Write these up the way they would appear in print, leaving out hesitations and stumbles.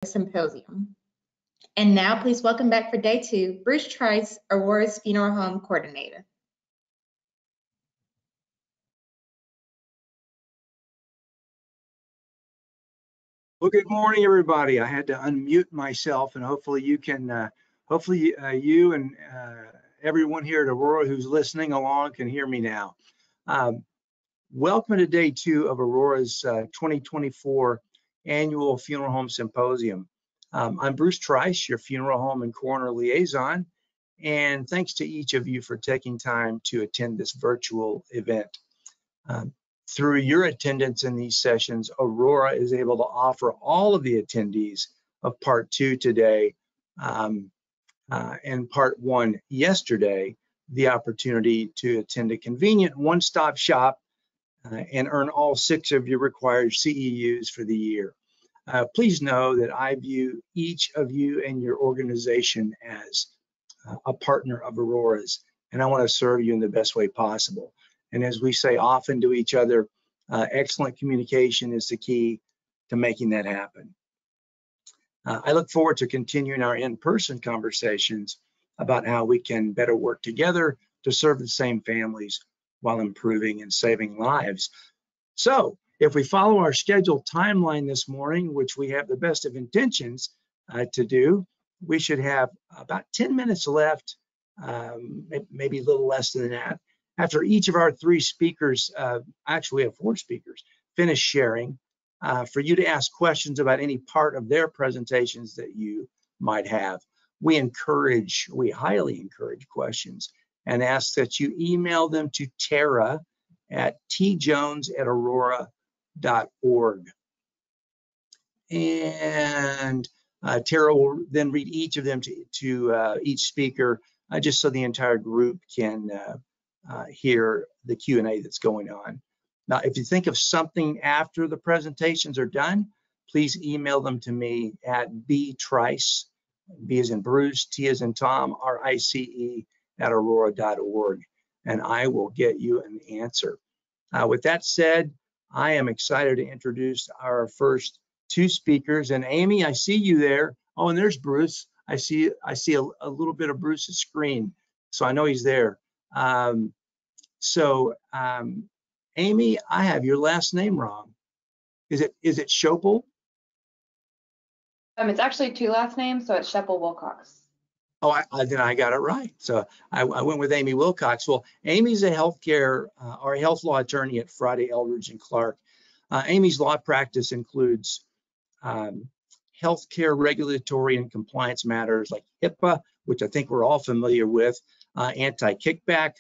Symposium. And now please welcome back for day 2, Bruce Trice, ARORA's Funeral Home Coordinator. Well, good morning, everybody. I had to unmute myself, and hopefully you can, you and everyone here at ARORA who's listening along can hear me now. Welcome to day 2 of ARORA's 2024 annual Funeral Home Symposium. I'm Bruce Trice, your funeral home and coroner liaison, and thanks to each of you for taking time to attend this virtual event. Through your attendance in these sessions, ARORA is able to offer all of the attendees of Part 2 today and Part 1 yesterday the opportunity to attend a convenient one-stop shop and earn all 6 of your required CEUs for the year. Please know that I view each of you and your organization as a partner of ARORA's, and I want to serve you in the best way possible. And as we say often to each other, excellent communication is the key to making that happen. I look forward to continuing our in-person conversations about how we can better work together to serve the same families while improving and saving lives. So if we follow our scheduled timeline this morning, which we have the best of intentions to do, we should have about 10 minutes left, maybe a little less than that. After each of our 3 speakers, actually we have 4 speakers, finish sharing, for you to ask questions about any part of their presentations that you might have. We highly encourage questions and ask that you email them to Tara at tjones@aurora.org. And Tara will then read each of them to each speaker, just so the entire group can hear the Q&A that's going on. Now, if you think of something after the presentations are done, please email them to me at btrice, B as in Bruce, T as in Tom, RICE @aurora.org, and I will get you an answer. With that said, I am excited to introduce our first 2 speakers. And Amy, I see you there. Oh, and there's Bruce. I see a little bit of Bruce's screen, so I know he's there. Amy, I have your last name wrong. Is it Schopel? It's actually 2 last names, so it's Sheppel Wilcox. Oh, then I got it right. So I went with Amy Wilcox. Well, Amy's a healthcare or a health law attorney at Friday, Eldridge and Clark. Amy's law practice includes healthcare regulatory and compliance matters like HIPAA, which I think we're all familiar with, anti-kickback,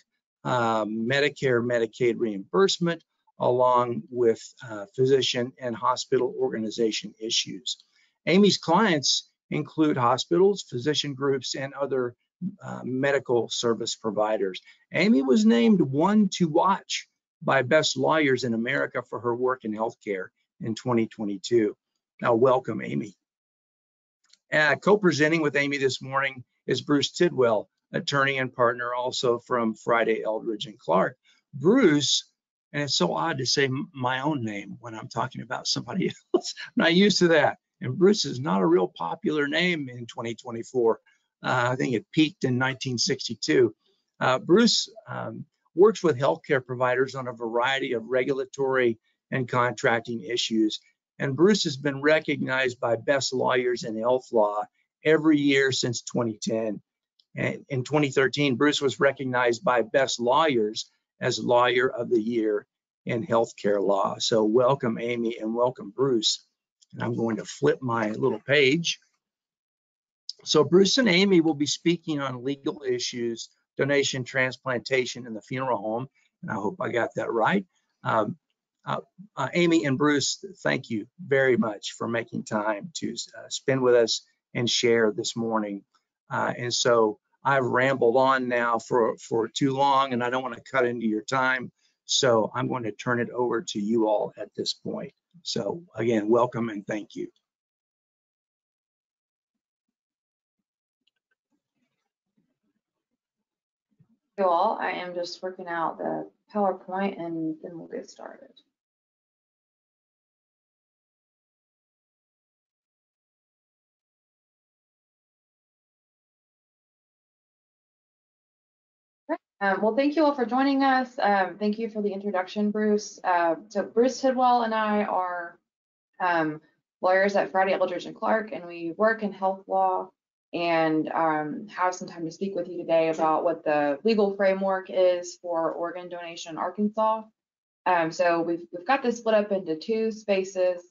Medicare, Medicaid reimbursement, along with physician and hospital organization issues. Amy's clients include hospitals, physician groups, and other medical service providers. Amy was named one to watch by Best Lawyers in America for her work in healthcare in 2022. Now, welcome, Amy. Co-presenting with Amy this morning is Bruce Tidwell, attorney and partner also from Friday, Eldridge and Clark. Bruce, and it's so odd to say my own name when I'm talking about somebody else. I'm not used to that. And Bruce is not a real popular name in 2024. I think it peaked in 1962. Bruce works with healthcare providers on a variety of regulatory and contracting issues. And Bruce has been recognized by Best Lawyers in Health Law every year since 2010. And in 2013, Bruce was recognized by Best Lawyers as Lawyer of the Year in Healthcare Law. So welcome, Amy, and welcome, Bruce. And I'm going to flip my little page. So Bruce and Amy will be speaking on legal issues, donation, transplantation in the funeral home. And I hope I got that right. Amy and Bruce, thank you very much for making time to spend with us and share this morning. And so I've rambled on now for too long, and I don't want to cut into your time. So I'm going to turn it over to you all at this point. So again, welcome and thank you. You all, I am just working out the PowerPoint and then we'll get started. Well, thank you all for joining us. Thank you for the introduction, Bruce. So Bruce Tidwell and I are lawyers at Friday, Eldridge and Clark, and we work in health law and have some time to speak with you today about what the legal framework is for organ donation in Arkansas. So we've got this split up into two spaces,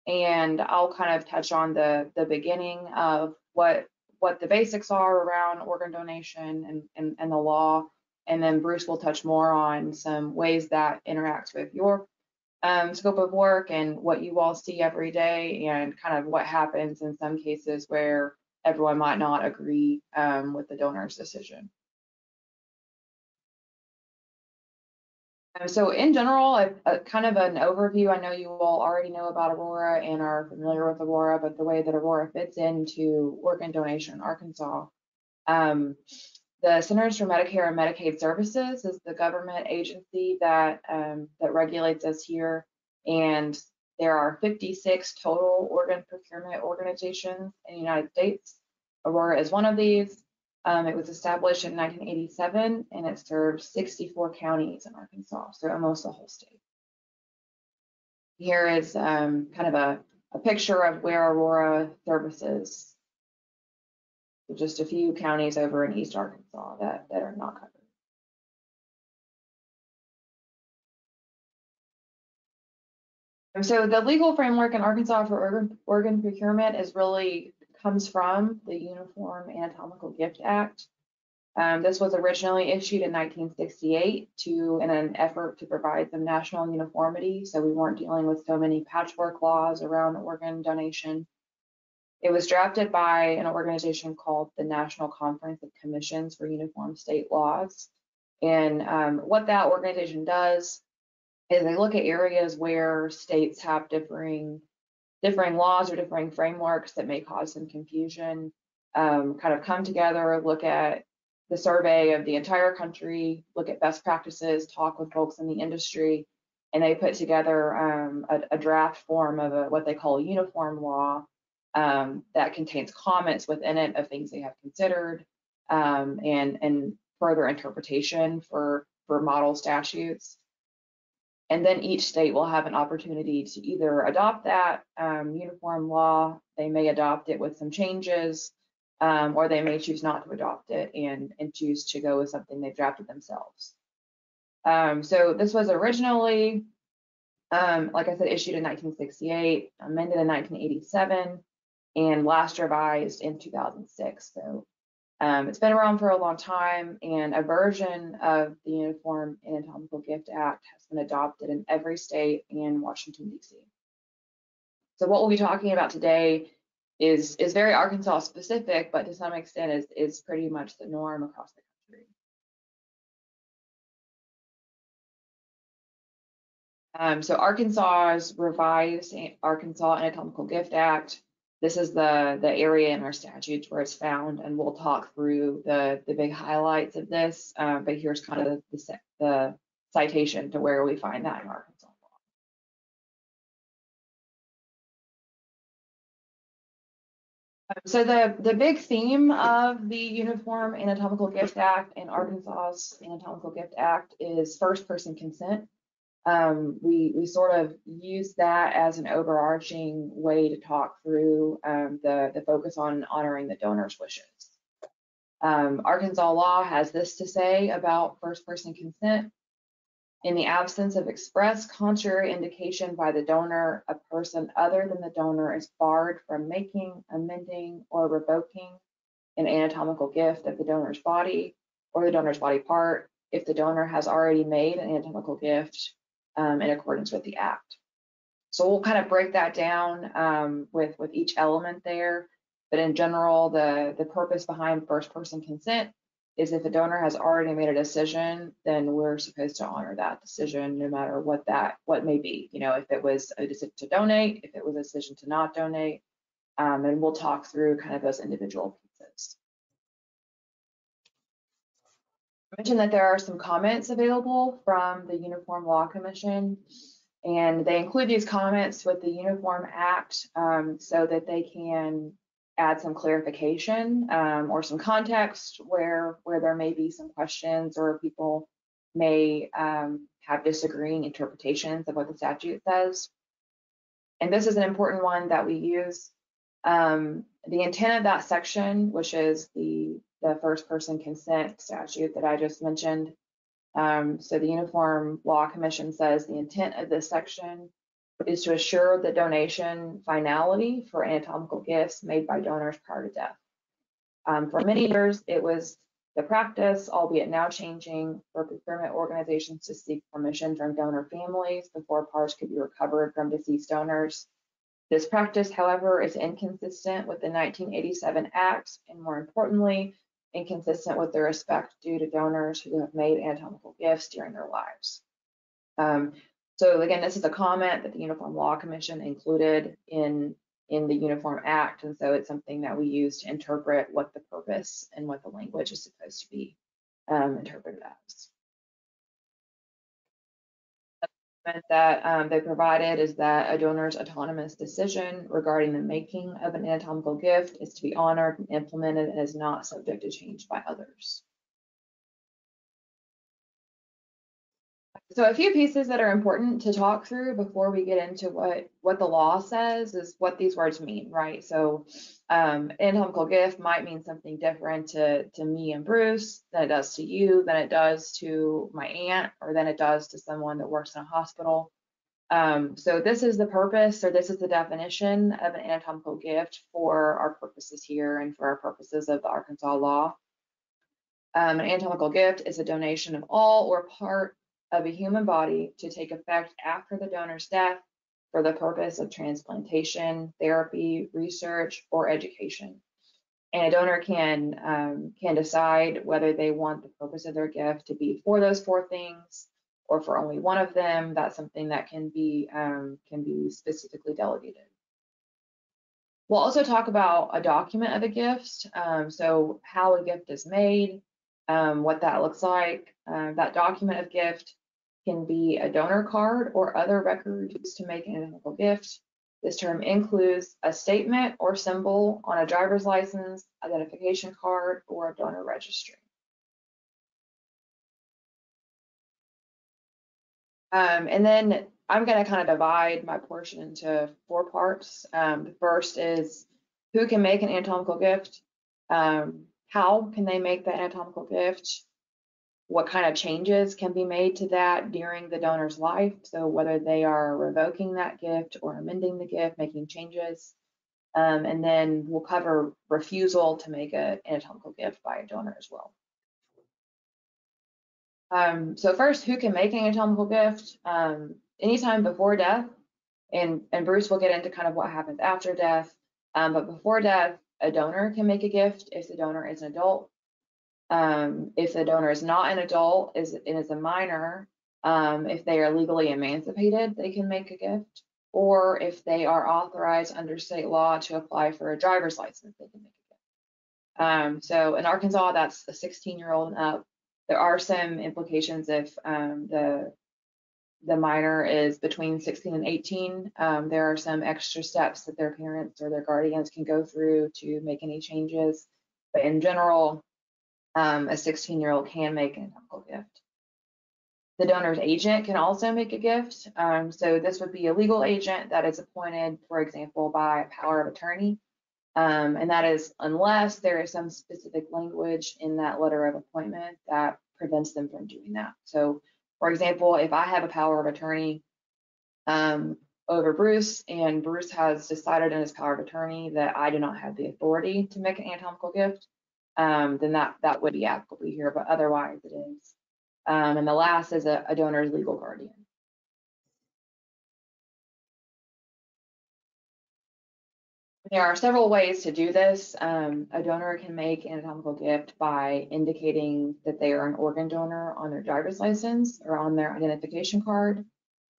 and I'll kind of touch on the beginning of what the basics are around organ donation and the law, and then Bruce will touch more on some ways that interacts with your scope of work and what you all see every day, and kind of what happens in some cases where everyone might not agree with the donor's decision. So in general, kind of an overview. I know you all already know about ARORA and are familiar with ARORA, but the way that ARORA fits into organ donation in Arkansas. The Centers for Medicare and Medicaid Services is the government agency that regulates us here, and there are 56 total organ procurement organizations in the United States. ARORA is one of these. It was established in 1987, and it serves 64 counties in Arkansas, so almost the whole state. Here is kind of a picture of where ARORA services. Just a few counties over in East Arkansas that are not covered. And so the legal framework in Arkansas for organ procurement comes from the Uniform Anatomical Gift Act. This was originally issued in 1968 in an effort to provide some national uniformity, so we weren't dealing with so many patchwork laws around organ donation. It was drafted by an organization called the National Conference of Commissions for Uniform State Laws. And what that organization does is they look at areas where states have differing laws or differing frameworks that may cause some confusion, kind of come together, look at the survey of the entire country, look at best practices, talk with folks in the industry, and they put together a draft form of what they call a uniform law that contains comments within it of things they have considered and further interpretation for model statutes. And then each state will have an opportunity to either adopt that uniform law, they may adopt it with some changes, or they may choose not to adopt it and choose to go with something they've drafted themselves. So this was originally, like I said, issued in 1968, amended in 1987, and last revised in 2006. So it's been around for a long time, and a version of the Uniform Anatomical Gift Act has been adopted in every state and Washington, D.C. So what we'll be talking about today is very Arkansas specific, but to some extent is pretty much the norm across the country. So Arkansas's revised Arkansas Anatomical Gift Act. This is the area in our statutes where it's found, and we'll talk through the big highlights of this, but here's kind of the citation to where we find that in Arkansas law. So the big theme of the Uniform Anatomical Gift Act and Arkansas's Anatomical Gift Act is first person consent. We sort of use that as an overarching way to talk through the focus on honoring the donor's wishes. Arkansas law has this to say about first person consent. In the absence of express contrary indication by the donor, a person other than the donor is barred from making, amending, or revoking an anatomical gift of the donor's body or the donor's body part if the donor has already made an anatomical gift in accordance with the act. So we'll kind of break that down with each element there. But in general, the purpose behind first person consent is if a donor has already made a decision, then we're supposed to honor that decision no matter what may be. You know, if it was a decision to donate, if it was a decision to not donate, and we'll talk through kind of those individual pieces. I mentioned that there are some comments available from the Uniform Law Commission, and they include these comments with the Uniform Act so that they can add some clarification or some context where there may be some questions or people may have disagreeing interpretations of what the statute says. And this is an important one that we use. The intent of that section, which is the first person consent statute that I just mentioned. So the Uniform Law Commission says the intent of this section is to assure the donation finality for anatomical gifts made by donors prior to death. For many years, it was the practice, albeit now changing, for procurement organizations to seek permission from donor families before parts could be recovered from deceased donors. This practice, however, is inconsistent with the 1987 Act, and more importantly, inconsistent with the respect due to donors who have made anatomical gifts during their lives. So again, this is a comment that the Uniform Law Commission included in the Uniform Act, and so it's something that we use to interpret what the purpose and what the language is supposed to be interpreted as. That they provided is that a donor's autonomous decision regarding the making of an anatomical gift is to be honored and implemented and is not subject to change by others. So a few pieces that are important to talk through before we get into what the law says is what these words mean, right? So anatomical gift might mean something different to me and Bruce than it does to you, than it does to my aunt, or than it does to someone that works in a hospital. So this is the purpose, or this is the definition of an anatomical gift for our purposes here and for our purposes of the Arkansas law. An anatomical gift is a donation of all or part of a human body to take effect after the donor's death for the purpose of transplantation, therapy, research, or education. And a donor can decide whether they want the purpose of their gift to be for those four things or for only one of them. That's something that can be specifically delegated. We'll also talk about a document of a gift, so how a gift is made, what that looks like. That document of gift can be a donor card or other record used to make an anatomical gift. This term includes a statement or symbol on a driver's license, identification card, or a donor registry. And then I'm going to kind of divide my portion into four parts. The first is who can make an anatomical gift, how can they make that anatomical gift, what kind of changes can be made to that during the donor's life, so whether they are revoking that gift or amending the gift, making changes, and then we'll cover refusal to make an anatomical gift by a donor as well. So first, who can make an anatomical gift? Anytime before death, and Bruce will get into kind of what happens after death, but before death, a donor can make a gift if the donor is an adult. If the donor is not an adult and is a minor, if they are legally emancipated, they can make a gift. Or if they are authorized under state law to apply for a driver's license, they can make a gift. So in Arkansas, that's a 16-year-old and up. There are some implications if the minor is between 16 and 18. There are some extra steps that their parents or their guardians can go through to make any changes. But in general, a 16-year-old can make an anatomical gift. The donor's agent can also make a gift. So this would be a legal agent that is appointed, for example, by power of attorney. And that is unless there is some specific language in that letter of appointment that prevents them from doing that. So, for example, if I have a power of attorney over Bruce, and Bruce has decided in his power of attorney that I do not have the authority to make an anatomical gift, then that would be applicable here, but otherwise it is. And the last is a donor's legal guardian. There are several ways to do this. A donor can make an anatomical gift by indicating that they are an organ donor on their driver's license or on their identification card.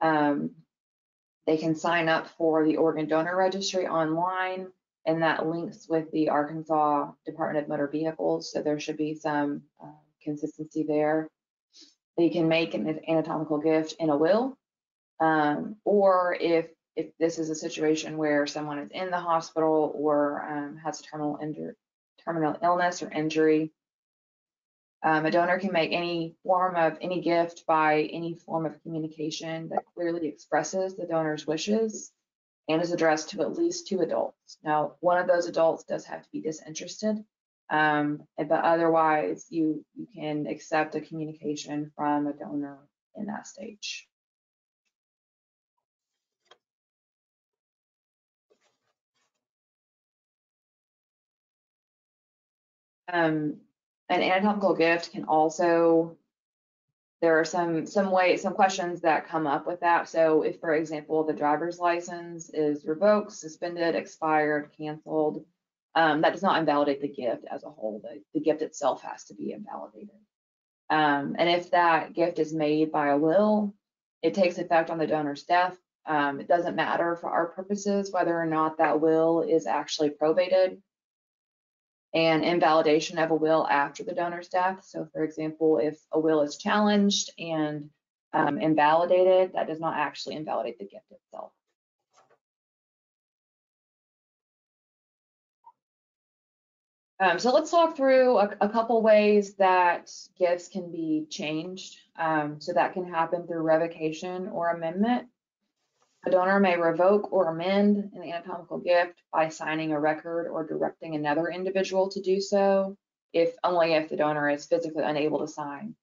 They can sign up for the organ donor registry online, and that links with the Arkansas Department of Motor Vehicles, so there should be some consistency there. They can make an anatomical gift in a will, or if if this is a situation where someone is in the hospital or has a terminal illness or injury, a donor can make any gift by any form of communication that clearly expresses the donor's wishes and is addressed to at least 2 adults. Now, one of those adults does have to be disinterested, but otherwise you can accept a communication from a donor in that stage. An anatomical gift can also, there are some questions that come up with that. So if, for example, the driver's license is revoked, suspended, expired, canceled, that does not invalidate the gift as a whole. The gift itself has to be invalidated. And if that gift is made by a will, it takes effect on the donor's death. It doesn't matter for our purposes whether or not that will is actually probated. And invalidation of a will after the donor's death. So for example, if a will is challenged and invalidated, that does not actually invalidate the gift itself. So let's talk through a couple ways that gifts can be changed. So that can happen through revocation or amendment. A donor may revoke or amend an anatomical gift by signing a record or directing another individual to do so, only if the donor is physically unable to sign.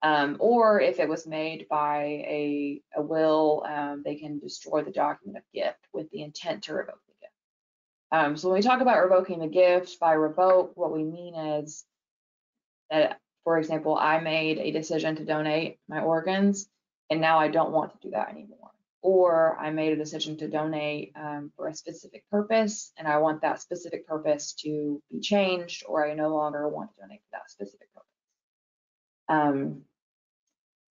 Or if it was made by a will, they can destroy the document of gift with the intent to revoke the gift. So when we talk about revoking the gift, by revoke, what we mean is that, for example, I made a decision to donate my organs, and now I don't want to do that anymore. Or I made a decision to donate for a specific purpose, and I want that specific purpose to be changed, or I no longer want to donate for that specific purpose.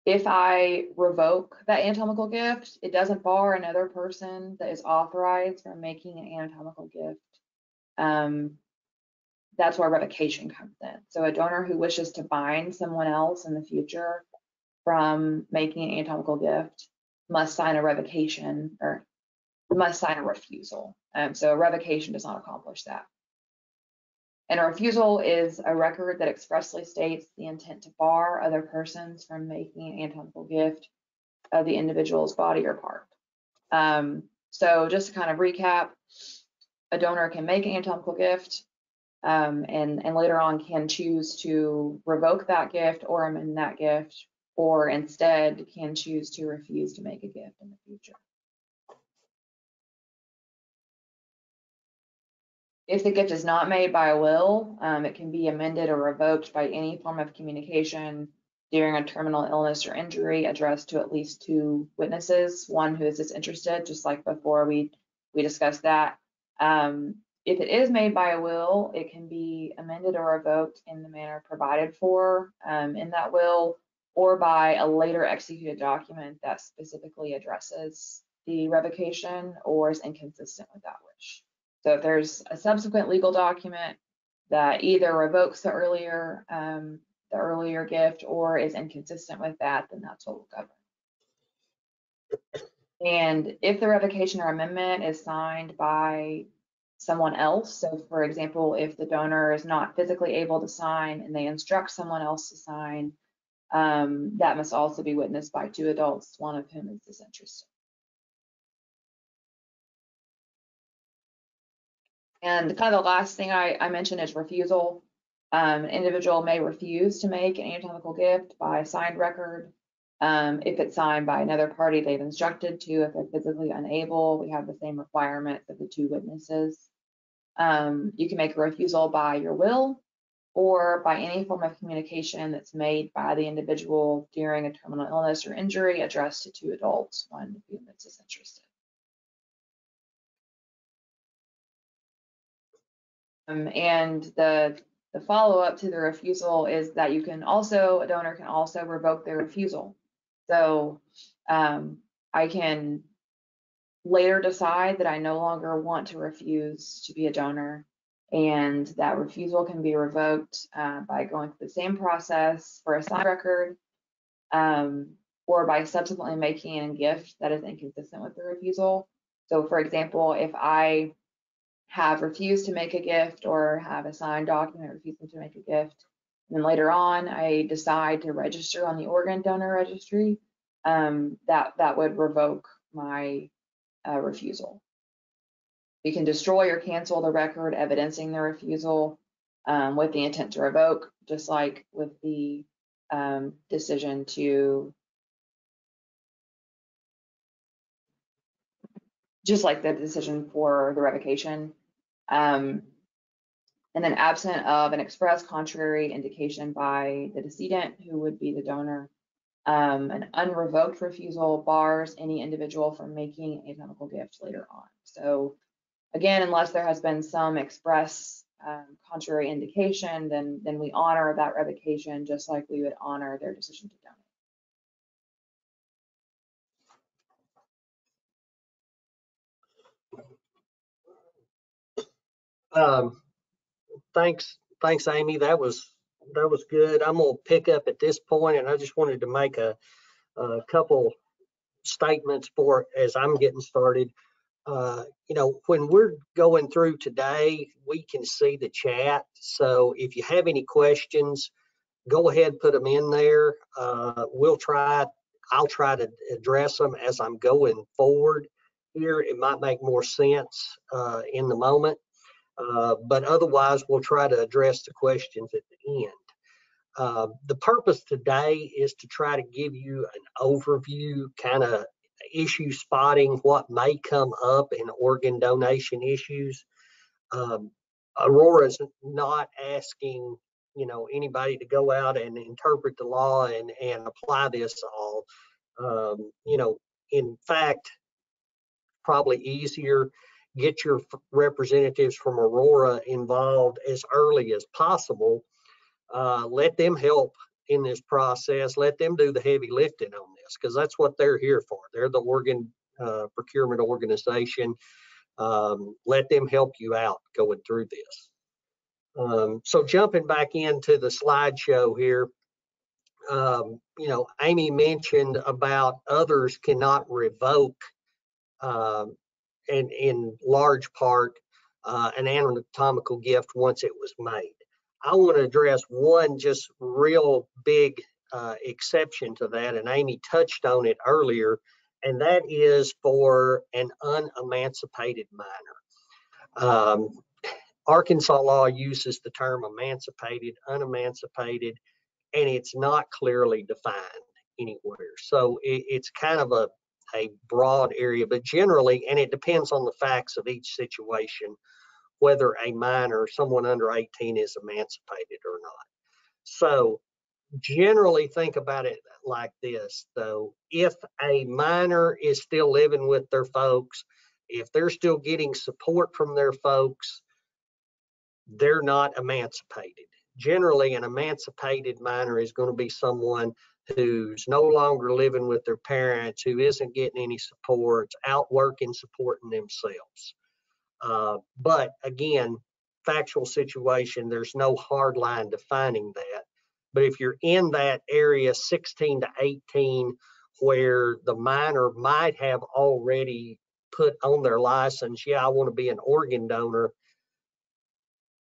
If I revoke that anatomical gift, it doesn't bar another person that is authorized from making an anatomical gift. That's where revocation comes in. So a donor who wishes to bind someone else in the future from making an anatomical gift must sign a revocation or must sign a refusal. So a revocation does not accomplish that. And a refusal is a record that expressly states the intent to bar other persons from making an anatomical gift of the individual's body or part. So just to kind of recap, a donor can make an anatomical gift and later on can choose to revoke that gift or amend that gift, or instead can choose to refuse to make a gift in the future. If the gift is not made by a will, it can be amended or revoked by any form of communication during a terminal illness or injury addressed to at least 2 witnesses, one who is disinterested, just like before we discussed that. If it is made by a will, it can be amended or revoked in the manner provided for in that will, or by a later executed document that specifically addresses the revocation or is inconsistent with that wish. So if there's a subsequent legal document that either revokes the earlier gift or is inconsistent with that, then that's what will govern. And if the revocation or amendment is signed by someone else, so for example, if the donor is not physically able to sign and they instruct someone else to sign, that must also be witnessed by 2 adults, one of whom is disinterested. And kind of the last thing I mentioned is refusal. An individual may refuse to make an anatomical gift by signed record. If it's signed by another party they've instructed to, if they're physically unable, we have the same requirements of the 2 witnesses. You can make a refusal by your will or by any form of communication that's made by the individual during a terminal illness or injury addressed to 2 adults, one of whom is disinterested. And the follow-up to the refusal is that a donor can also revoke their refusal. So I can later decide that I no longer want to refuse to be a donor, and that refusal can be revoked by going through the same process for a signed record, or by subsequently making a gift that is inconsistent with the refusal. So for example, if I have refused to make a gift or have a signed document refusing to make a gift, and then later on I decide to register on the organ donor registry, that would revoke my refusal. You can destroy or cancel the record evidencing the refusal with the intent to revoke, just like with the decision to, just like the decision for the revocation. And then absent of an express contrary indication by the decedent, who would be the donor, an unrevoked refusal bars any individual from making a medical gift later on. So again, unless there has been some express contrary indication, then we honor that revocation just like we would honor their decision to donate. Thanks, Amy. That was good. I'm gonna pick up at this point, and I just wanted to make a couple statements for as I'm getting started. When we're going through today, we can see the chat. So if you have any questions, go ahead and put them in there. I'll try to address them as I'm going forward here. It might make more sense in the moment. But otherwise, we'll try to address the questions at the end. The purpose today is to try to give you an overview, kind of issue spotting what may come up in organ donation issues. ARORA is not asking anybody to go out and interpret the law and apply this all. In fact, probably easier, get your representatives from ARORA involved as early as possible. Let them help in this process. Let them do the heavy lifting on this, because that's what they're here for. They're the organ procurement organization. Let them help you out going through this. So jumping back into the slideshow here, Amy mentioned about others cannot revoke, and in large part, an anatomical gift once it was made. I want to address one just real big exception to that, and Amy touched on it earlier, and that is for an unemancipated minor. Arkansas law uses the term emancipated, unemancipated, and it's not clearly defined anywhere. So it's kind of a broad area, but generally, and it depends on the facts of each situation, whether a minor, someone under 18, is emancipated or not. So generally think about it like this, though. If a minor is still living with their folks, if they're still getting support from their folks, they're not emancipated. Generally, an emancipated minor is going to be someone who's no longer living with their parents, who isn't getting any support, out working, supporting themselves. But again, factual situation, there's no hard line defining that. But if you're in that area, 16 to 18, where the minor might have already put on their license, yeah, I want to be an organ donor,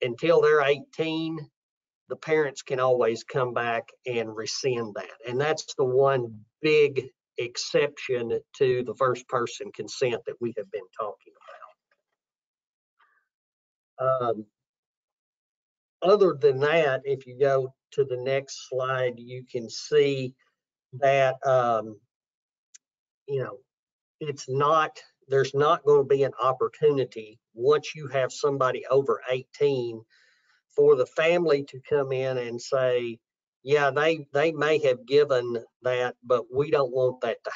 until they're 18, the parents can always come back and rescind that. And that's the one big exception to the first person consent that we have been talking about. Other than that, if you go to the next slide, you can see that, there's not going to be an opportunity once you have somebody over 18 for the family to come in and say, yeah, they may have given that, but we don't want that to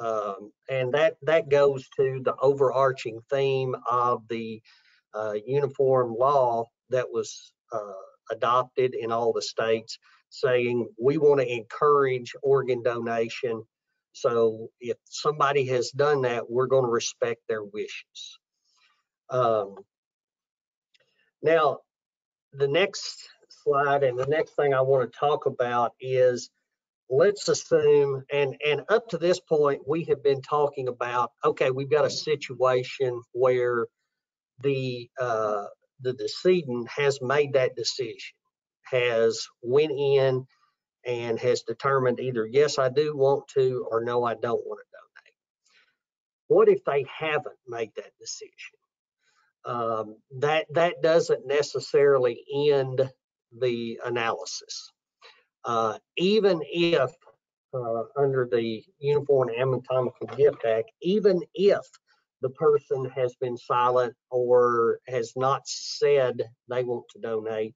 happen. And that goes to the overarching theme of the uniform law that was adopted in all the states, saying we want to encourage organ donation. So if somebody has done that, we're going to respect their wishes. Now, the next slide and the next thing I want to talk about is let's assume, and up to this point, we have been talking about, okay, we've got a situation where the decedent has made that decision, has went in and has determined either, yes, I do want to, or no, I don't want to donate. What if they haven't made that decision? That doesn't necessarily end the analysis. Even if under the Uniform Anatomical Gift Act, even if the person has been silent or has not said they want to donate,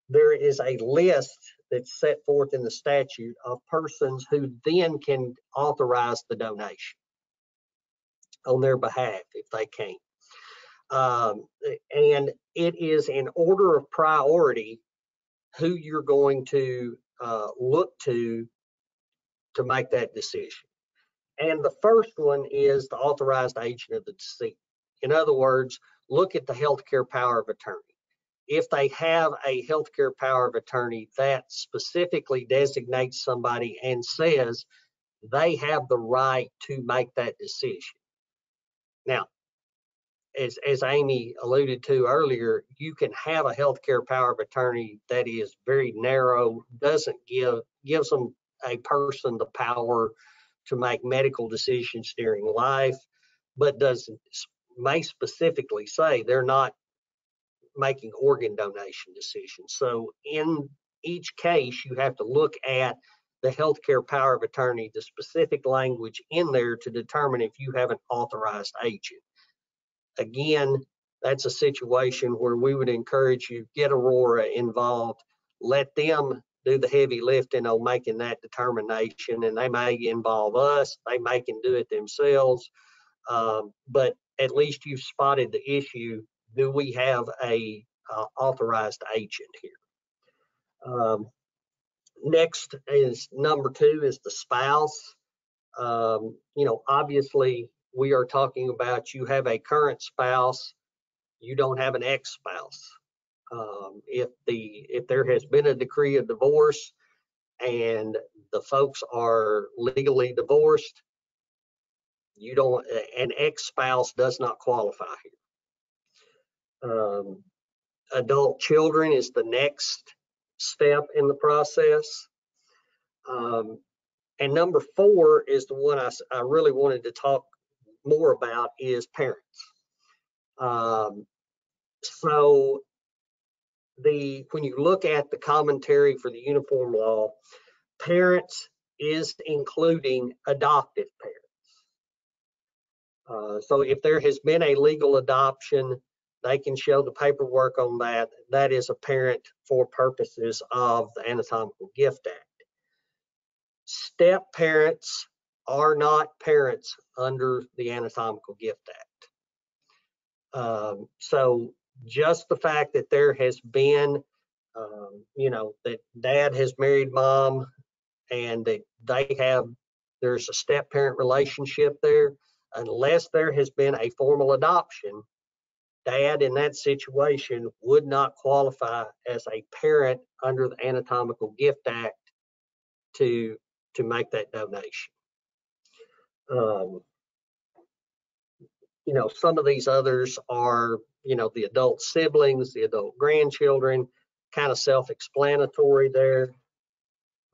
there is a list that's set forth in the statute of persons who then can authorize the donation on their behalf if they can't. And it is in order of priority who you're going to look to make that decision. And the first one is the authorized agent of the decedent. In other words, look at the healthcare power of attorney. If they have a healthcare power of attorney that specifically designates somebody and says they have the right to make that decision. Now, as Amy alluded to earlier, you can have a healthcare power of attorney that is very narrow, doesn't gives them a person the power to make medical decisions during life, but may specifically say they're not making organ donation decisions. So in each case, you have to look at the healthcare power of attorney, the specific language in there to determine if you have an authorized agent. Again, that's a situation where we would encourage you, get ARORA involved, let them do the heavy lifting on making that determination, and they may involve us, they may can do it themselves, but at least you've spotted the issue. Do we have a authorized agent here? Next is number 2 is the spouse. Obviously we are talking about you have a current spouse, you don't have an ex-spouse. If there has been a decree of divorce and the folks are legally divorced, an ex-spouse does not qualify here. Adult children is the next step in the process. And number 4 is the one I really wanted to talk more about, is parents. So when you look at the commentary for the uniform law, parents is including adoptive parents. So if there has been a legal adoption, they can show the paperwork on that. That is a parent for purposes of the Anatomical Gift Act. Step parents are not parents under the Anatomical Gift Act. So just the fact that there has been, that dad has married mom and that there's a step parent relationship there, unless there has been a formal adoption, dad in that situation would not qualify as a parent under the Anatomical Gift Act to make that donation. Some of these others are, the adult siblings, the adult grandchildren, kind of self-explanatory there.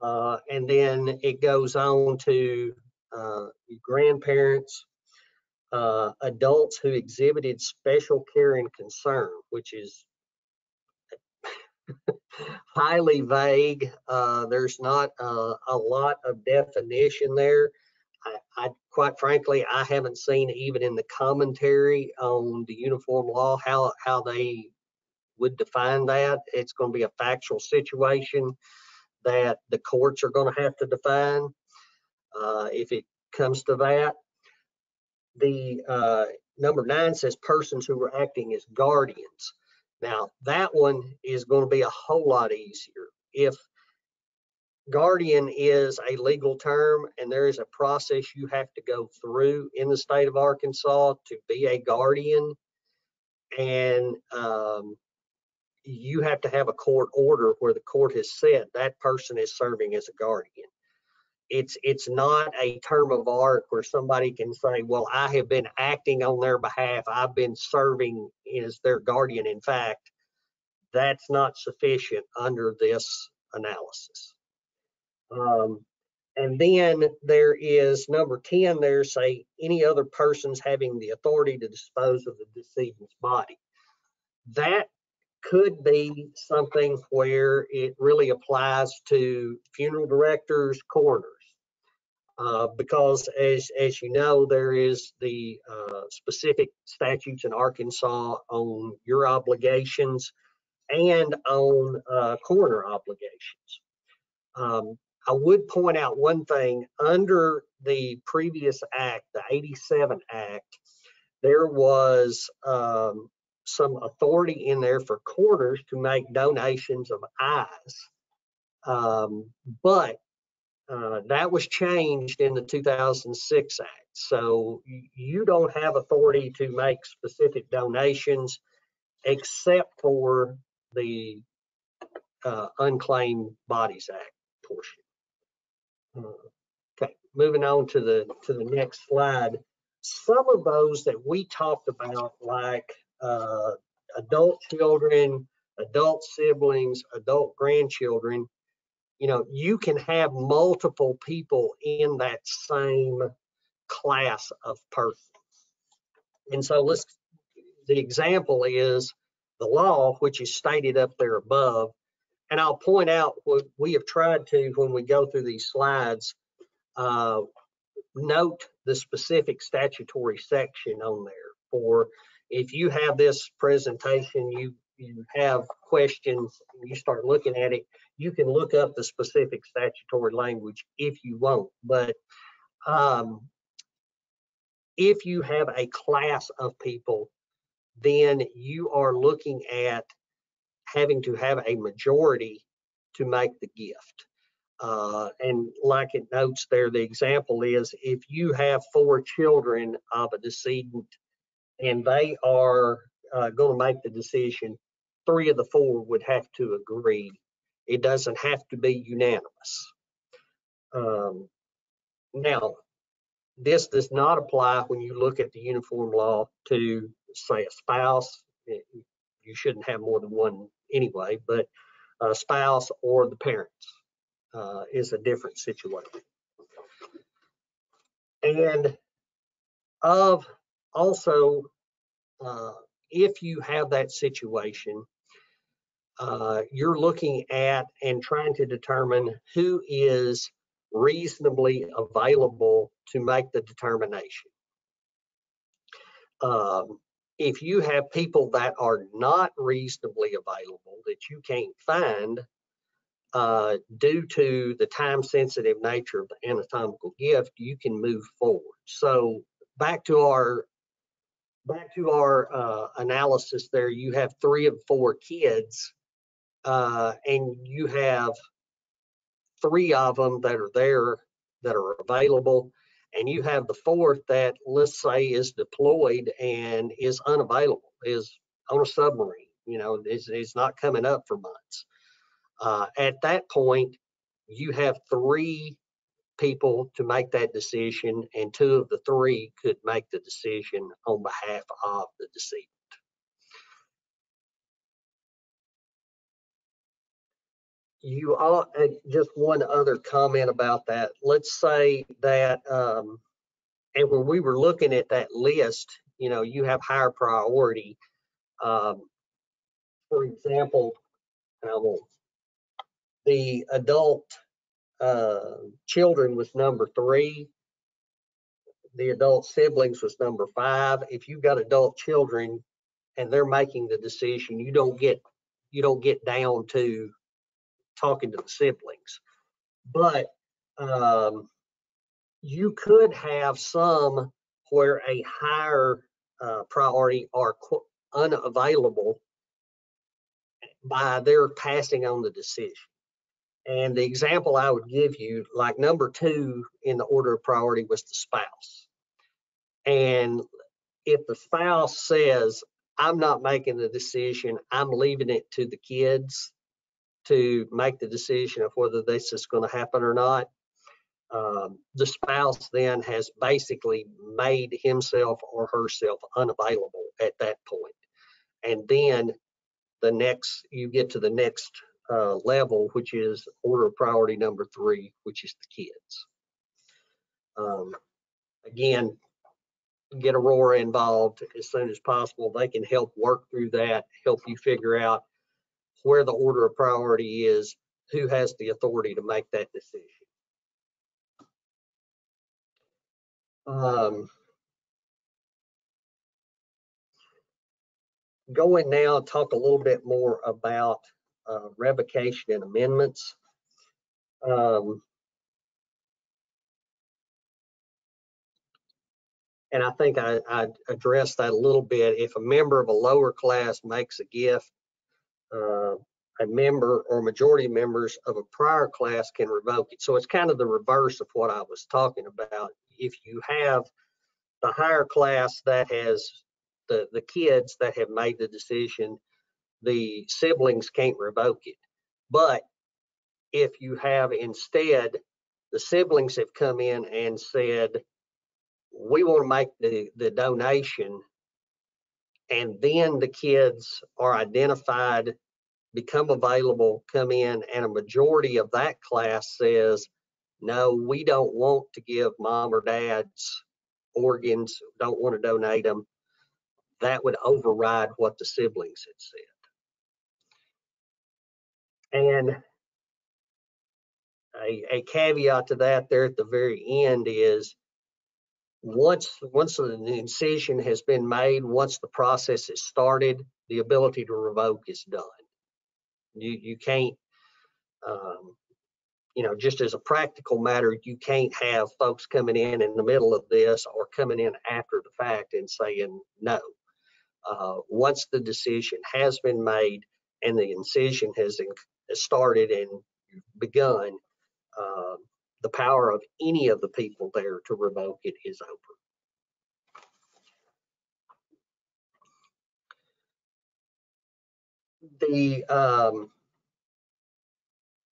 And then it goes on to grandparents, adults who exhibited special care and concern, which is highly vague. There's not a lot of definition there. I quite frankly, I haven't seen even in the commentary on the uniform law how they would define that. It's going to be a factual situation that the courts are going to have to define if it comes to that. The number 9 says persons who were acting as guardians. Now that one is going to be a whole lot easier. If guardian is a legal term and there is a process you have to go through in the state of Arkansas to be a guardian, and you have to have a court order where the court has said that person is serving as a guardian. It's not a term of art where somebody can say, well, I have been acting on their behalf. I've been serving as their guardian. In fact, that's not sufficient under this analysis. And then there is number 10, there's say any other persons having the authority to dispose of the decedent's body. That could be something where it really applies to funeral directors, coroners. Because as you know, there is the specific statutes in Arkansas on your obligations and on coroner obligations. I would point out one thing. Under the previous act, the 87 Act, there was some authority in there for coroners to make donations of eyes. But that was changed in the 2006 Act. So you don't have authority to make specific donations except for the Unclaimed Bodies Act portion. Okay, moving on to the next slide. Some of those that we talked about, like adult children, adult siblings, adult grandchildren, you know, you can have multiple people in that same class of persons. And so the example is the law, which is stated up there above. And I'll point out what we have tried to, when we go through these slides, note the specific statutory section on there. For if you have this presentation, you have questions, you start looking at it, you can look up the specific statutory language if you want. But if you have a class of people, then you are looking at having to have a majority to make the gift. And like it notes there, the example is if you have 4 children of a decedent and they are going to make the decision, 3 of the 4 would have to agree. It doesn't have to be unanimous. Now, this does not apply when you look at the uniform law to, say, a spouse. You shouldn't have more than one anyway, but a spouse or the parents is a different situation. And also, if you have that situation, you're looking at and trying to determine who is reasonably available to make the determination. If you have people that are not reasonably available, that you can't find due to the time-sensitive nature of the anatomical gift, you can move forward. So back to our analysis there, you have 3 of 4 kids, and you have 3 of them that are there that are available, and you have the 4th that, let's say, is deployed and is unavailable, is on a submarine, you know, is not coming up for months. At that point, you have 3 people to make that decision, and 2 of the 3 could make the decision on behalf of the decedent. You all, just one other comment about that. Let's say that, and when we were looking at that list, you know, you have higher priority. For example, the adult children was number 3. The adult siblings was number 5. If you've got adult children and they're making the decision, you don't get down to talking to the siblings. But you could have some where a higher priority are unavailable by their passing on the decision. And the example I would give you, like number 2 in the order of priority was the spouse. And if the spouse says, I'm not making the decision, I'm leaving it to the kids to make the decision of whether this is going to happen or not, the spouse then has basically made himself or herself unavailable at that point. And then you get to the next level, which is order of priority number 3, which is the kids. Again, get ARORA involved as soon as possible. They can help work through that, help you figure out where the order of priority is, who has the authority to make that decision. Going now, talk a little bit more about revocation and amendments. And I think I addressed that a little bit. If a member of a lower class makes a gift, a member or majority of members of a prior class can revoke it. So it's kind of the reverse of what I was talking about. If you have the higher class that has the kids that have made the decision, the siblings can't revoke it. But if you have instead, the siblings have come in and said, we want to make the donation, and then the kids are identified, become available, come in, and a majority of that class says, no, we don't want to give mom or dad's organs, don't want to donate them, that would override what the siblings had said. And a caveat to that there at the very end is, once an incision has been made, once the process is started, the ability to revoke is done. You can't, just as a practical matter, you can't have folks coming in the middle of this or coming in after the fact and saying no. Once the decision has been made and the incision has started and begun, the power of any of the people there to revoke it is over.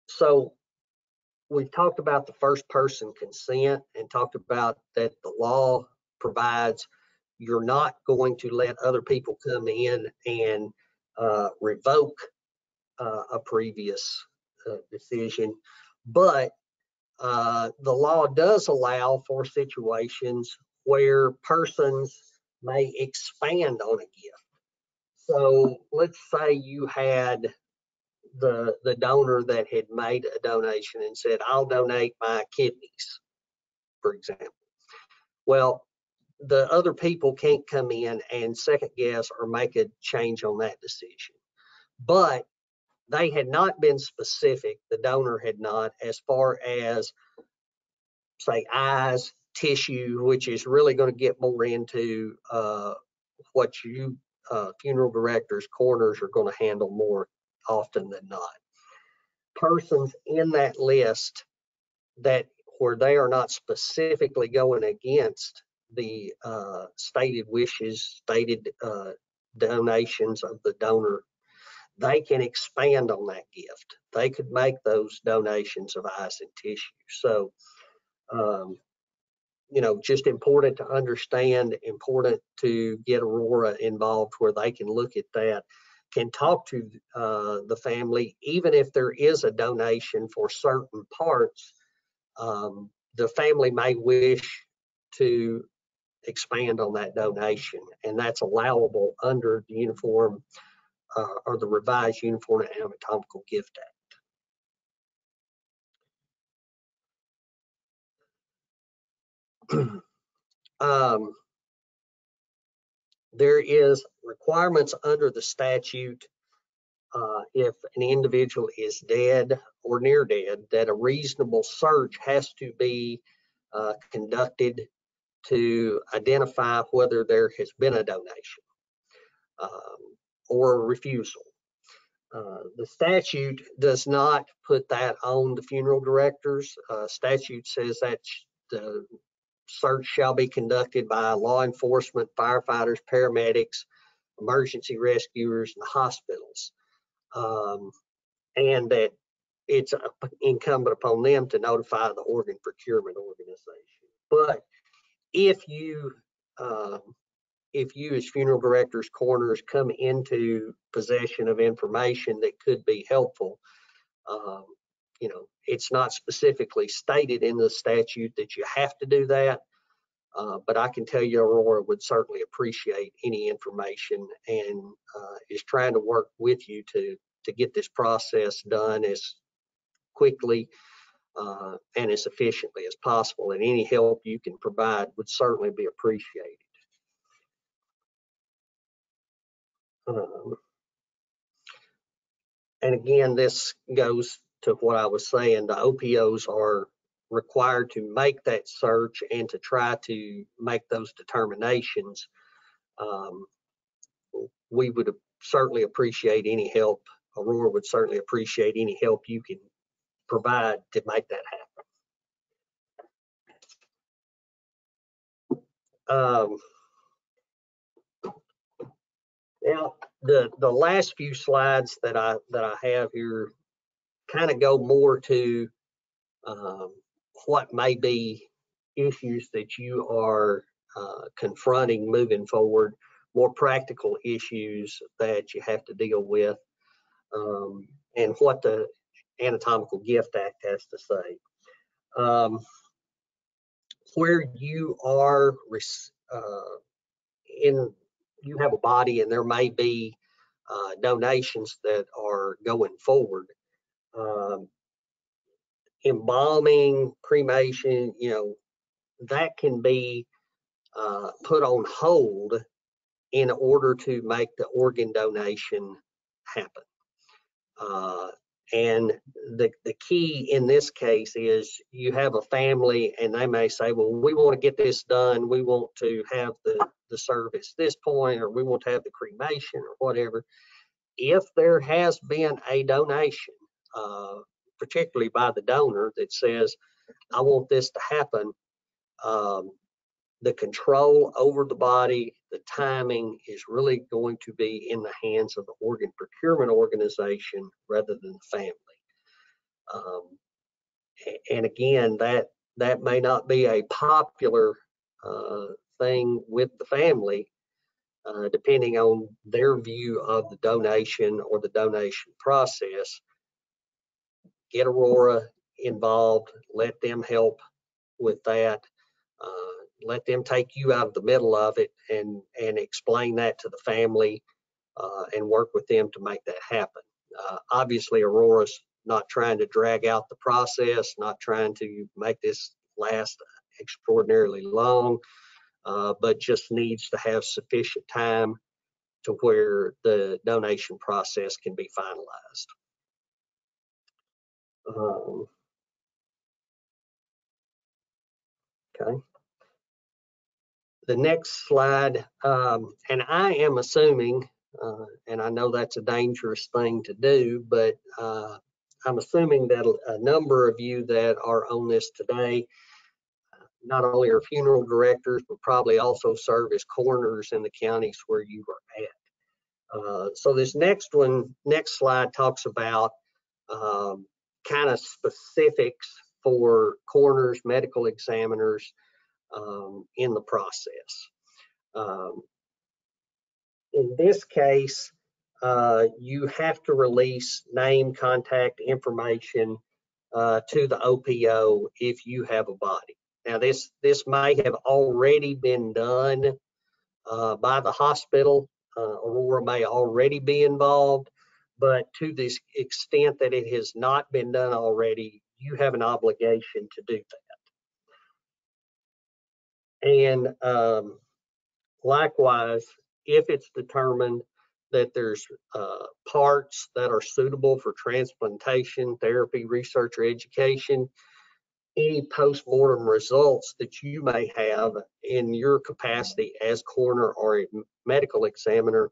So we've talked about the first person consent and talked about that the law provides you're not going to let other people come in and revoke a previous decision, but the law does allow for situations where persons may expand on a gift. So let's say you had the donor that had made a donation and said, I'll donate my kidneys, for example. Well, the other people can't come in and second guess or make a change on that decision. But they had not been specific, the donor had not, as far as, say, eyes, tissue, which is really going to get more into what you funeral directors, coroners are going to handle more often than not. Persons in that list that where they are not specifically going against the stated wishes, stated donations of the donor, they can expand on that gift. They could make those donations of eyes and tissue. So, just important to understand, important to get ARORA involved where they can look at that, can talk to the family, even if there is a donation for certain parts, the family may wish to expand on that donation, and that's allowable under the Uniform or the revised Uniform and Anatomical Gift Act. There is requirements under the statute if an individual is dead or near dead, that a reasonable search has to be conducted to identify whether there has been a donation or a refusal. The statute does not put that on the funeral directors. Statute says that the search shall be conducted by law enforcement, firefighters, paramedics, emergency rescuers, and the hospitals. And that it's incumbent upon them to notify the organ procurement organization. But if you as funeral directors, coroners, come into possession of information that could be helpful, you know, it's not specifically stated in the statute that you have to do that. But I can tell you Aurora would certainly appreciate any information, and is trying to work with you to get this process done as quickly and as efficiently as possible. And any help you can provide would certainly be appreciated. And again, this goes to what I was saying. The OPOs are required to make that search and to try to make those determinations. We would certainly appreciate any help. Aurora would certainly appreciate any help you can provide to make that happen. Now, the last few slides that I have here kind of go more to what may be issues that you are confronting moving forward, more practical issues that you have to deal with, and what the Anatomical Gift Act has to say. Where you are you have a body and there may be donations that are going forward. Embalming, cremation, you know, that can be put on hold in order to make the organ donation happen. And the key in this case is you have a family and they may say, well, we want to get this done. We want to have the service this point, or we want to have the cremation or whatever. If there has been a donation, particularly by the donor, that says, I want this to happen, the control over the body, the timing is really going to be in the hands of the organ procurement organization rather than the family. And again, that may not be a popular thing with the family, depending on their view of the donation or the donation process. Get Aurora involved, let them help with that. Let them take you out of the middle of it and explain that to the family and work with them to make that happen. Obviously, Aurora's not trying to drag out the process, not trying to make this last extraordinarily long, but just needs to have sufficient time to where the donation process can be finalized. Okay. The next slide, and I am assuming, and I know that's a dangerous thing to do, but I'm assuming that a number of you that are on this today not only are funeral directors, but probably also serve as coroners in the counties where you are at. So this next slide talks about kind of specifics for coroners, medical examiners, in the process. In this case, you have to release name, contact information to the OPO if you have a body. Now, this may have already been done by the hospital. Aurora may already be involved, but to the extent that it has not been done already, you have an obligation to do that. And likewise, if it's determined that there's parts that are suitable for transplantation, therapy, research, or education, any post-mortem results that you may have in your capacity as coroner or a medical examiner,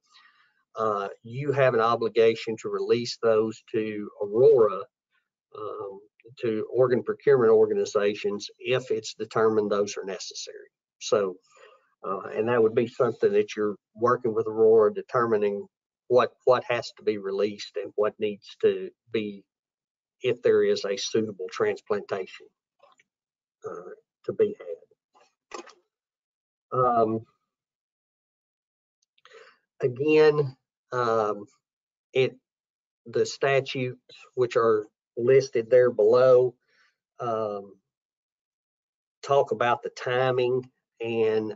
you have an obligation to release those to Aurora, to organ procurement organizations, if it's determined those are necessary. So, and that would be something that you're working with Aurora, determining what has to be released and what needs to be if there is a suitable transplantation to be had. Again, the statutes which are listed there below talk about the timing and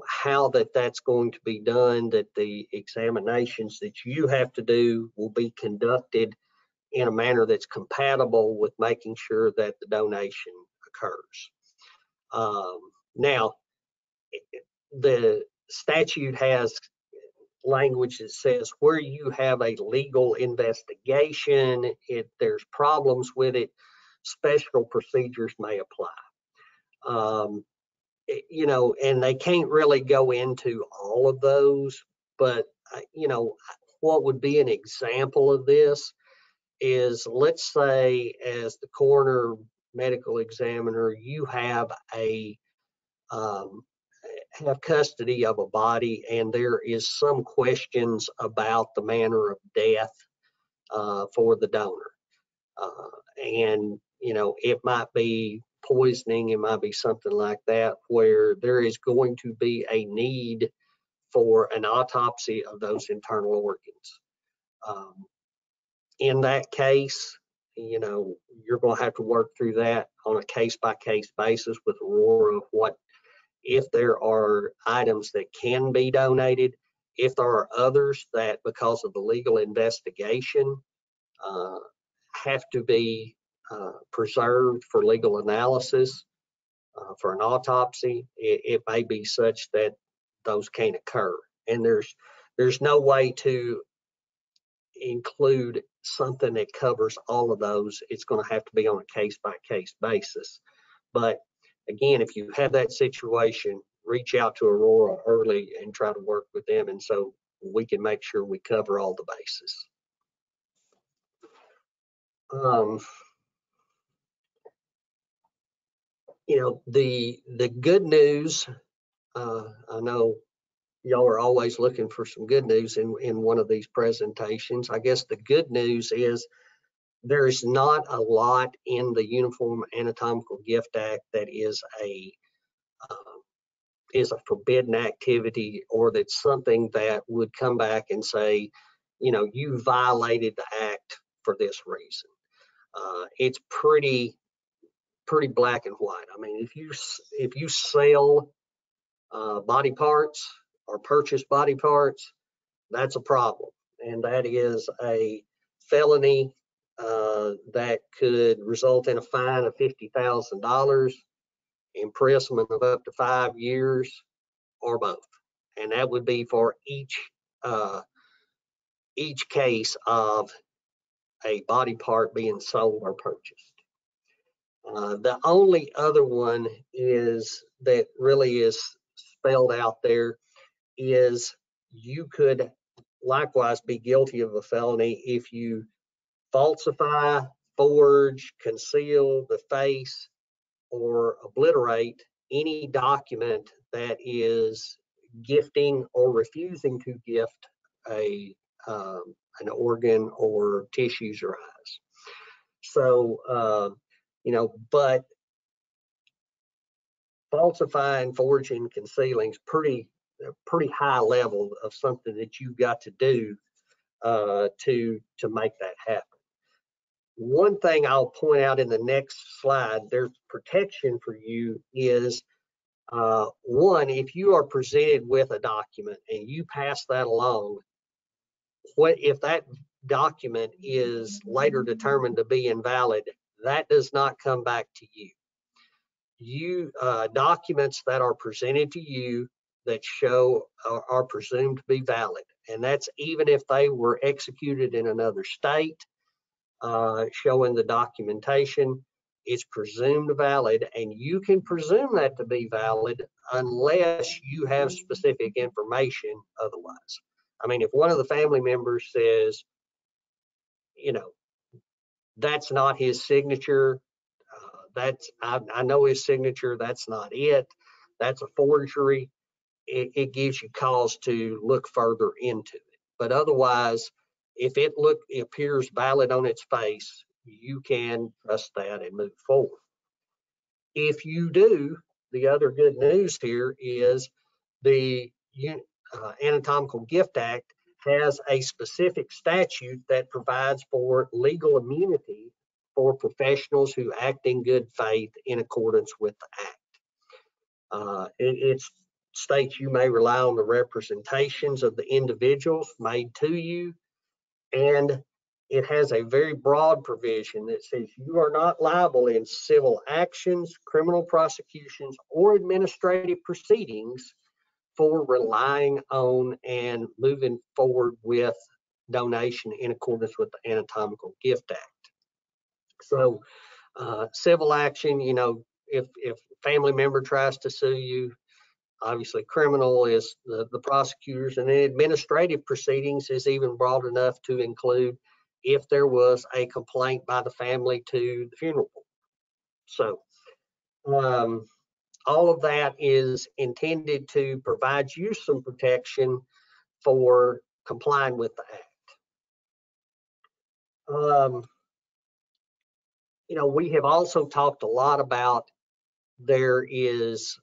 how that's going to be done, that the examinations that you have to do will be conducted in a manner that's compatible with making sure that the donation occurs. Now, the statute has language that says where you have a legal investigation, if there's problems with it, special procedures may apply. And they can't really go into all of those, but what would be an example of this is, let's say as the coroner medical examiner, you have have custody of a body and there is some questions about the manner of death for the donor. And it might be poisoning, it might be something like that, where there is going to be a need for an autopsy of those internal organs. In that case, you're going to have to work through that on a case-by-case basis with ARORA of what, if there are items that can be donated, if there are others that, because of the legal investigation, have to be preserved for legal analysis, for an autopsy, it may be such that those can't occur. And there's no way to include something that covers all of those. It's going to have to be on a case-by-case basis. But again, if you have that situation, reach out to ARORA early and try to work with them, and so we can make sure we cover all the bases. The good news, I know y'all are always looking for some good news in one of these presentations. I guess the good news is there's not a lot in the Uniform Anatomical Gift Act that is a forbidden activity, or that's something that would come back and say, you violated the act for this reason. It's pretty black and white. I mean, if you sell body parts or purchase body parts, that's a problem, and that is a felony that could result in a fine of $50,000, imprisonment of up to 5 years, or both. And that would be for each case of a body part being sold or purchased. The only other one is that really is spelled out there is you could likewise be guilty of a felony if you falsify, forge, conceal, deface, or obliterate any document that is gifting or refusing to gift an organ or tissues or eyes. So, but falsifying, forging, concealing is pretty high level of something that you've got to do to make that happen. One thing I'll point out in the next slide, there's protection for you is, one, if you are presented with a document and you pass that along, what if that document is later determined to be invalid, that does not come back to you. Documents that are presented to you that show are presumed to be valid, and that's even if they were executed in another state, showing the documentation is presumed valid, and you can presume that to be valid unless you have specific information otherwise. I mean, if one of the family members says, that's not his signature, I know his signature, that's not it, that's a forgery, it gives you cause to look further into it. But otherwise, if it appears valid on its face, you can trust that and move forward. If you do, the other good news here is the Anatomical Gift Act has a specific statute that provides for legal immunity for professionals who act in good faith in accordance with the act. It states you may rely on the representations of the individuals made to you, and it has a very broad provision that says you are not liable in civil actions, criminal prosecutions, or administrative proceedings for relying on and moving forward with donation in accordance with the Anatomical Gift Act. So civil action, you know, if a family member tries to sue you, obviously criminal is the prosecutors, and then administrative proceedings is even broad enough to include if there was a complaint by the family to the funeral board. So all of that is intended to provide you some protection for complying with the act. You know, we have also talked a lot about there is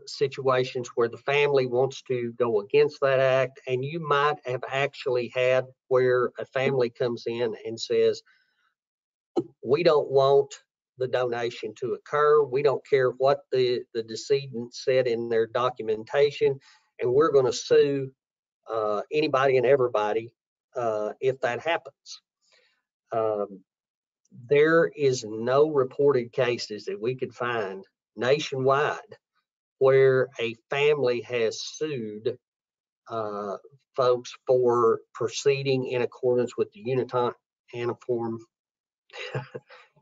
situations where the family wants to go against that act, and you might have actually had where a family comes in and says, we don't want the donation to occur. We don't care what the decedent said in their documentation, and we're going to sue anybody and everybody if that happens. There is no reported cases that we could find nationwide where a family has sued folks for proceeding in accordance with the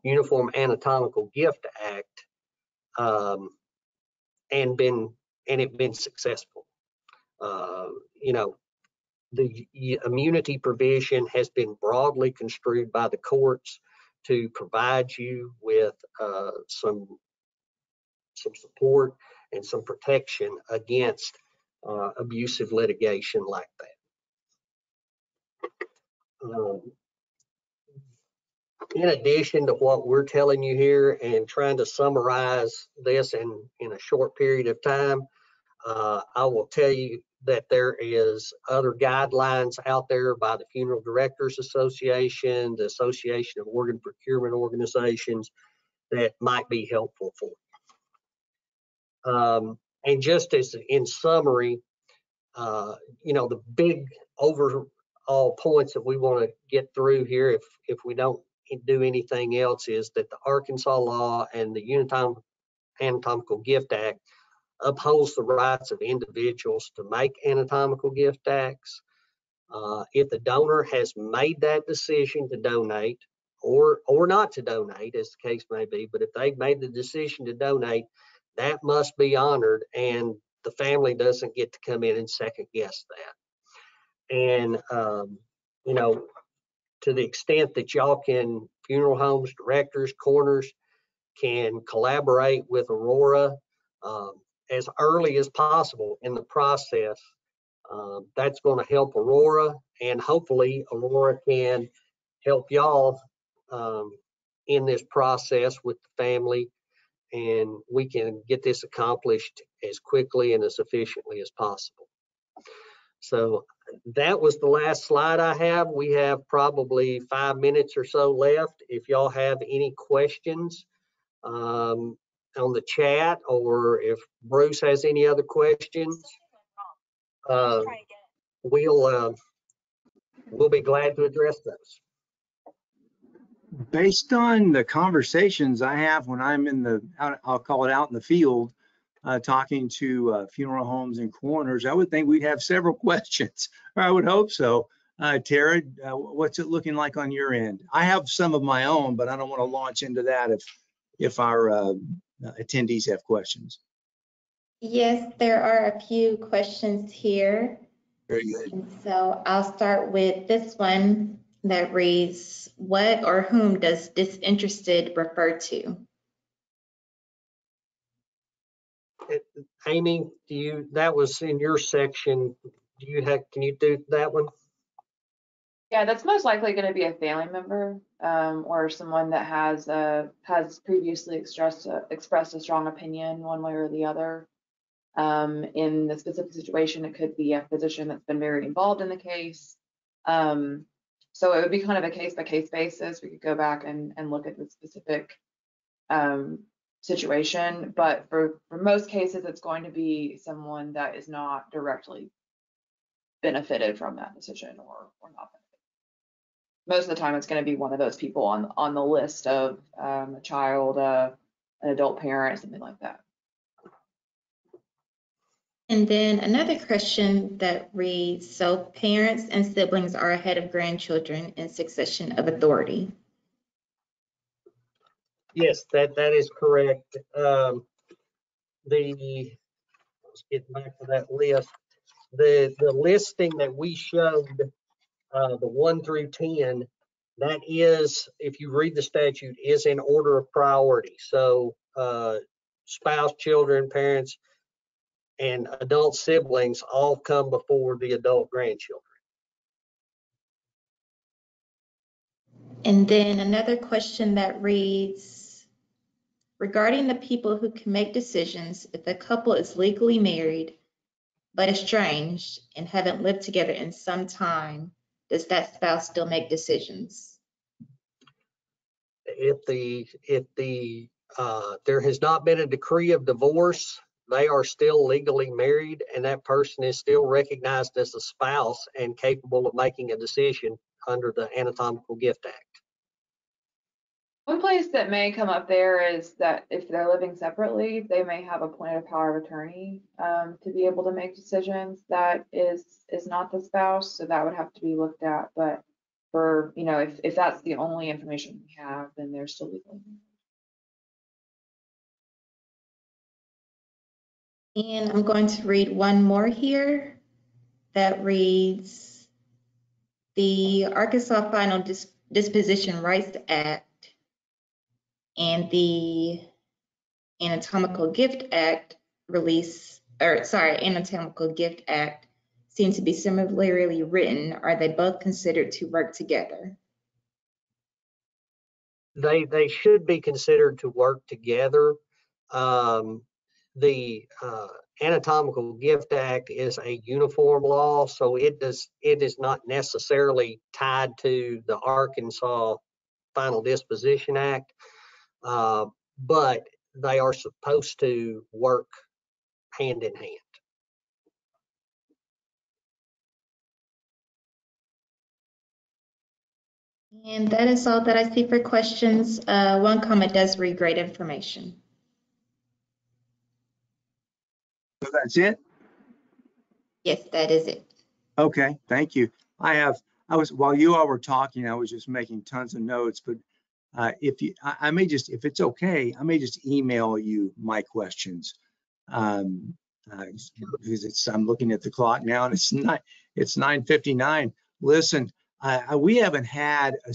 Uniform Anatomical Gift Act and been successful. You know, the immunity provision has been broadly construed by the courts to provide you with some support and some protection against abusive litigation like that. In addition to what we're telling you here and trying to summarize this in a short period of time, I will tell you that there is other guidelines out there by the Funeral Directors Association, the Association of Organ Procurement Organizations that might be helpful for you. And just as in summary, you know, the big overall points that we want to get through here, if we don't do anything else, is that the Arkansas law and the Anatomical Gift Act upholds the rights of individuals to make anatomical gift acts. If the donor has made that decision to donate or not to donate, as the case may be, but if they've made the decision to donate, that must be honored, and the family doesn't get to come in and second guess that. And you know, to the extent that y'all can, funeral homes, directors, coroners, can collaborate with ARORA as early as possible in the process, that's going to help ARORA, and hopefully ARORA can help y'all in this process with the family, and we can get this accomplished as quickly and as efficiently as possible. So that was the last slide I have. We have probably 5 minutes or so left. If y'all have any questions on the chat, or if Bruce has any other questions, we'll be glad to address those. Based on the conversations I have when I'm I'll call it out in the field, talking to funeral homes and coroners, I would think we'd have several questions, or I would hope so. Tara, what's it looking like on your end? I have some of my own, but I don't want to launch into that if our attendees have questions. Yes, there are a few questions here. Very good. And so I'll start with this one that reads, what or whom does disinterested refer to? Amy, that was in your section. Can you do that one? Yeah, that's most likely going to be a family member, or someone that has previously expressed a strong opinion one way or the other. In the specific situation, it could be a physician that's been very involved in the case. So it would be kind of a case by case basis. We could go back and look at the specific situation, but for most cases, it's going to be someone that is not directly benefited from that decision or not. Most of the time, it's going to be one of those people on the list of a child, an adult parent, something like that. And then another question that reads, so parents and siblings are ahead of grandchildren in succession of authority. Yes, that is correct. Let's get back to that list. The listing that we showed, the 1 through 10, that is, if you read the statute, is in order of priority. So spouse, children, parents, and adult siblings all come before the adult grandchildren. And then another question that reads, regarding the people who can make decisions if a couple is legally married but estranged and haven't lived together in some time, does that spouse still make decisions? If there has not been a decree of divorce, they are still legally married, and that person is still recognized as a spouse and capable of making a decision under the Anatomical Gift Act. One place that may come up there is that if they're living separately, they may have appointed power of attorney to be able to make decisions that is not the spouse. So that would have to be looked at. But for, if that's the only information we have, then they're still legally married. And I'm going to read one more here that reads, the Arkansas Final Disposition Rights Act and the Anatomical Gift Act Anatomical Gift Act seem to be similarly written. Are they both considered to work together? They should be considered to work together. The Anatomical Gift Act is a uniform law, so it is not necessarily tied to the Arkansas Final Disposition Act, but they are supposed to work hand in hand. And that is all that I see for questions. One comment does read great information. So that's it? Yes, that is it. Okay, thank you. While you all were talking, I was just making tons of notes, but if it's okay, I may just email you my questions. Because I'm looking at the clock now and it's 9:59. Listen, we haven't had a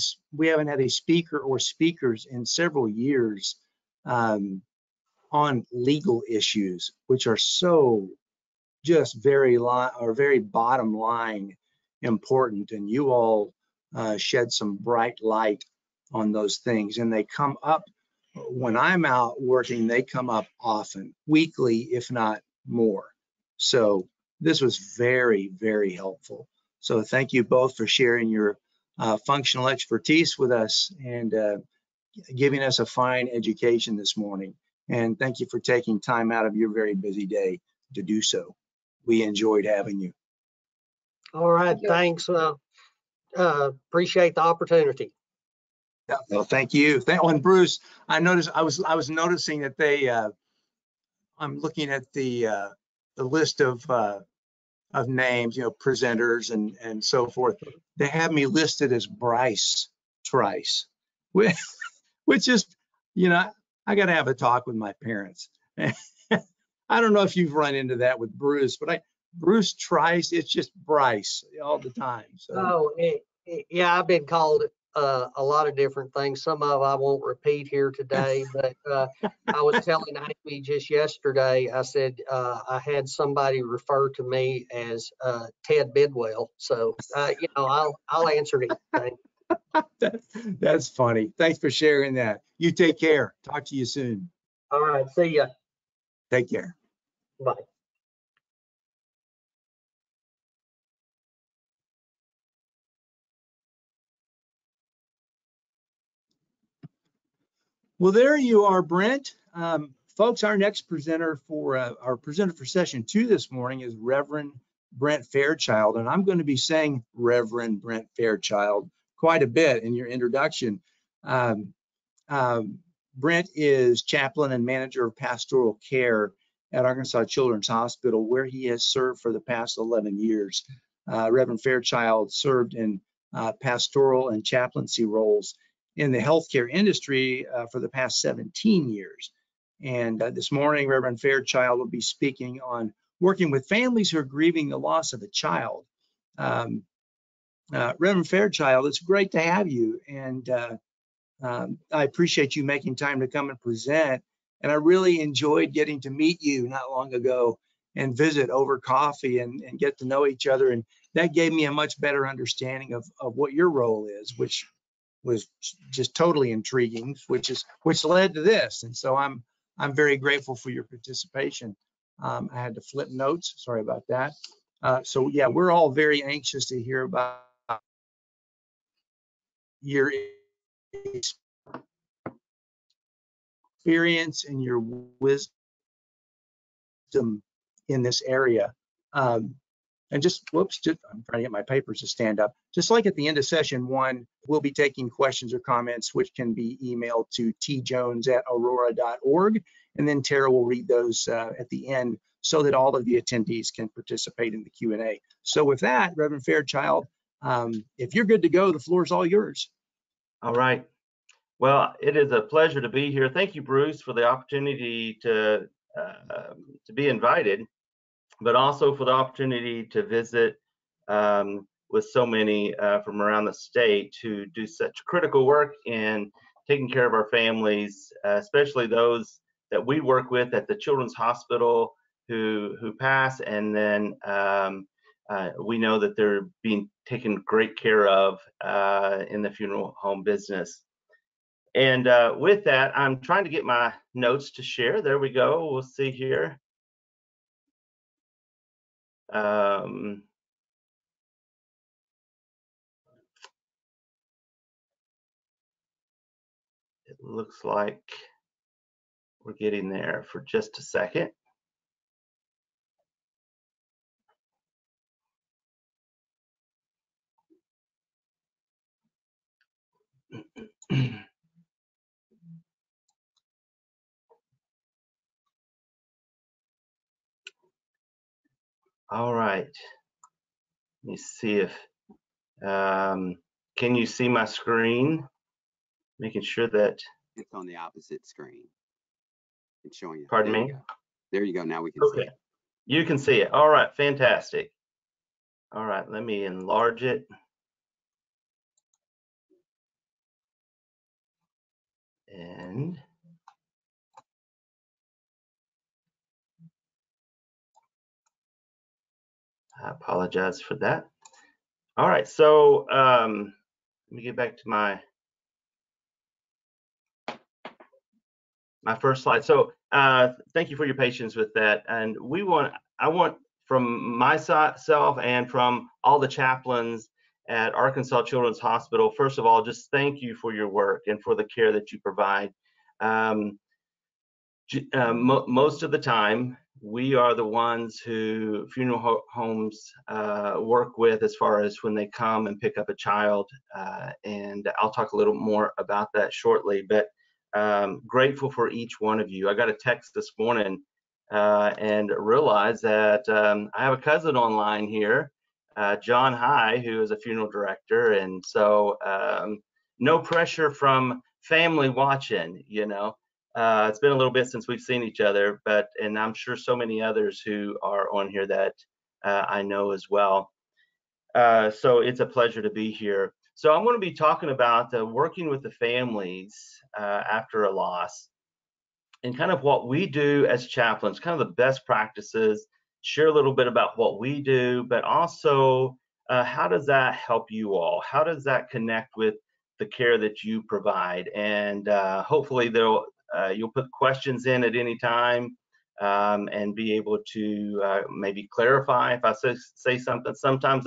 speaker or speakers in several years on legal issues, which are so just very bottom line important, and you all shed some bright light on those things, and they come up when I'm out working. They come up often, weekly, if not more. So this was very, very helpful. So thank you both for sharing your functional expertise with us and giving us a fine education this morning. And thank you for taking time out of your very busy day to do so. We enjoyed having you. All right, thanks. Appreciate the opportunity. Yeah, well, thank you. And Bruce, I noticed I was noticing that they. I'm looking at the list of names, presenters and so forth. They have me listed as Bryce Trice, which is, I got to have a talk with my parents. I don't know if you've run into that with Bruce, but Bruce Trice, it's just Bryce all the time. So. Oh, yeah, I've been called a lot of different things. Some of I won't repeat here today, but I was telling Amy just yesterday, I said I had somebody refer to me as Ted Bidwell. So, you know, I'll answer anything. That's funny. Thanks for sharing that. You take care. Talk to you soon. All right. See ya. Take care. Bye. Well, there you are, Brent. Folks, our next presenter for session 2 this morning is Reverend Brent Fairchild, and I'm going to be saying Reverend Brent Fairchild quite a bit in your introduction. Brent is chaplain and manager of pastoral care at Arkansas Children's Hospital, where he has served for the past 11 years. Reverend Fairchild served in pastoral and chaplaincy roles in the healthcare industry for the past 17 years. And this morning, Reverend Fairchild will be speaking on working with families who are grieving the loss of a child. Reverend Fairchild, it's great to have you. And I appreciate you making time to come and present. And I really enjoyed getting to meet you not long ago and visit over coffee and get to know each other. And that gave me a much better understanding of what your role is, which was just totally intriguing, which led to this. And so I'm very grateful for your participation. I had to flip notes. Sorry about that. So yeah, we're all very anxious to hear about your experience and your wisdom in this area. And just, I'm trying to get my papers to stand up. Just like at the end of session 1, we'll be taking questions or comments, which can be emailed to tjones@aurora.org. And then Tara will read those at the end so that all of the attendees can participate in the Q&A. So with that, Reverend Fairchild, if you're good to go, the floor is all yours. All right. Well, it is a pleasure to be here. Thank you, Bruce, for the opportunity to be invited, but also for the opportunity to visit with so many from around the state who do such critical work in taking care of our families, especially those that we work with at the Children's Hospital who pass, and then we know that they're being taken great care of in the funeral home business. And with that, I'm trying to get my notes to share. There we go. We'll see here. It looks like we're getting there for just a second. All right. Let me see if, can you see my screen? Making sure that. It's on the opposite screen. It's showing you. Pardon there me? You go. There you go. Now we can see Okay. it. You can see it. All right. Fantastic. All right. Let me enlarge it. And I apologize for that. All right, so let me get back to my first slide. So thank you for your patience with that. And I want from myself and from all the chaplains at Arkansas Children's Hospital, first of all, just thank you for your work and for the care that you provide. Most of the time, we are the ones who funeral homes work with as far as when they come and pick up a child. And I'll talk a little more about that shortly, but grateful for each one of you. I got a text this morning and realized that I have a cousin online here, John High, who is a funeral director. And so no pressure from family watching, you know. It's been a little bit since we've seen each other, and I'm sure so many others who are on here that I know as well. So it's a pleasure to be here. So I'm going to be talking about working with the families after a loss, and kind of what we do as chaplains, kind of the best practices, share a little bit about what we do, but also how does that help you all? How does that connect with the care that you provide? And hopefully you'll put questions in at any time, and be able to maybe clarify if I say something. Sometimes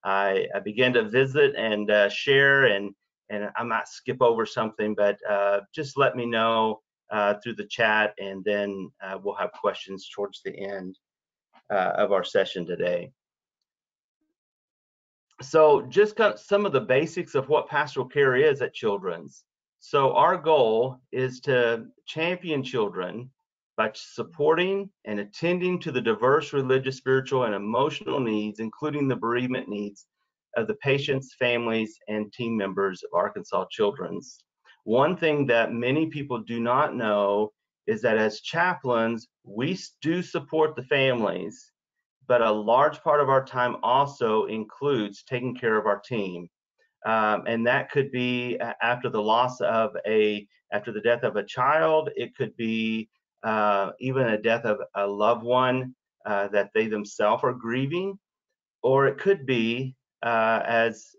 I begin to visit and share, and I might skip over something, but just let me know through the chat, and then we'll have questions towards the end of our session today. So just kind of some of the basics of what pastoral care is at Children's. So our goal is to champion children by supporting and attending to the diverse religious, spiritual, and emotional needs, including the bereavement needs of the patients, families, and team members of Arkansas Children's. One thing that many people do not know is that as chaplains, we do support the families, but a large part of our time also includes taking care of our team. And that could be after the after the death of a child. It could be even a death of a loved one that they themselves are grieving, or it could be as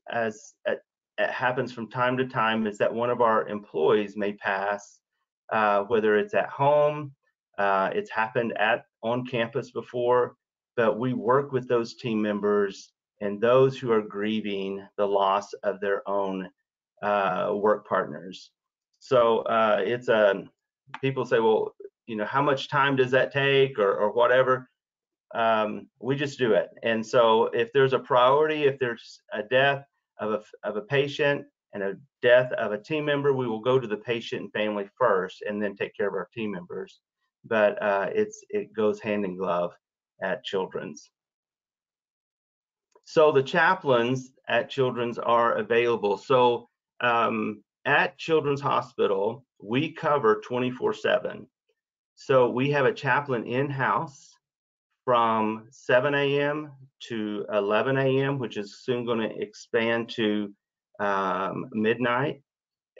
it happens from time to time, is that one of our employees may pass, whether it's at home, it's happened on campus before, but we work with those team members and those who are grieving the loss of their own work partners. So people say, well, how much time does that take, or whatever. We just do it. And so if there's a priority, if there's a death of a patient and a death of a team member, we will go to the patient and family first, and then take care of our team members. But it goes hand in glove at Children's. So the chaplains at Children's are available. So at Children's Hospital, we cover 24/7. So we have a chaplain in-house from 7 a.m. to 11 a.m., which is soon going to expand to midnight.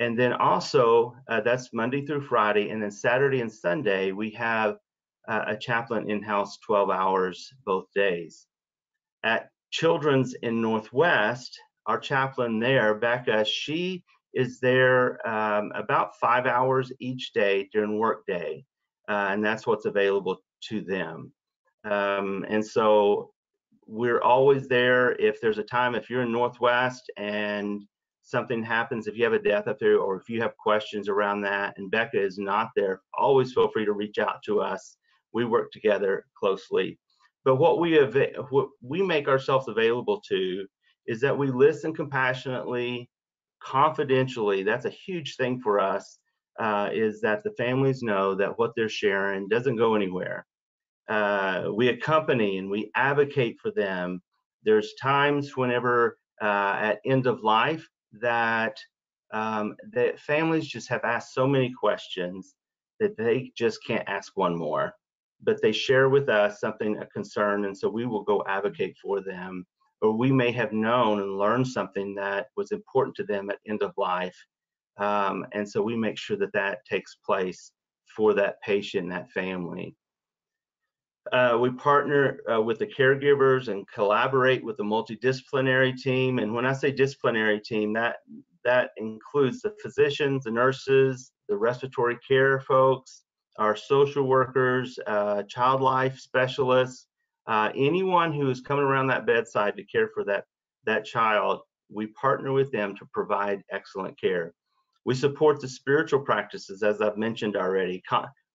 And then also, that's Monday through Friday. And then Saturday and Sunday, we have a chaplain in-house 12 hours both days. At Children's in Northwest, our chaplain there, Becca, she is there about 5 hours each day during work day. And that's what's available to them. And so we're always there. If there's a time, if you're in Northwest and something happens, if you have a death up there, or if you have questions around that and Becca is not there, always feel free to reach out to us. We work together closely. But what we make ourselves available to is that we listen compassionately, confidentially. That's a huge thing for us, is that the families know that what they're sharing doesn't go anywhere. We accompany and we advocate for them. There's times whenever at end of life that the families just have asked so many questions that they just can't ask one more, but they share with us something, a concern, and so we will go advocate for them. Or we may have known and learned something that was important to them at end of life, and so we make sure that that takes place for that patient and that family. We partner with the caregivers and collaborate with the multidisciplinary team. And when I say disciplinary team, that includes the physicians, the nurses, the respiratory care folks, our social workers, child life specialists, anyone who is coming around that bedside to care for that child. We partner with them to provide excellent care. We support the spiritual practices, as I've mentioned already.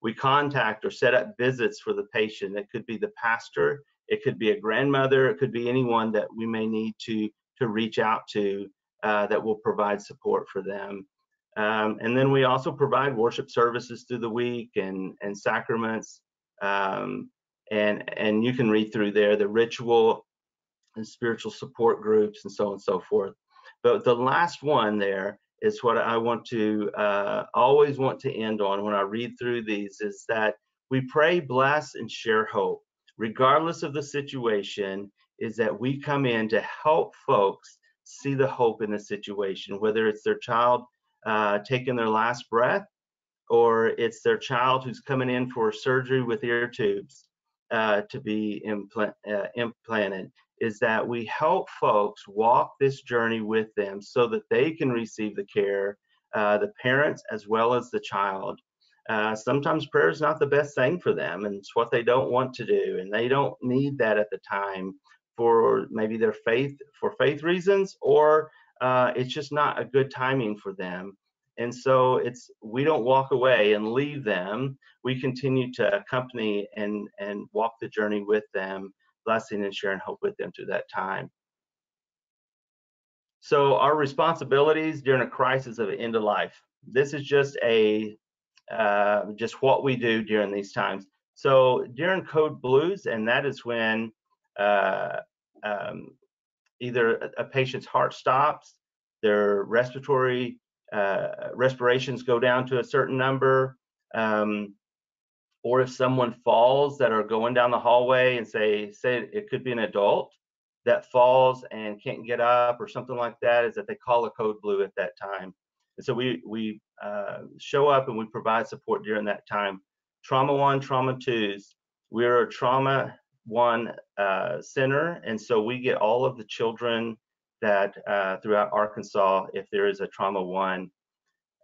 We contact or set up visits for the patient. It could be the pastor, it could be a grandmother, it could be anyone that we may need to reach out to that will provide support for them. And then we also provide worship services through the week and sacraments. And you can read through there the ritual and spiritual support groups and so on and so forth. But the last one there is what I want to always want to end on when I read through these, is that we pray, bless, and share hope. Regardless of the situation, is that we come in to help folks see the hope in the situation, whether it's their child taking their last breath, or it's their child who's coming in for surgery with ear tubes to be implanted, is that we help folks walk this journey with them so that they can receive the care, the parents as well as the child. Sometimes prayer is not the best thing for them, and it's what they don't want to do, and they don't need that at the time for maybe their faith reasons, or it's just not a good timing for them. And so we don't walk away and leave them. We continue to accompany and walk the journey with them, blessing and sharing hope with them through that time. So our responsibilities during a crisis of end of life. This is just just what we do during these times. So during code blues, and that is when either a patient's heart stops, their respirations go down to a certain number, or if someone falls that are going down the hallway, and say it could be an adult that falls and can't get up or something like that, is that they call a code blue at that time. And so we show up and we provide support during that time. Trauma 1, Trauma 2s, we're a Trauma 1 center, and so we get all of the children that throughout Arkansas if there is a Trauma 1.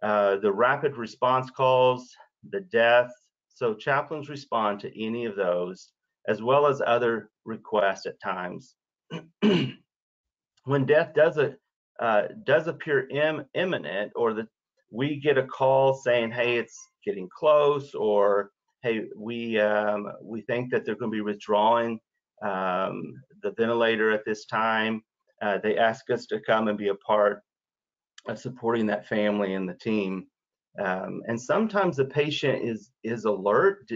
The rapid response calls, the death, so chaplains respond to any of those, as well as other requests at times. When death does appear imminent, or we get a call saying, hey, it's getting close, or hey, we think that they're going to be withdrawing the ventilator at this time, they ask us to come and be a part of supporting that family and the team. And sometimes the patient is alert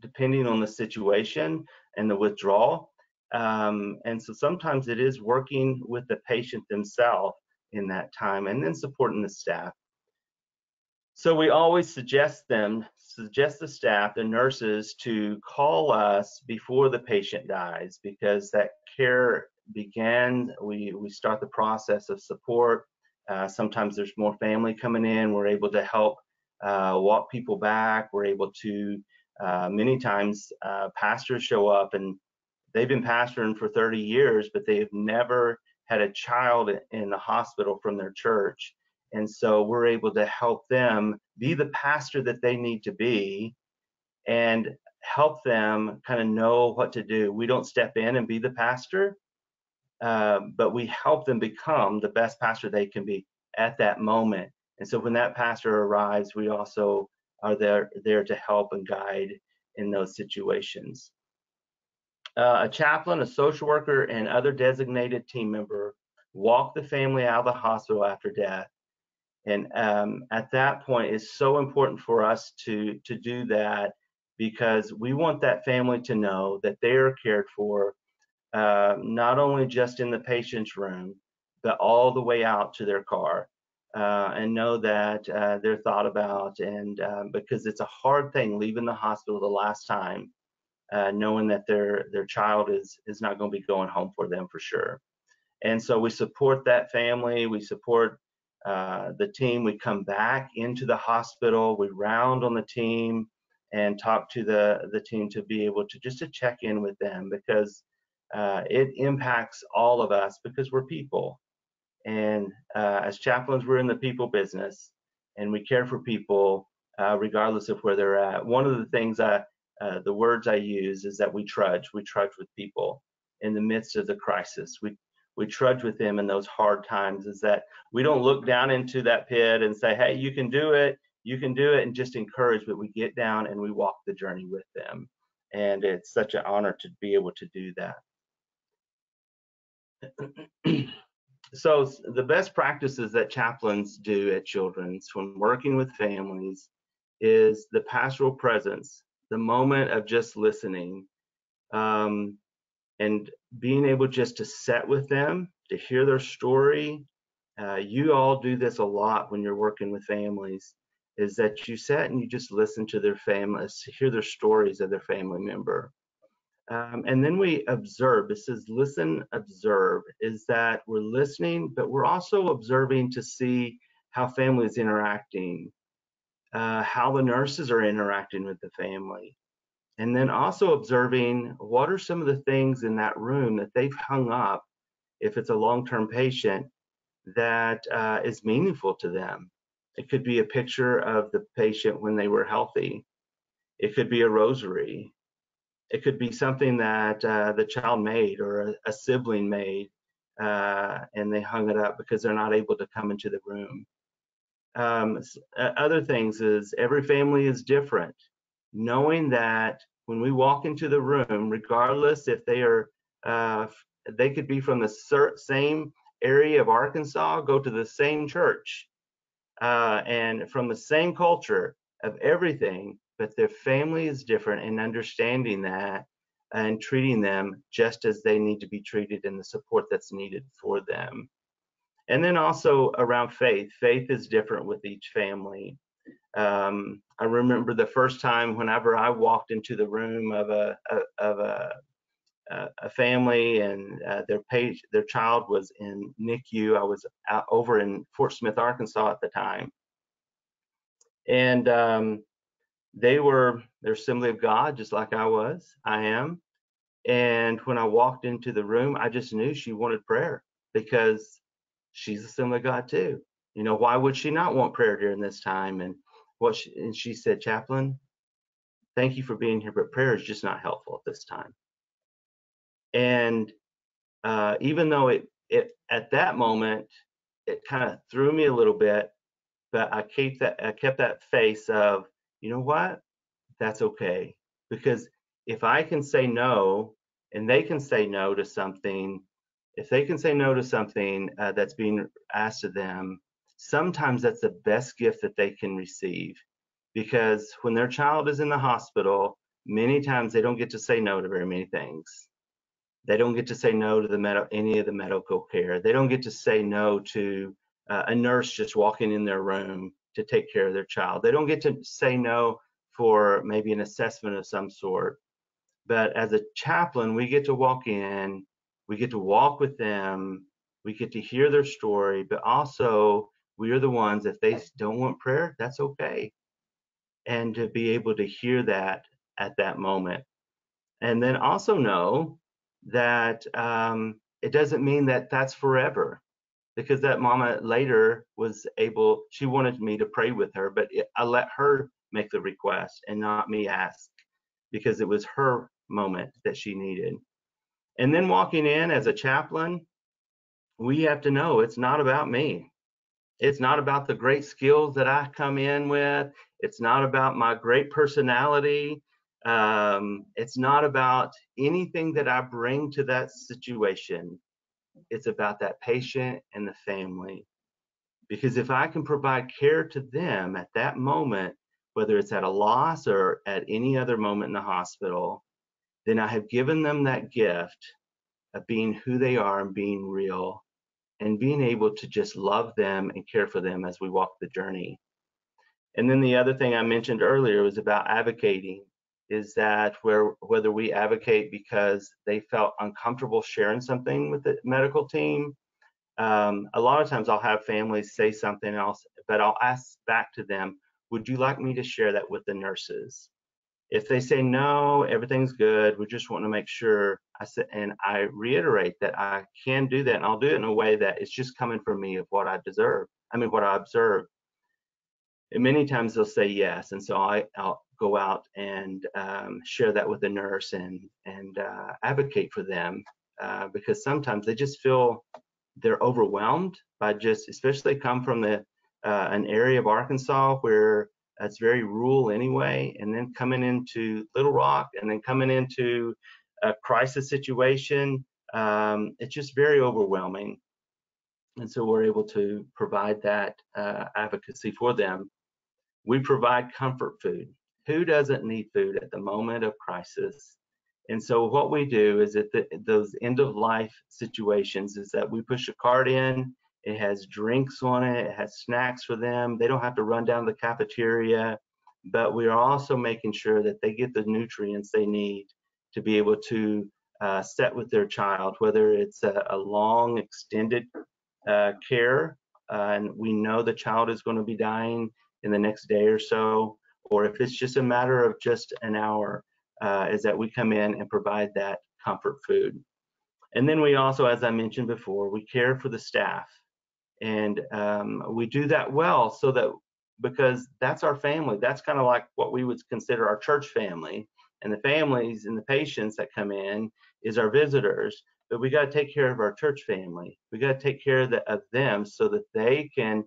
depending on the situation and the withdrawal. And so sometimes it is working with the patient themselves in that time, and then supporting the staff. So we always suggest the staff, the nurses, to call us before the patient dies, because that care began, we start the process of support. Sometimes there's more family coming in. We're able to help walk people back. We're able to, many times, pastors show up, and they've been pastoring for 30 years, but they have never had a child in the hospital from their church. And so we're able to help them be the pastor that they need to be and help them kind of know what to do. We don't step in and be the pastor, but we help them become the best pastor they can be at that moment. And so when that pastor arrives, we also are there to help and guide in those situations. A chaplain, a social worker, and other designated team member walk the family out of the hospital after death. And at that point, it's so important for us to do that, because we want that family to know that they are cared for, not only just in the patient's room, but all the way out to their car, and know that they're thought about. And because it's a hard thing leaving the hospital the last time, knowing that their child is not going to be going home for them for sure. And so we support that family. We support the team. We come back into the hospital. We round on the team and talk to the team to be able to just to check in with them, because it impacts all of us, because we're people. And as chaplains, we're in the people business, and we care for people regardless of where they're at. One of the things the words I use is that we trudge with people in the midst of the crisis. We trudge with them in those hard times, is that we don't look down into that pit and say, hey, you can do it, and just encourage, but we get down and we walk the journey with them. And it's such an honor to be able to do that. So the best practices that chaplains do at Children's when working with families is the pastoral presence, the moment of just listening, and being able just to sit with them, to hear their story. You all do this a lot when you're working with families, is that you sit and you just listen to their families, to hear their stories of their family member. And then we observe. This is listen, observe, is that we're listening, but we're also observing to see how family is interacting, how the nurses are interacting with the family. And then also observing what are some of the things in that room that they've hung up, if it's a long-term patient, that is meaningful to them. It could be a picture of the patient when they were healthy. It could be a rosary. It could be something that the child made or a sibling made, and they hung it up because they're not able to come into the room. Other things is every family is different. Knowing that when we walk into the room, regardless if they are, they could be from the same area of Arkansas, go to the same church, and from the same culture of everything, but their family is different, and understanding that and treating them just as they need to be treated and the support that's needed for them. And then also around faith. Faith is different with each family. I remember the first time whenever I walked into the room of a family, and their child was in NICU. I was out over in Fort Smith, Arkansas at the time, and they're Assembly of God, just like I am. And when I walked into the room, I just knew she wanted prayer, because she's Assembly of God too. You know, why would she not want prayer during this time? And she said, "Chaplain, thank you for being here, but prayer is just not helpful at this time." And even though it at that moment it kind of threw me a little bit, but I kept that face of, you know what, that's okay, because if I can say no and they can say no to something, if they can say no to something that's being asked of them, sometimes that's the best gift that they can receive. Because when their child is in the hospital, many times they don't get to say no to very many things. They don't get to say no to any of the medical care. They don't get to say no to a nurse just walking in their room to take care of their child. They don't get to say no for maybe an assessment of some sort. But as a chaplain, we get to walk in, we get to walk with them, we get to hear their story, but also we are the ones, if they don't want prayer, that's okay. And to be able to hear that at that moment. And then also know that it doesn't mean that that's forever, because that mama later she wanted me to pray with her, but I let her make the request and not me ask, because it was her moment that she needed. And then walking in as a chaplain, we have to know it's not about me. It's not about the great skills that I come in with. It's not about my great personality. It's not about anything that I bring to that situation. It's about that patient and the family. Because if I can provide care to them at that moment, whether it's at a loss or at any other moment in the hospital, then I have given them that gift of being who they are and being real, and being able to just love them and care for them as we walk the journey. And then the other thing I mentioned earlier was about advocating, is that whether we advocate because they felt uncomfortable sharing something with the medical team. A lot of times I'll have families say something else, but I'll ask back to them, would you like me to share that with the nurses? If they say no, everything's good, we just want to make sure, I reiterate that I can do that, and I'll do it in a way that it's just coming from me of what I observe. And many times they'll say yes, and so I'll go out and share that with the nurse and advocate for them, because sometimes they just feel they're overwhelmed by especially come from an area of Arkansas where it's very rural anyway, and then coming into Little Rock and then coming into a crisis situation, it's just very overwhelming. And so we're able to provide that advocacy for them. We provide comfort food. Who doesn't need food at the moment of crisis? And so what we do is at those end of life situations is that we push a cart in. It has drinks on it. It has snacks for them. They don't have to run down to the cafeteria, but we are also making sure that they get the nutrients they need to be able to sit with their child, whether it's a long extended care, and we know the child is going to be dying in the next day or so, or if it's just a matter of just an hour, is that we come in and provide that comfort food. And then we also, as I mentioned before, we care for the staff, and we do that well, so that, because that's our family. That's kind of like what we would consider our church family, and the families and the patients that come in is our visitors. But we got to take care of our church family. We got to take care of them so that they can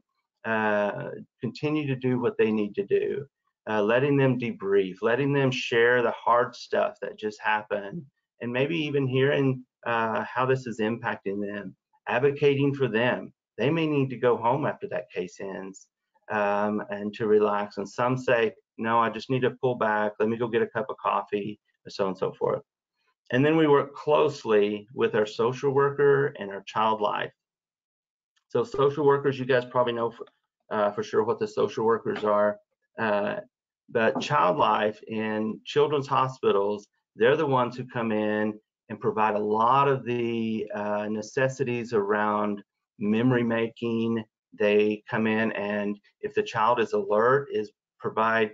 continue to do what they need to do, letting them debrief, letting them share the hard stuff that just happened, and maybe even hearing how this is impacting them, advocating for them. They may need to go home after that case ends and to relax. And some say, no, I just need to pull back. Let me go get a cup of coffee, and so on and so forth. And then we work closely with our social worker and our child life. So social workers, you guys probably know for sure what the social workers are. But child life in children's hospitals, they're the ones who come in and provide a lot of the necessities around memory making. They come in, and if the child is alert, provide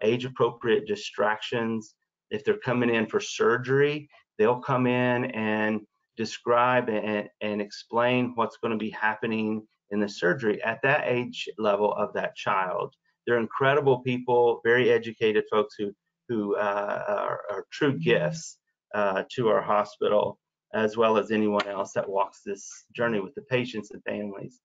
age appropriate distractions. If they're coming in for surgery, they'll come in and describe and explain what's going to be happening in the surgery at that age level of that child. They're incredible people, very educated folks who are true gifts to our hospital, as well as anyone else that walks this journey with the patients and families.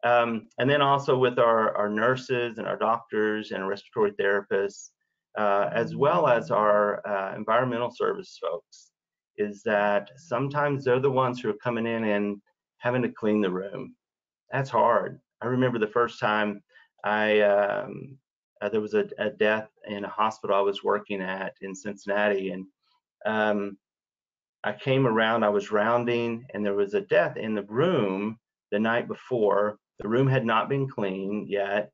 And then also with our nurses and our doctors and respiratory therapists, as well as our environmental service folks, is that sometimes they're the ones who are coming in and having to clean the room. That's hard. I remember the first time there was a death in a hospital I was working at in Cincinnati, and I came around, I was rounding, and there was a death in the room the night before. The room had not been cleaned yet,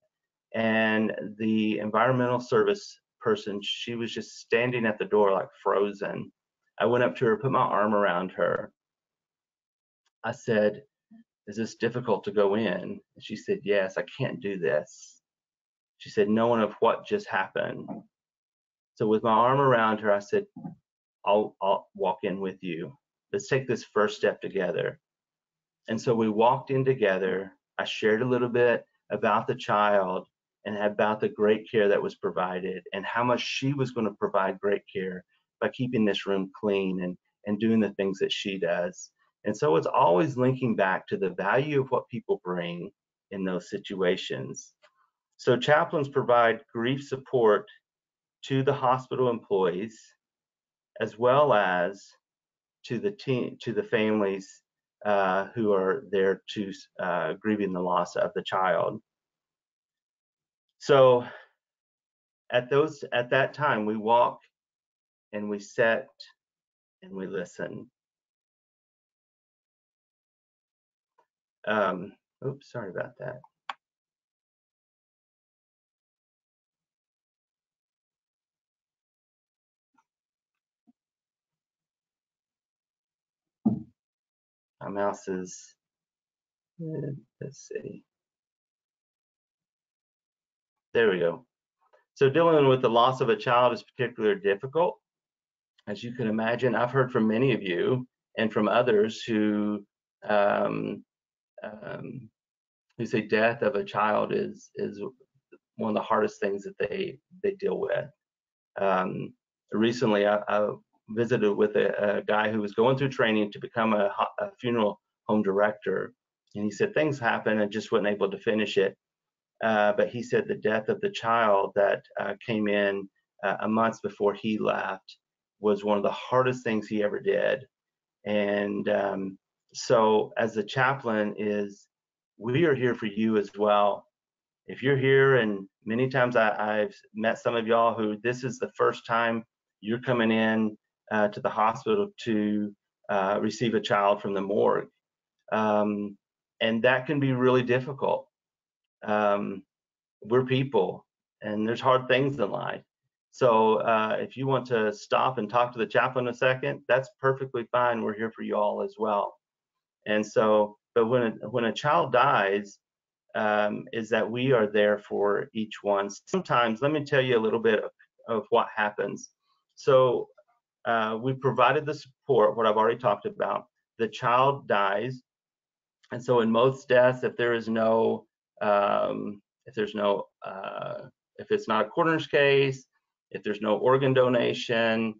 and the environmental service person, she was just standing at the door like frozen. I went up to her, put my arm around her. I said, is this difficult to go in? And she said, yes, I can't do this. She said, knowing of what just happened. So with my arm around her, I said, I'll walk in with you. Let's take this first step together. And so we walked in together. I shared a little bit about the child and about the great care that was provided, and how much she was going to provide great care by keeping this room clean and doing the things that she does. And so it's always linking back to the value of what people bring in those situations. So chaplains provide grief support to the hospital employees, as well as to the team, to the families who are there to grieving the loss of the child. So at that time, we walk and we sit and we listen. Oops, sorry about that. My mouse is, let's see. There we go. So dealing with the loss of a child is particularly difficult. As you can imagine, I've heard from many of you and from others who say death of a child is one of the hardest things that they deal with. Recently, I visited with a guy who was going through training to become a funeral home director, and he said things happened and just wasn't able to finish it. But he said the death of the child that came in a month before he left was one of the hardest things he ever did. And so as a chaplain, we are here for you as well. If you're here, and many times I've met some of y'all who this is the first time you're coming in to the hospital to receive a child from the morgue. And that can be really difficult. We're people, and there's hard things in life. So if you want to stop and talk to the chaplain a second, that's perfectly fine. We're here for you all as well. And so, but when a child dies, is that we are there for each one. Sometimes, let me tell you a little bit of what happens. So we provided the support, what I've already talked about. The child dies, and so in most deaths, if it's not a coroner's case, if there's no organ donation,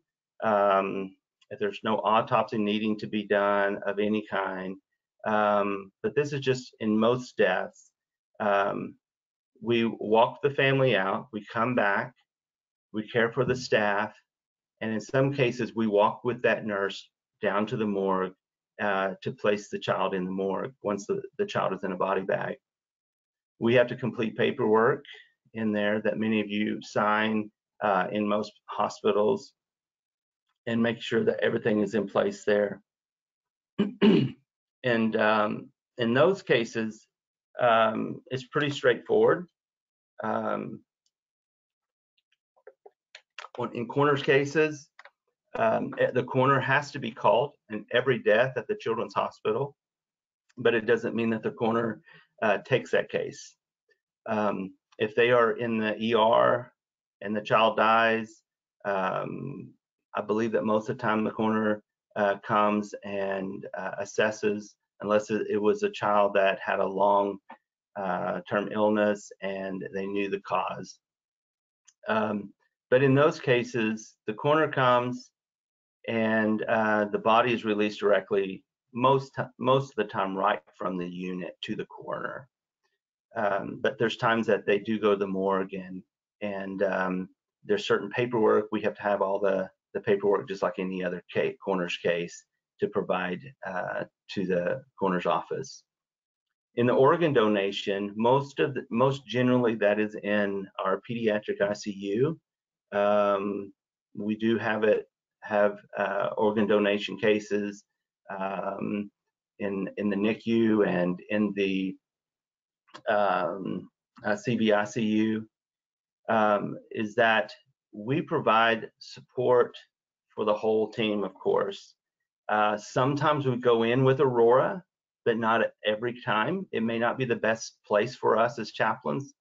if there's no autopsy needing to be done of any kind, but this is just in most deaths, we walk the family out, we come back, we care for the staff, and in some cases, we walk with that nurse down to the morgue to place the child in the morgue once the child is in a body bag. We have to complete paperwork in there that many of you sign in most hospitals and make sure that everything is in place there. And in those cases, it's pretty straightforward. In coroner's cases, the coroner has to be called in every death at the Children's Hospital, but it doesn't mean that the coroner takes that case. If they are in the ER and the child dies, I believe that most of the time the coroner comes and assesses, unless it was a child that had a long-term illness and they knew the cause. But in those cases, the coroner comes and the body is released directly, most of the time right from the unit to the coroner. But there's times that they do go to the morgue, and there's certain paperwork. We have to have all the paperwork just like any other coroner's case to provide to the coroner's office. In the organ donation, most generally that is in our pediatric ICU. We do have organ donation cases in the NICU and in the CVICU, is that we provide support for the whole team, of course. Sometimes we go in with ARORA, but not every time. It may not be the best place for us as chaplains,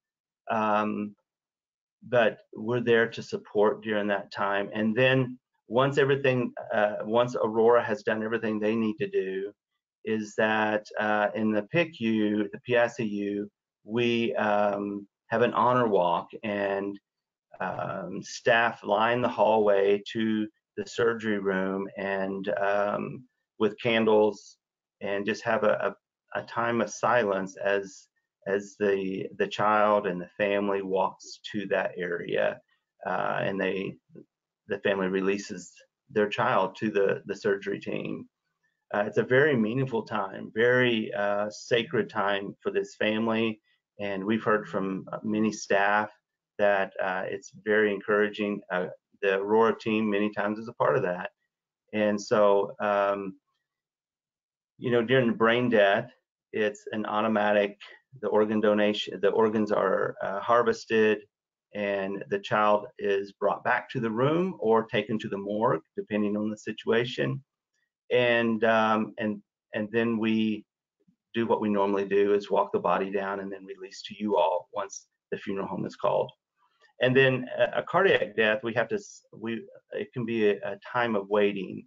but we're there to support during that time. And then once ARORA has done everything they need to do, is that in the PICU, the PICU, we have an honor walk, and staff line the hallway to the surgery room, and with candles, and just have a time of silence as the child and the family walks to that area, and the family releases their child to the surgery team. It's a very meaningful time, very sacred time for this family, and we've heard from many staff that it's very encouraging. The ARORA team many times is a part of that. And so, during the brain death, it's an automatic, the organ donation, the organs are harvested, and the child is brought back to the room or taken to the morgue, depending on the situation. And then we do what we normally do, is walk the body down and then release to you all once the funeral home is called. And then a cardiac death, it can be a time of waiting.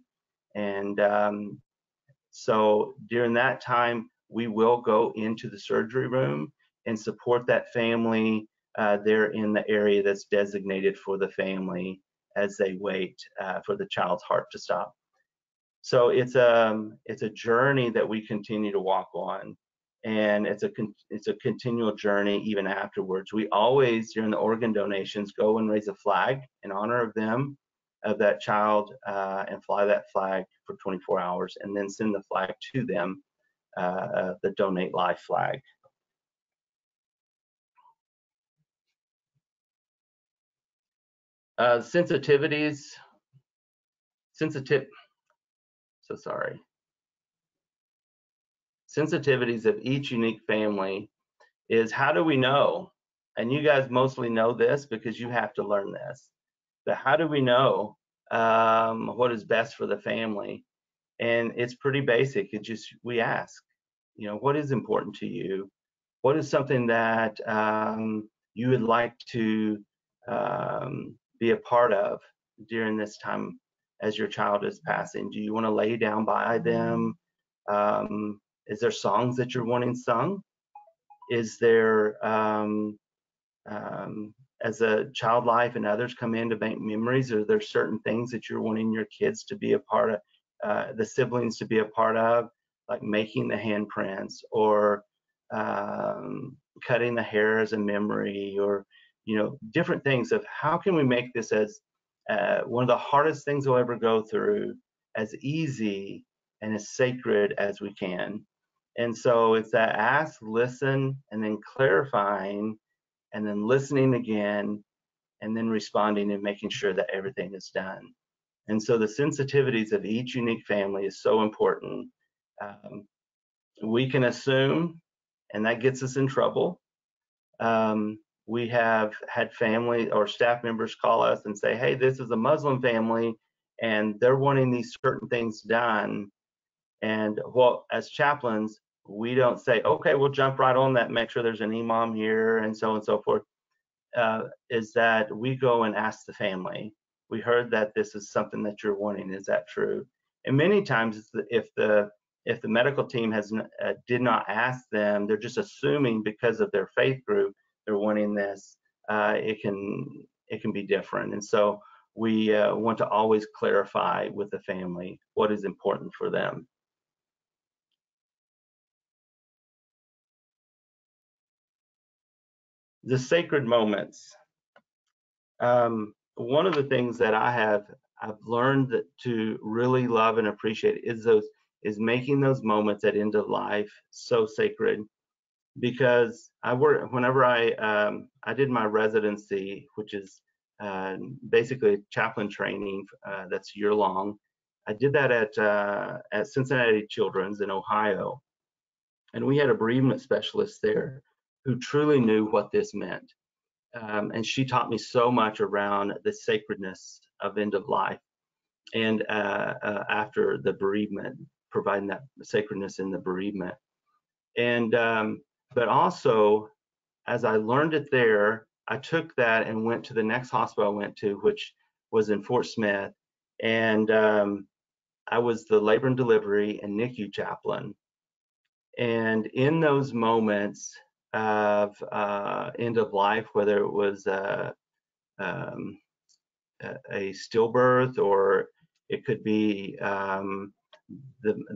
And so during that time, we will go into the surgery room and support that family there in the area that's designated for the family as they wait for the child's heart to stop. So it's a journey that we continue to walk on, and it's a continual journey even afterwards. We always, during the organ donations, go and raise a flag in honor of them, of that child, and fly that flag for 24 hours, and then send the flag to them, the Donate Life flag. Sensitivities of each unique family is, how do we know? And you guys mostly know this because you have to learn this. but how do we know what is best for the family? And it's pretty basic. It just, we ask, what is important to you? What is something that you would like to be a part of during this time as your child is passing? Do you want to lay down by them? Is there songs that you're wanting sung? Is there, as a child life and others come in to make memories, are there certain things that you're wanting your kids to be a part of, the siblings to be a part of, like making the handprints, or cutting the hair as a memory, or different things of how can we make this as one of the hardest things we'll ever go through as easy and as sacred as we can. And so it's that ask, listen, and then clarifying, and then listening again, and then responding and making sure that everything is done. And so the sensitivities of each unique family is so important. We can assume, and that gets us in trouble. We have had family or staff members call us and say, hey, this is a Muslim family, and they're wanting these certain things done. And well, as chaplains, we don't say, okay, we'll jump right on that, make sure there's an imam here, and so forth. Is that we go and ask the family, we heard that this is something that you're wanting, is that true? And many times if the medical team did not ask them, they're just assuming because of their faith group they're wanting this, it can be different. And so we want to always clarify with the family what is important for them. The sacred moments. One of the things that I've learned to really love and appreciate is making those moments at end of life so sacred. Because whenever I did my residency, which is basically chaplain training that's year long. I did that at Cincinnati Children's in Ohio, and we had a bereavement specialist there who truly knew what this meant. And she taught me so much around the sacredness of end of life and after the bereavement, providing that sacredness in the bereavement. And but also, as I learned it there, I took that and went to the next hospital I went to, which was in Fort Smith, and I was the labor and delivery and NICU chaplain. And in those moments of end of life, whether it was a stillbirth, or it could be the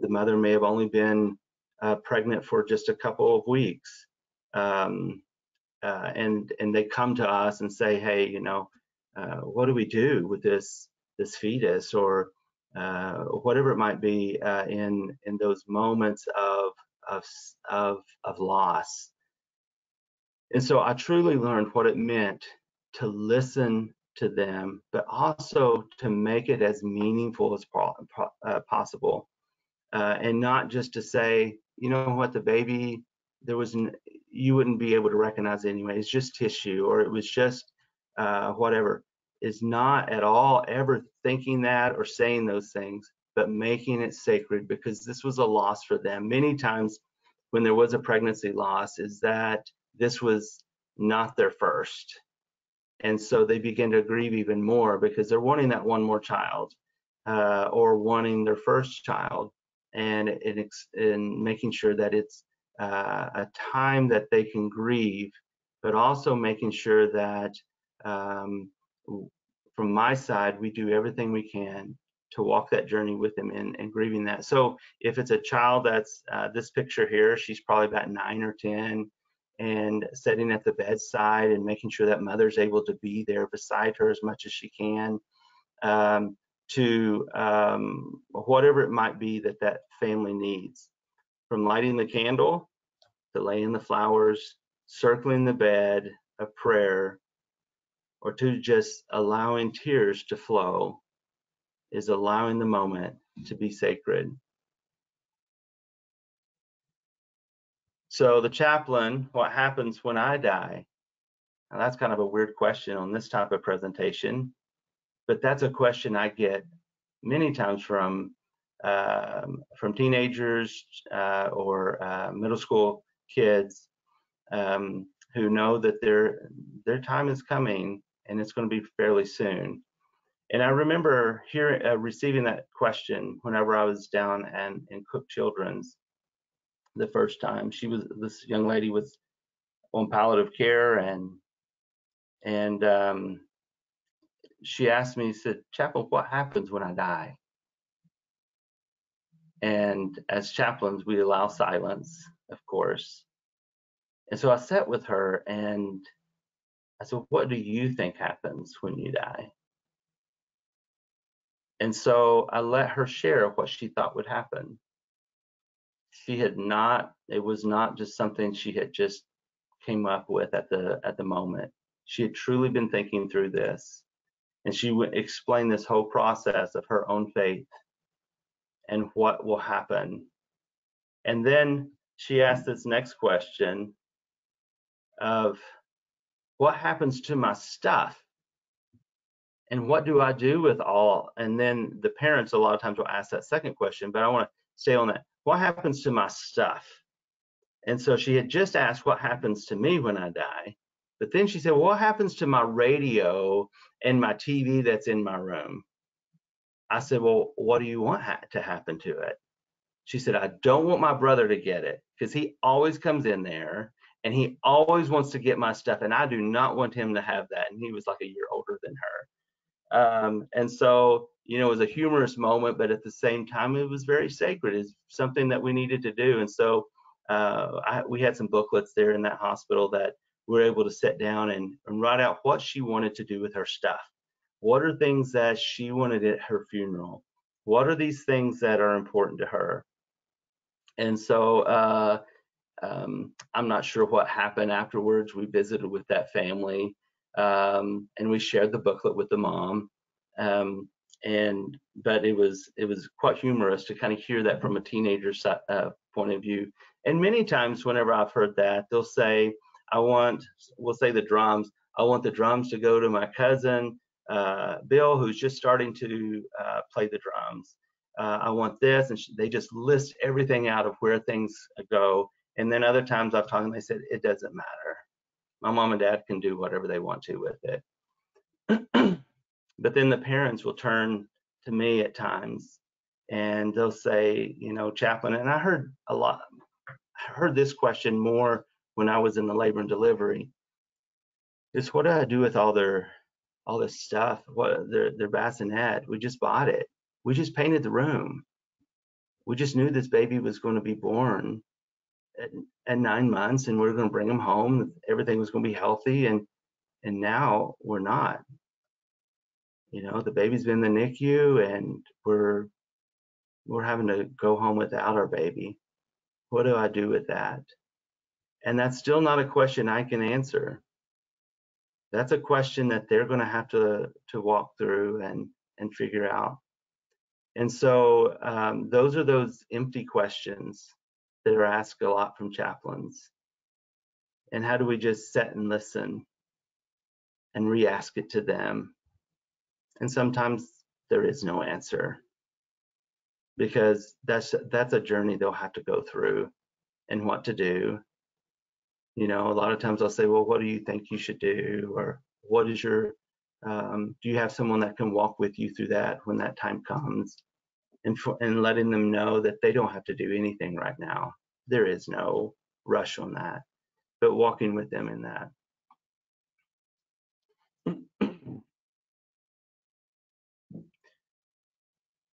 mother may have only been pregnant for just a couple of weeks, and they come to us and say, hey, what do we do with this fetus, or whatever it might be, in those moments of loss. And so I truly learned what it meant to listen to them, but also to make it as meaningful as possible, and not just to say, you know what, the baby, you wouldn't be able to recognize anyway, it's just tissue, or it was just whatever. Is not at all ever thinking that or saying those things, but making it sacred, because this was a loss for them. Many times when there was a pregnancy loss, is that this was not their first. And so they begin to grieve even more because they're wanting that one more child, or wanting their first child, and making sure that it's a time that they can grieve, but also making sure that from my side, we do everything we can to walk that journey with them and grieving that. So if it's a child that's this picture here, she's probably about 9 or 10, and sitting at the bedside and making sure that mother's able to be there beside her as much as she can, to whatever it might be that family needs, from lighting the candle to laying the flowers, circling the bed of prayer, or to just allowing tears to flow, is allowing the moment to be sacred. So the chaplain, what happens when I die? Now that's kind of a weird question on this type of presentation. But that's a question I get many times from teenagers or middle school kids who know that their time is coming, and it's going to be fairly soon. And I remember receiving that question whenever I was down in Cook Children's the first time. This young lady was on palliative care, and she asked me, said, "Chaplain, what happens when I die?" And as chaplains, we allow silence, of course. And so I sat with her and I said, "What do you think happens when you die?" And so I let her share what she thought would happen. It was not just something she had just came up with at the moment. She had truly been thinking through this. And she would explain this whole process of her own faith and what will happen. And then she asked this next question of, what happens to my stuff? And what do I do with all? And then the parents a lot of times will ask that second question, but I want to stay on that. What happens to my stuff? And so she had just asked, what happens to me when I die? But then she said, well, what happens to my radio and my TV that's in my room? I said, well, what do you want to happen to it? She said, I don't want my brother to get it because he always comes in there and he always wants to get my stuff, and I do not want him to have that. And he was like a year older than her. And so, it was a humorous moment, but at the same time, it was very sacred. It's something that we needed to do. And so we had some booklets there in that hospital that we were able to sit down and write out what she wanted to do with her stuff. What are things that she wanted at her funeral? What are these things that are important to her? And so I'm not sure what happened afterwards. We visited with that family, and we shared the booklet with the mom. But it was quite humorous to kind of hear that from a teenager's point of view. And many times, whenever I've heard that, they'll say, we'll say the drums. I want the drums to go to my cousin Bill, who's just starting to play the drums. I want this, and they just list everything out of where things go. And then other times I've talked, and they said it doesn't matter. My mom and dad can do whatever they want to with it. But then the parents will turn to me at times, and they'll say, Chaplain, and I heard this question more when I was in the labor and delivery. Is what do I do with all this stuff? What their bassinet? We just bought it. We just painted the room. We just knew this baby was going to be born at 9 months, and we were going to bring him home. Everything was going to be healthy, and now we're not. The baby's been in the NICU, and we're having to go home without our baby. What do I do with that? And that's still not a question I can answer. That's a question that they're going to have to walk through and figure out. And so those are those empty questions that are asked a lot from chaplains. And how do we just sit and listen and re-ask it to them? And sometimes there is no answer, because that's a journey they'll have to go through and what to do. A lot of times I'll say, well, what do you think you should do? Or what is do you have someone that can walk with you through that when that time comes? And letting them know that they don't have to do anything right now. There is no rush on that, but walking with them in that.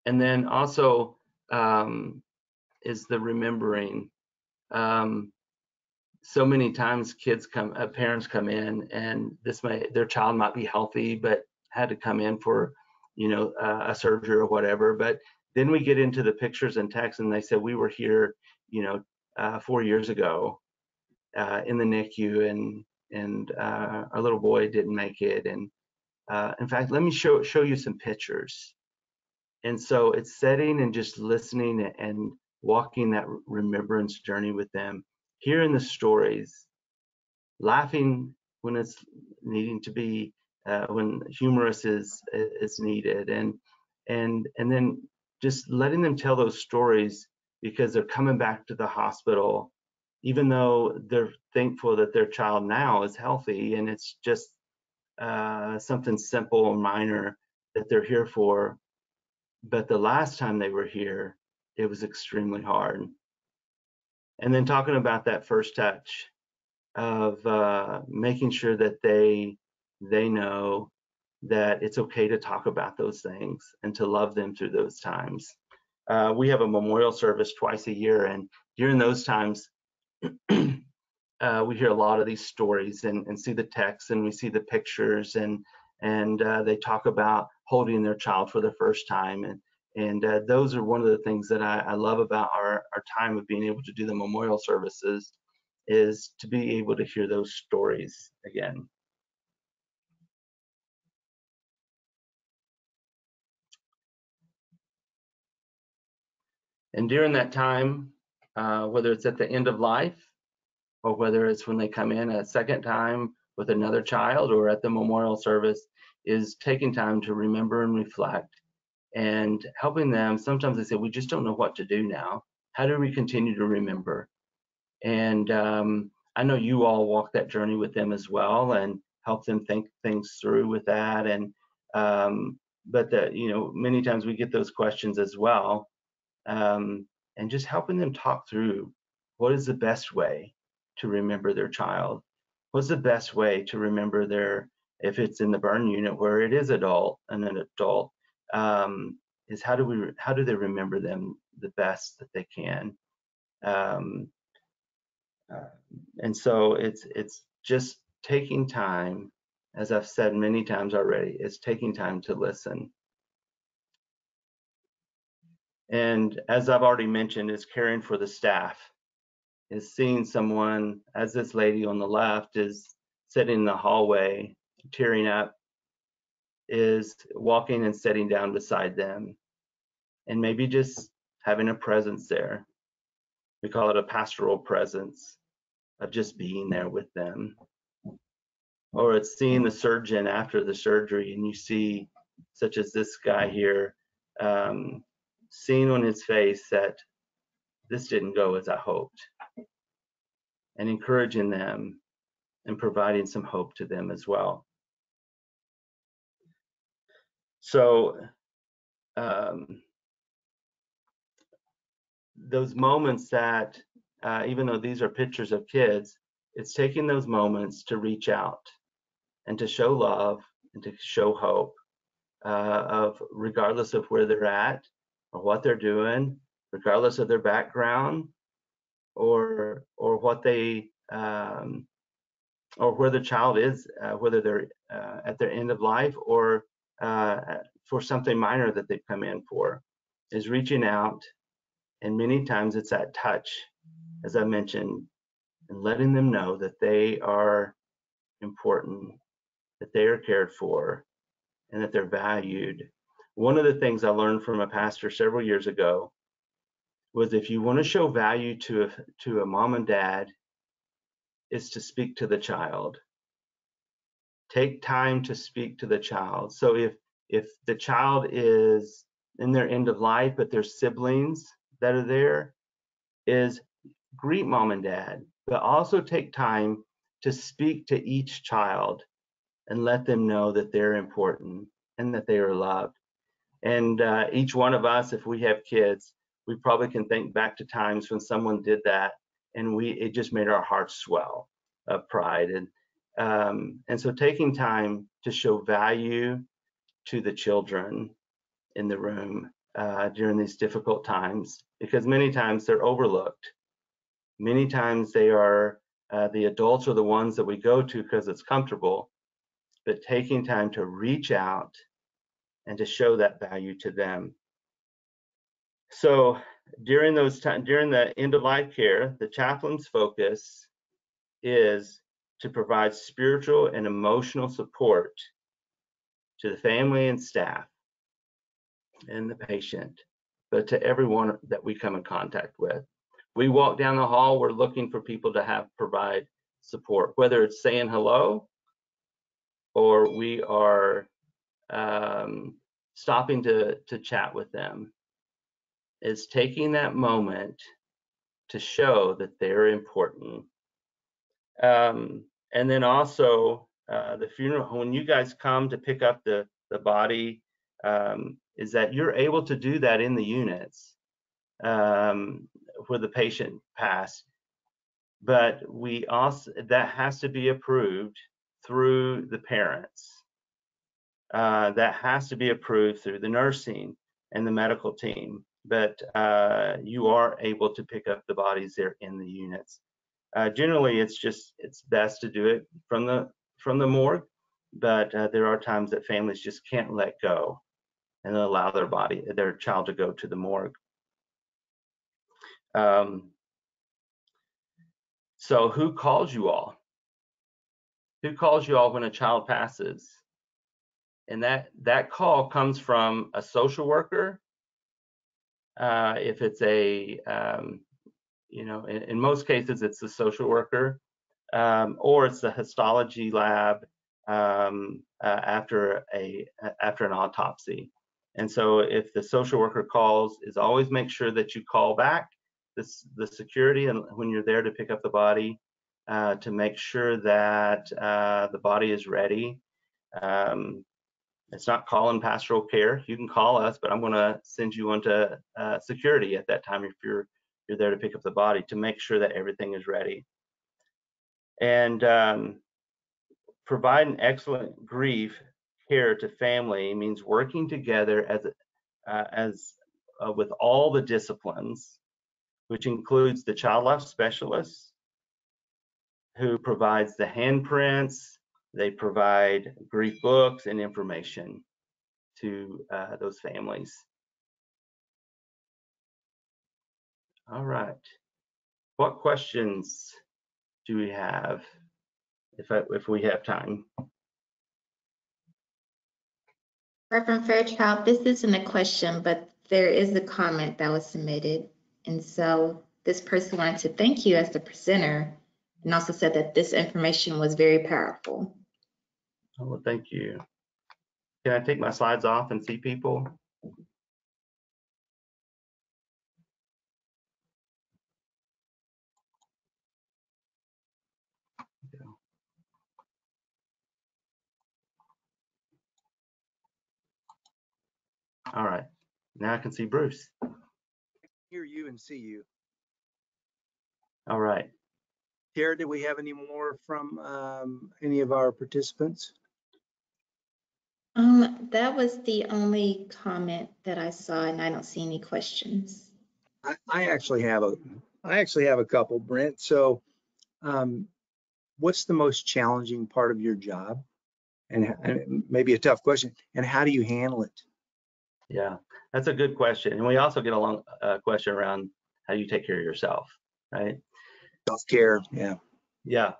And then also is the remembering. So many times parents come in, and their child might be healthy, but had to come in for, a surgery or whatever. But then we get into the pictures and text, and they said, we were here, 4 years ago in the NICU, and our little boy didn't make it. And in fact, let me show you some pictures. And so it's sitting and just listening and walking that remembrance journey with them, hearing the stories, laughing when it's needing to be when humorous is needed, and then just letting them tell those stories, because they're coming back to the hospital, even though they're thankful that their child now is healthy, and it's just something simple and minor that they're here for. But the last time they were here, it was extremely hard. And then talking about that first touch of making sure that they know that it's okay to talk about those things and to love them through those times. We have a memorial service twice a year, and during those times, we hear a lot of these stories and see the text, and we see the pictures, and they talk about holding their child for the first time, and those are one of the things that I love about our time of being able to do the memorial services, is to be able to hear those stories again. And during that time, whether it's at the end of life, or whether it's when they come in a second time with another child, or at the memorial service, is taking time to remember and reflect, and helping them. Sometimes they say, we just don't know what to do now. How do we continue to remember? And I know you all walk that journey with them as well, and help them think things through with that. And but many times we get those questions as well, and just helping them talk through what is the best way to remember their child. What's the best way to remember if it's in the burn unit where it is an adult, is how do they remember them the best that they can. And so it's just taking time, as I've said many times already, it's taking time to listen. And as I've already mentioned, is caring for the staff, is seeing someone, as this lady on the left is sitting in the hallway tearing up, is walking and sitting down beside them, and maybe just having a presence there. We call it a pastoral presence, of just being there with them. Or it's seeing the surgeon after the surgery, and you see, such as this guy here, seeing on his face that this didn't go as I hoped, and encouraging them and providing some hope to them as well. So those moments that, even though these are pictures of kids, it's taking those moments to reach out and to show love and to show hope, of regardless of where they're at or what they're doing, regardless of their background, or what they or where the child is, whether they're at their end of life, or for something minor that they've come in for, is reaching out. And many times it's that touch, as I mentioned, and letting them know that they are important, that they are cared for, and that they're valued. One of the things I learned from a pastor several years ago was, if you want to show value to a mom and dad, is to speak to the child. Take time to speak to the child. So if the child is in their end of life, but there's siblings that are there, is greet mom and dad, but also take time to speak to each child and let them know that they're important and that they are loved. And each one of us, if we have kids, we probably can think back to times when someone did that, and it just made our hearts swell of pride. And so taking time to show value to the children in the room during these difficult times, because many times they're overlooked. Many times they are, the adults are the ones that we go to because it's comfortable, but taking time to reach out and to show that value to them. So during the end of life care, the chaplain's focus is to provide spiritual and emotional support to the family and staff and the patient, but to everyone that we come in contact with. We walk down the hall, we're looking for people to provide support, whether it's saying hello, or we are stopping to chat with them, is taking that moment to show that they're important. And then also the funeral, when you guys come to pick up the body, is that you're able to do that in the units where the patient passed. But we also, that has to be approved through the parents. That has to be approved through the nursing and the medical team. But you are able to pick up the bodies there in the units. Generally, it's best to do it from the morgue, but there are times that families just can't let go and allow their child to go to the morgue. So who calls you all? Who calls you all when a child passes? And that call comes from a social worker. If it's a, in most cases, it's the social worker, or it's the histology lab after an autopsy. And so if the social worker calls, is always make sure that you call back the security and when you're there to pick up the body, to make sure that the body is ready. It's not calling pastoral care. You can call us, but I'm going to send you on to security at that time if you're there to pick up the body, to make sure that everything is ready. And provide an excellent grief care to family means working together as with all the disciplines, which includes the child life specialist, who provides the handprints. They provide grief books and information to those families. All right. What questions do we have, if we have time? Reverend Fairchild, this isn't a question, but there is a comment that was submitted. And so this person wanted to thank you as the presenter and also said that this information was very powerful. Oh, well, thank you. Can I take my slides off and see people? All right. Now I can see Bruce. Hear you and see you. All right. Tara, do we have any more from any of our participants? That was the only comment that I saw, and I don't see any questions. I actually have a couple, Brent. So what's the most challenging part of your job? And maybe a tough question, and how do you handle it? Yeah, that's a good question. And we also get a question around how you take care of yourself, right? Self-care, yeah. Yeah.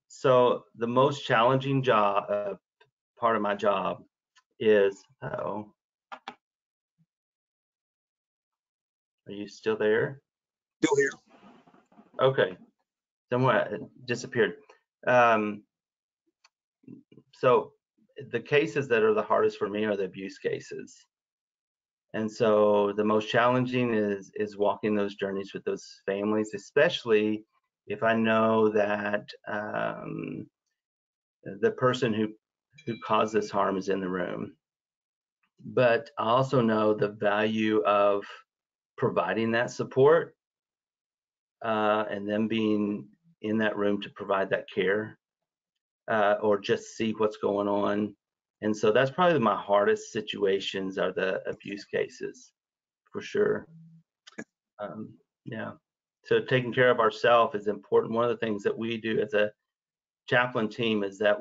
So the most challenging job, part of my job is, are you still there? Still here. Okay. Somewhat disappeared. So the cases that are the hardest for me are the abuse cases. And so the most challenging is walking those journeys with those families, especially if I know that the person who caused this harm is in the room. But I also know the value of providing that support and them being in that room to provide that care or just see what's going on. And so that's probably my hardest situations are the abuse cases, for sure. Yeah. So taking care of ourselves is important. One of the things that we do as a chaplain team is that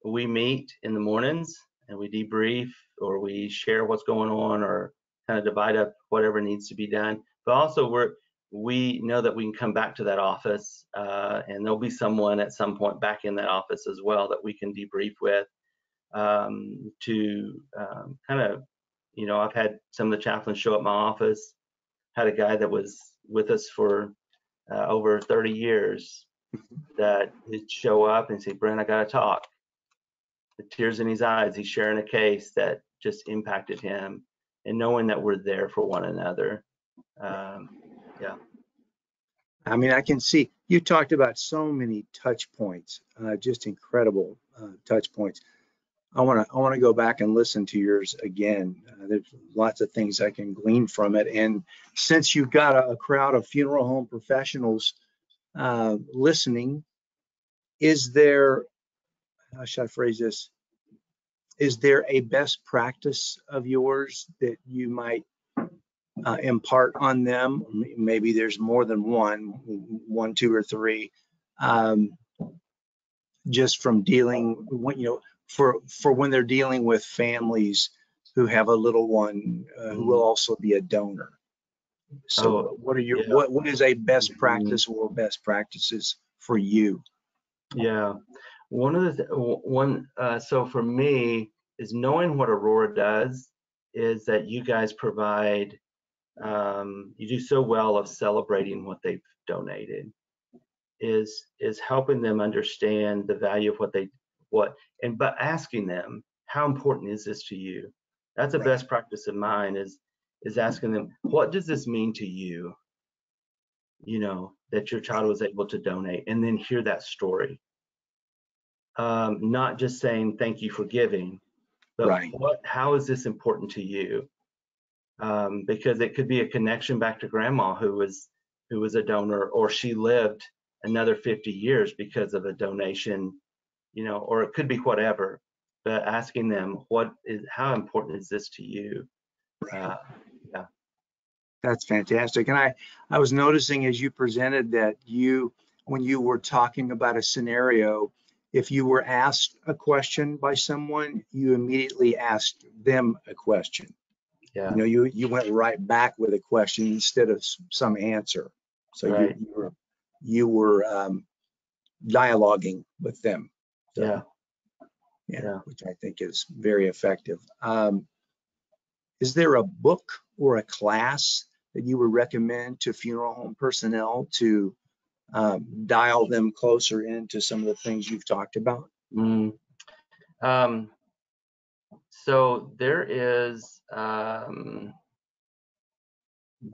we meet in the mornings and we debrief, or we share what's going on, or kind of divide up whatever needs to be done. But also we know that we can come back to that office and there'll be someone at some point back in that office as well that we can debrief with to kind of, I've had some of the chaplains show up my office. Had a guy that was with us for over 30 years that he'd show up and say, Brent, I got to talk. the tears in his eyes, he's sharing a case that just impacted him, and knowing that we're there for one another. Yeah. I mean, I can see you talked about so many touch points, just incredible touch points. I want to go back and listen to yours again. There's lots of things I can glean from it. And since you've got a crowd of funeral home professionals listening, is there, how should I phrase this? Is there a best practice of yours that you might impart on them? Maybe there's more than one, two, or three, just from dealing, for when they're dealing with families who have a little one who will also be a donor. So what are your, yeah. what is a best practice or best practices for you? Yeah, so for me is knowing what Aurora does is that you guys provide, you do so well of celebrating what they've donated, is helping them understand the value of but asking them, how important is this to you? That's a Right. best practice of mine, is asking them, what does this mean to you? That your child was able to donate, and then hear that story. Not just saying thank you for giving, but Right. how is this important to you? Because it could be a connection back to grandma who was a donor, or she lived another 50 years because of a donation, or it could be whatever. But asking them, how important is this to you? Yeah. That's fantastic. And I was noticing as you presented that when you were talking about a scenario, if you were asked a question by someone, you immediately asked them a question. Yeah. You went right back with a question instead of some answer. So Right. you were dialoguing with them. So, Yeah. Which I think is very effective. Is there a book or a class that you would recommend to funeral home personnel to dial them closer into some of the things you've talked about? So there is,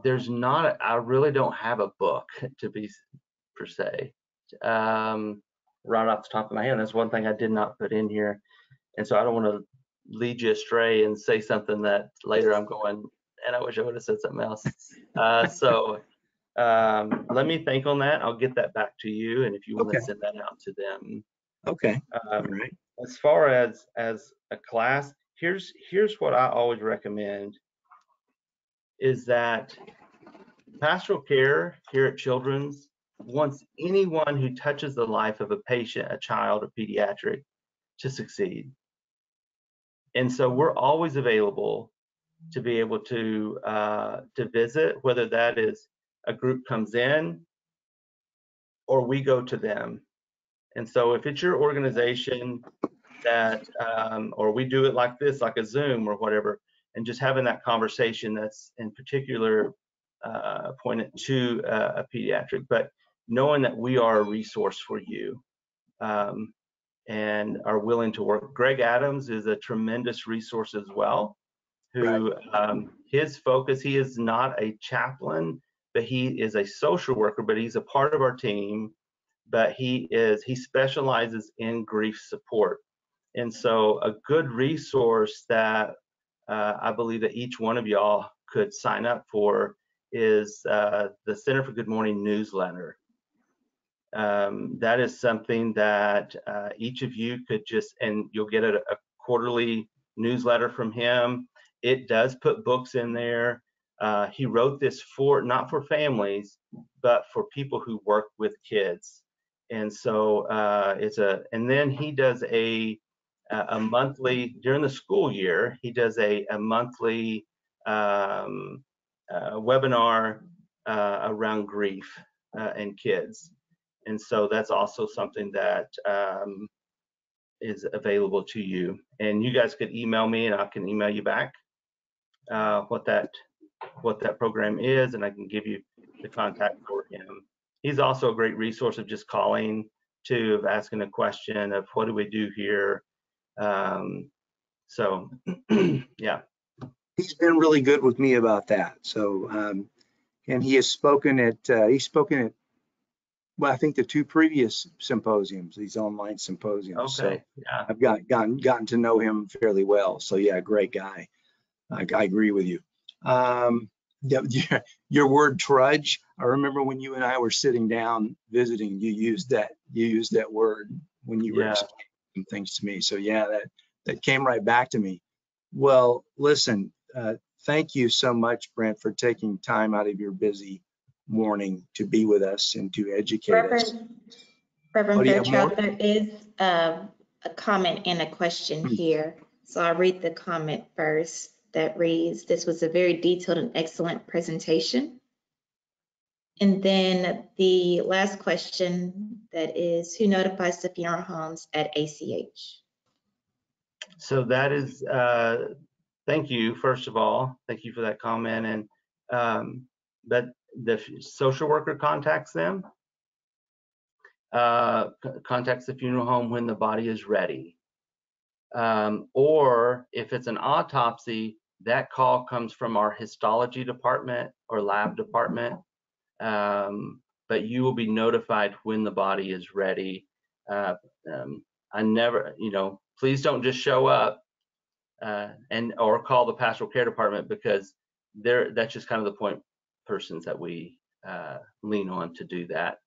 there's not, I really don't have a book to be per se. Right off the top of my head, that's one thing I did not put in here. And so I don't want to lead you astray and say something that later I'm going, and I wish I would have said something else. So let me think on that. I'll get that back to you. And if you want to send that out to them. Okay. All right. As far as a class, here's what I always recommend, is that pastoral care here at Children's wants anyone who touches the life of a patient, a child, a pediatric, to succeed. And so we're always available to be able to visit, whether that is a group comes in or we go to them. And so if it's your organization that, or we do it like this, like a Zoom or whatever, and just having that conversation that's in particular pointed to a pediatric, but knowing that we are a resource for you and are willing to work. Greg Adams is a tremendous resource as well, who his focus, he is not a chaplain, but he is a social worker, but he's a part of our team, but he specializes in grief support. And so a good resource that I believe that each one of y'all could sign up for is the Center for Good Morning newsletter. That is something that each of you could and you'll get a quarterly newsletter from him. It does put books in there. He wrote this not for families, but for people who work with kids. And so and then he does a monthly, during the school year, he does a monthly webinar around grief and kids. And so that's also something that is available to you. And you guys could email me and I can email you back what that program is, and I can give you the contact for him. He's also a great resource of just calling, of asking a question of what do we do here, So, yeah. He's been really good with me about that. So, and he has spoken at, well, I think the 2 previous symposiums, these online symposiums. So Okay. Yeah. I've gotten to know him fairly well. So yeah, great guy. I agree with you. Your word trudge. I remember when you and I were sitting down visiting, you used that word when you were Yeah. explaining some things to me. So yeah, that came right back to me. Well, listen, thank you so much, Brent, for taking time out of your busy morning to be with us and to educate us. Reverend Oh, do you have more? Fairchild, there is a comment and a question here. So I'll read the comment first that reads, "This was a very detailed and excellent presentation." And then the last question that is, who notifies the funeral homes at ACH? So that is, thank you, first of all. Thank you for that comment. And but the social worker contacts them, contacts the funeral home when the body is ready. Or if it's an autopsy, that call comes from our histology department or lab department. But you will be notified when the body is ready. I never, please don't just show up or call the pastoral care department, because that's just kind of the point persons that we lean on to do that,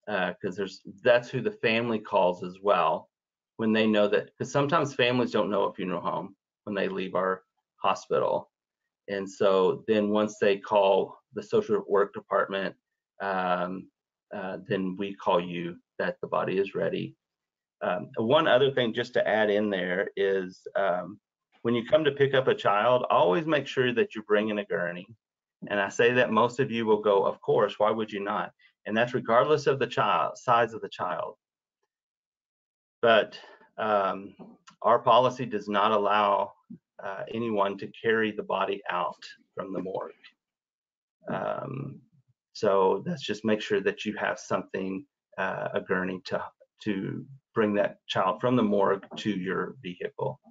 because that's who the family calls as well when they know that, because sometimes families don't know a funeral home when they leave our hospital. And so then once they call the social work department, then we call you that the body is ready. One other thing just to add in there is, when you come to pick up a child, always make sure that you're bringing a gurney. And I say that most of you will go, of course, why would you not? And that's regardless of the size of the child. But our policy does not allow anyone to carry the body out from the morgue. So that's just make sure that you have something, a gurney to bring that child from the morgue to your vehicle.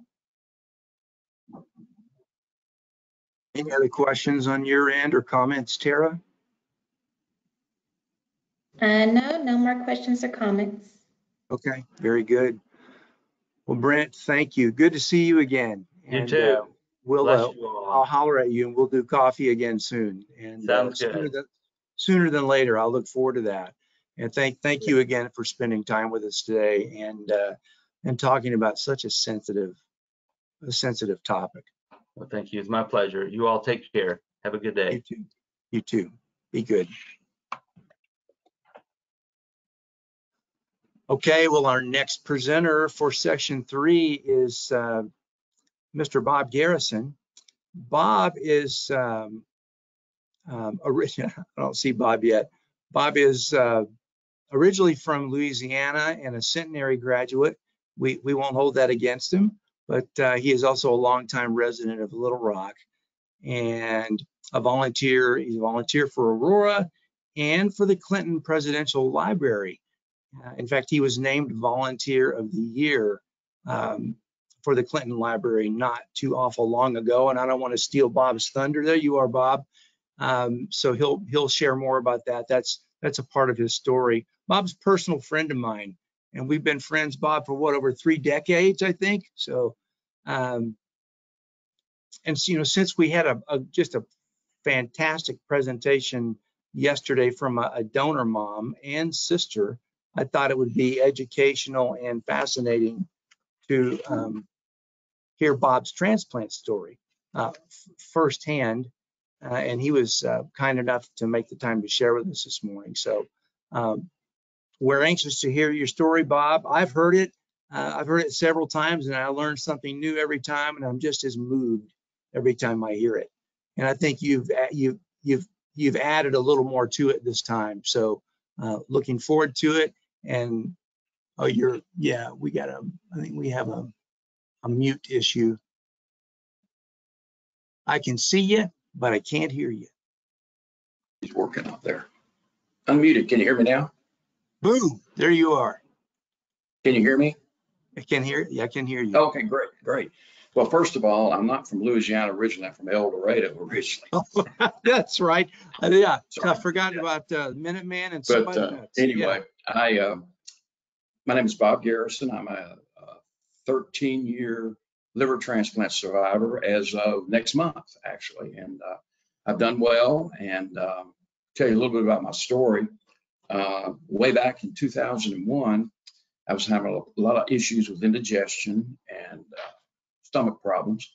Any other questions on your end or comments, Tara? No more questions or comments. Okay, very good. Well, Brent, thank you. Good to see you again. You too. Bless you all. I'll holler at you and we'll do coffee again soon. And Sounds good. Sooner than later. I'll look forward to that. And thank you again for spending time with us today and talking about such a sensitive topic. Well, thank you. It's my pleasure. You all take care. Have a good day. You too. You too. Be good. Okay, well, our next presenter for section 3 is Mr. Bob Garrison. Bob is originally, I don't see Bob yet. Bob is originally from Louisiana and a centenary graduate. We won't hold that against him, but he is also a longtime resident of Little Rock and a volunteer. He's a volunteer for ARORA and for the Clinton Presidential Library. In fact, he was named Volunteer of the Year for the Clinton Library not too awful long ago. And I don't want to steal Bob's thunder. There you are, Bob. So he'll share more about that. That's a part of his story. Bob's a personal friend of mine, and we've been friends, Bob, for what, over 3 decades, I think. So, and since we had just a fantastic presentation yesterday from a donor mom and sister, I thought it would be educational and fascinating to hear Bob's transplant story firsthand. And he was kind enough to make the time to share with us this morning. So we're anxious to hear your story, Bob. I've heard it. I've heard it several times, and I learn something new every time, and I'm just as moved every time I hear it. And I think you've added a little more to it this time. So looking forward to it. And I think we have a mute issue. I can see you, but I can't hear you. He's working out there. Unmuted. Can you hear me now? Boom, there you are. Can you hear me? I can hear you. I can hear you. Okay, great, great. Well, first of all, I'm not from Louisiana originally. I'm from El Dorado originally. That's right. Yeah, I Sorry. forgot Yeah. about Minuteman and But somebody nuts. anyway, my name is Bob Garrison. I'm a 13-year liver transplant survivor as of next month, actually. And I've done well. And tell you a little bit about my story. Way back in 2001, I was having a lot of issues with indigestion and stomach problems.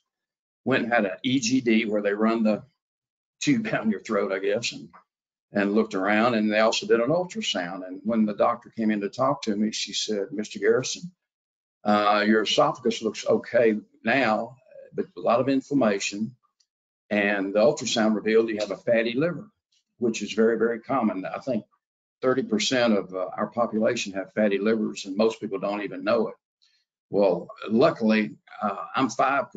Went and had an EGD where they run the tube down your throat, I guess, and looked around, and they also did an ultrasound. And when the doctor came in to talk to me, she said, Mr. Garrison, your esophagus looks okay now, but a lot of inflammation. And the ultrasound revealed you have a fatty liver, which is very, very common. I think 30% of our population have fatty livers, and most people don't even know it. Well, luckily, I'm 5%.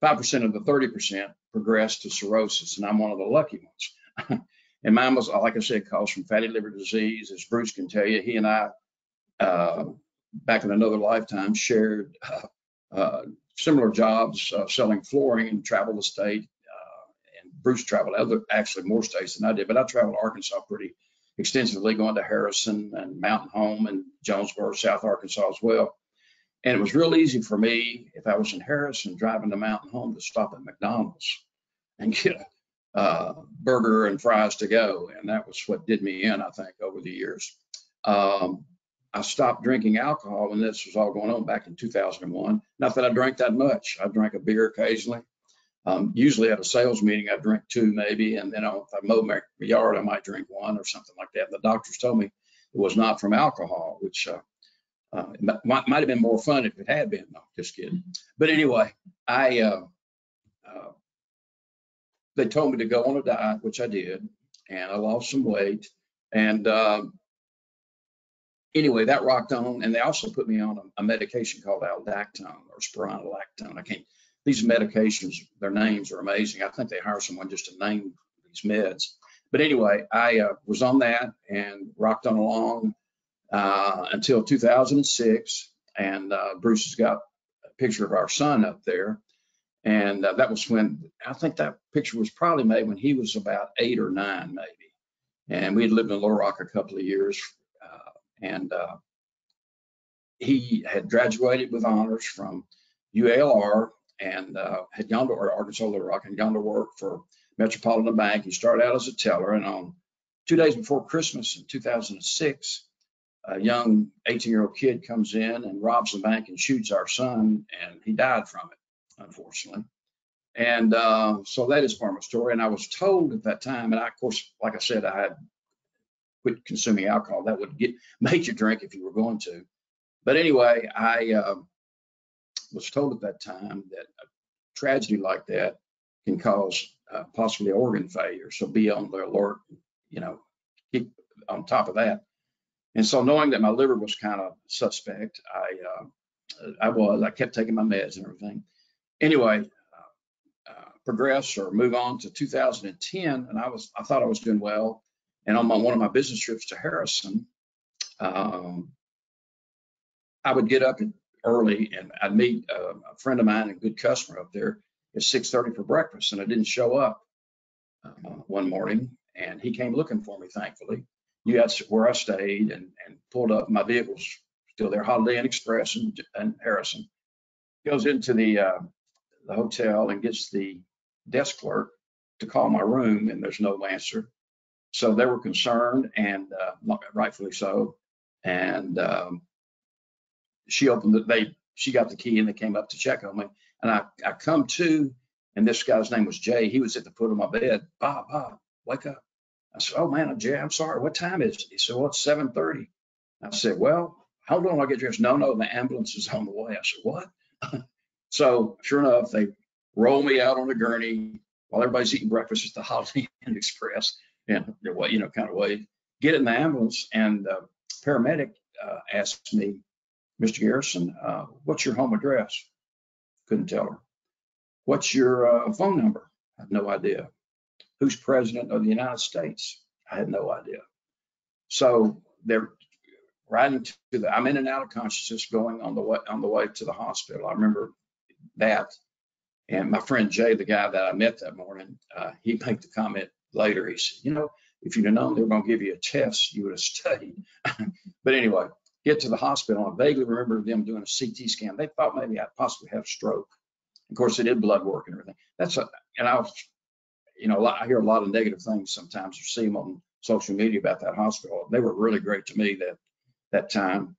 5% of the 30% progress to cirrhosis, and I'm one of the lucky ones. And mine was, like I said, caused from fatty liver disease. As Bruce can tell you, he and I, back in another lifetime, shared similar jobs selling flooring and traveled the state. And Bruce traveled actually more states than I did, but I traveled Arkansas pretty extensively, going to Harrison and Mountain Home and Jonesboro, South Arkansas as well. And it was real easy for me, if I was in Harrison driving to Mountain Home, to stop at McDonald's and get a burger and fries to go. And that was what did me in, I think, over the years. I stopped drinking alcohol when this was all going on back in 2001. Not that I drank that much. I drank a beer occasionally. Usually at a sales meeting, I drink 2 maybe. And then if I mow my yard, I might drink 1 or something like that. The doctors told me it was not from alcohol, which might have been more fun if it had been. No, just kidding. But anyway, they told me to go on a diet, which I did, and I lost some weight. And anyway, that rocked on. And they also put me on a medication called aldactone or spironolactone. These medications, their names are amazing. I think they hire someone just to name these meds. But anyway, I was on that and rocked on along until 2006. And Bruce has got a picture of our son up there. And that was when, I think that picture was probably made when he was about 8 or 9, maybe. And we had lived in Little Rock a couple of years. And he had graduated with honors from UALR and had gone to Arkansas Little Rock and gone to work for Metropolitan Bank. He started out as a teller, and on 2 days before Christmas in 2006, a young 18-year-old kid comes in and robs the bank and shoots our son, and he died from it, unfortunately. And so that is part of my story. And I was told at that time, and I, of course, like I said, I had quit consuming alcohol. That would make you drink if you were going to. But anyway, I was told at that time that a tragedy like that can cause possibly organ failure. So be on the alert, keep on top of that. And so knowing that my liver was kind of suspect, I kept taking my meds and everything. Anyway, progress or move on to 2010, and I thought I was doing well. And on one of my business trips to Harrison, I would get up early and I'd meet a friend of mine, a good customer up there, at 6:30 for breakfast, and I didn't show up one morning, and he came looking for me, thankfully. Knew where I stayed and pulled up. My vehicle's still there, Holiday Inn Express in Harrison. Goes into the hotel and gets the desk clerk to call my room, and there's no answer. So they were concerned, and rightfully so. And she opened it. She got the key, and they came up to check on me. And I come to, and this guy's name was Jay. He was at the foot of my bed. Bob, wake up. I said, oh man, Jay, I'm sorry. What time is it? He said, well, it's 7:30. I said, well, hold on, I'll get dressed. No, the ambulance is on the way. I said, what? So sure enough, they roll me out on a gurney while everybody's eating breakfast at the Holiday Inn Express, and kind of way, get in the ambulance, and paramedic asked me, Mr. Garrison, what's your home address? Couldn't tell her. What's your phone number? I had no idea. Who's president of the United States? I had no idea. So they're riding to I'm in and out of consciousness going on the way to the hospital. I remember that. And my friend Jay, the guy that I met that morning, he made the comment later. He said, you know, if you'd have known they were going to give you a test, you would have stayed. But anyway, get to the hospital. I vaguely remember them doing a CT scan. They thought maybe I possibly had a stroke. Of course, they did blood work and everything. And I was, you know, I hear a lot of negative things sometimes. You see them on social media about that hospital. They were really great to me that time.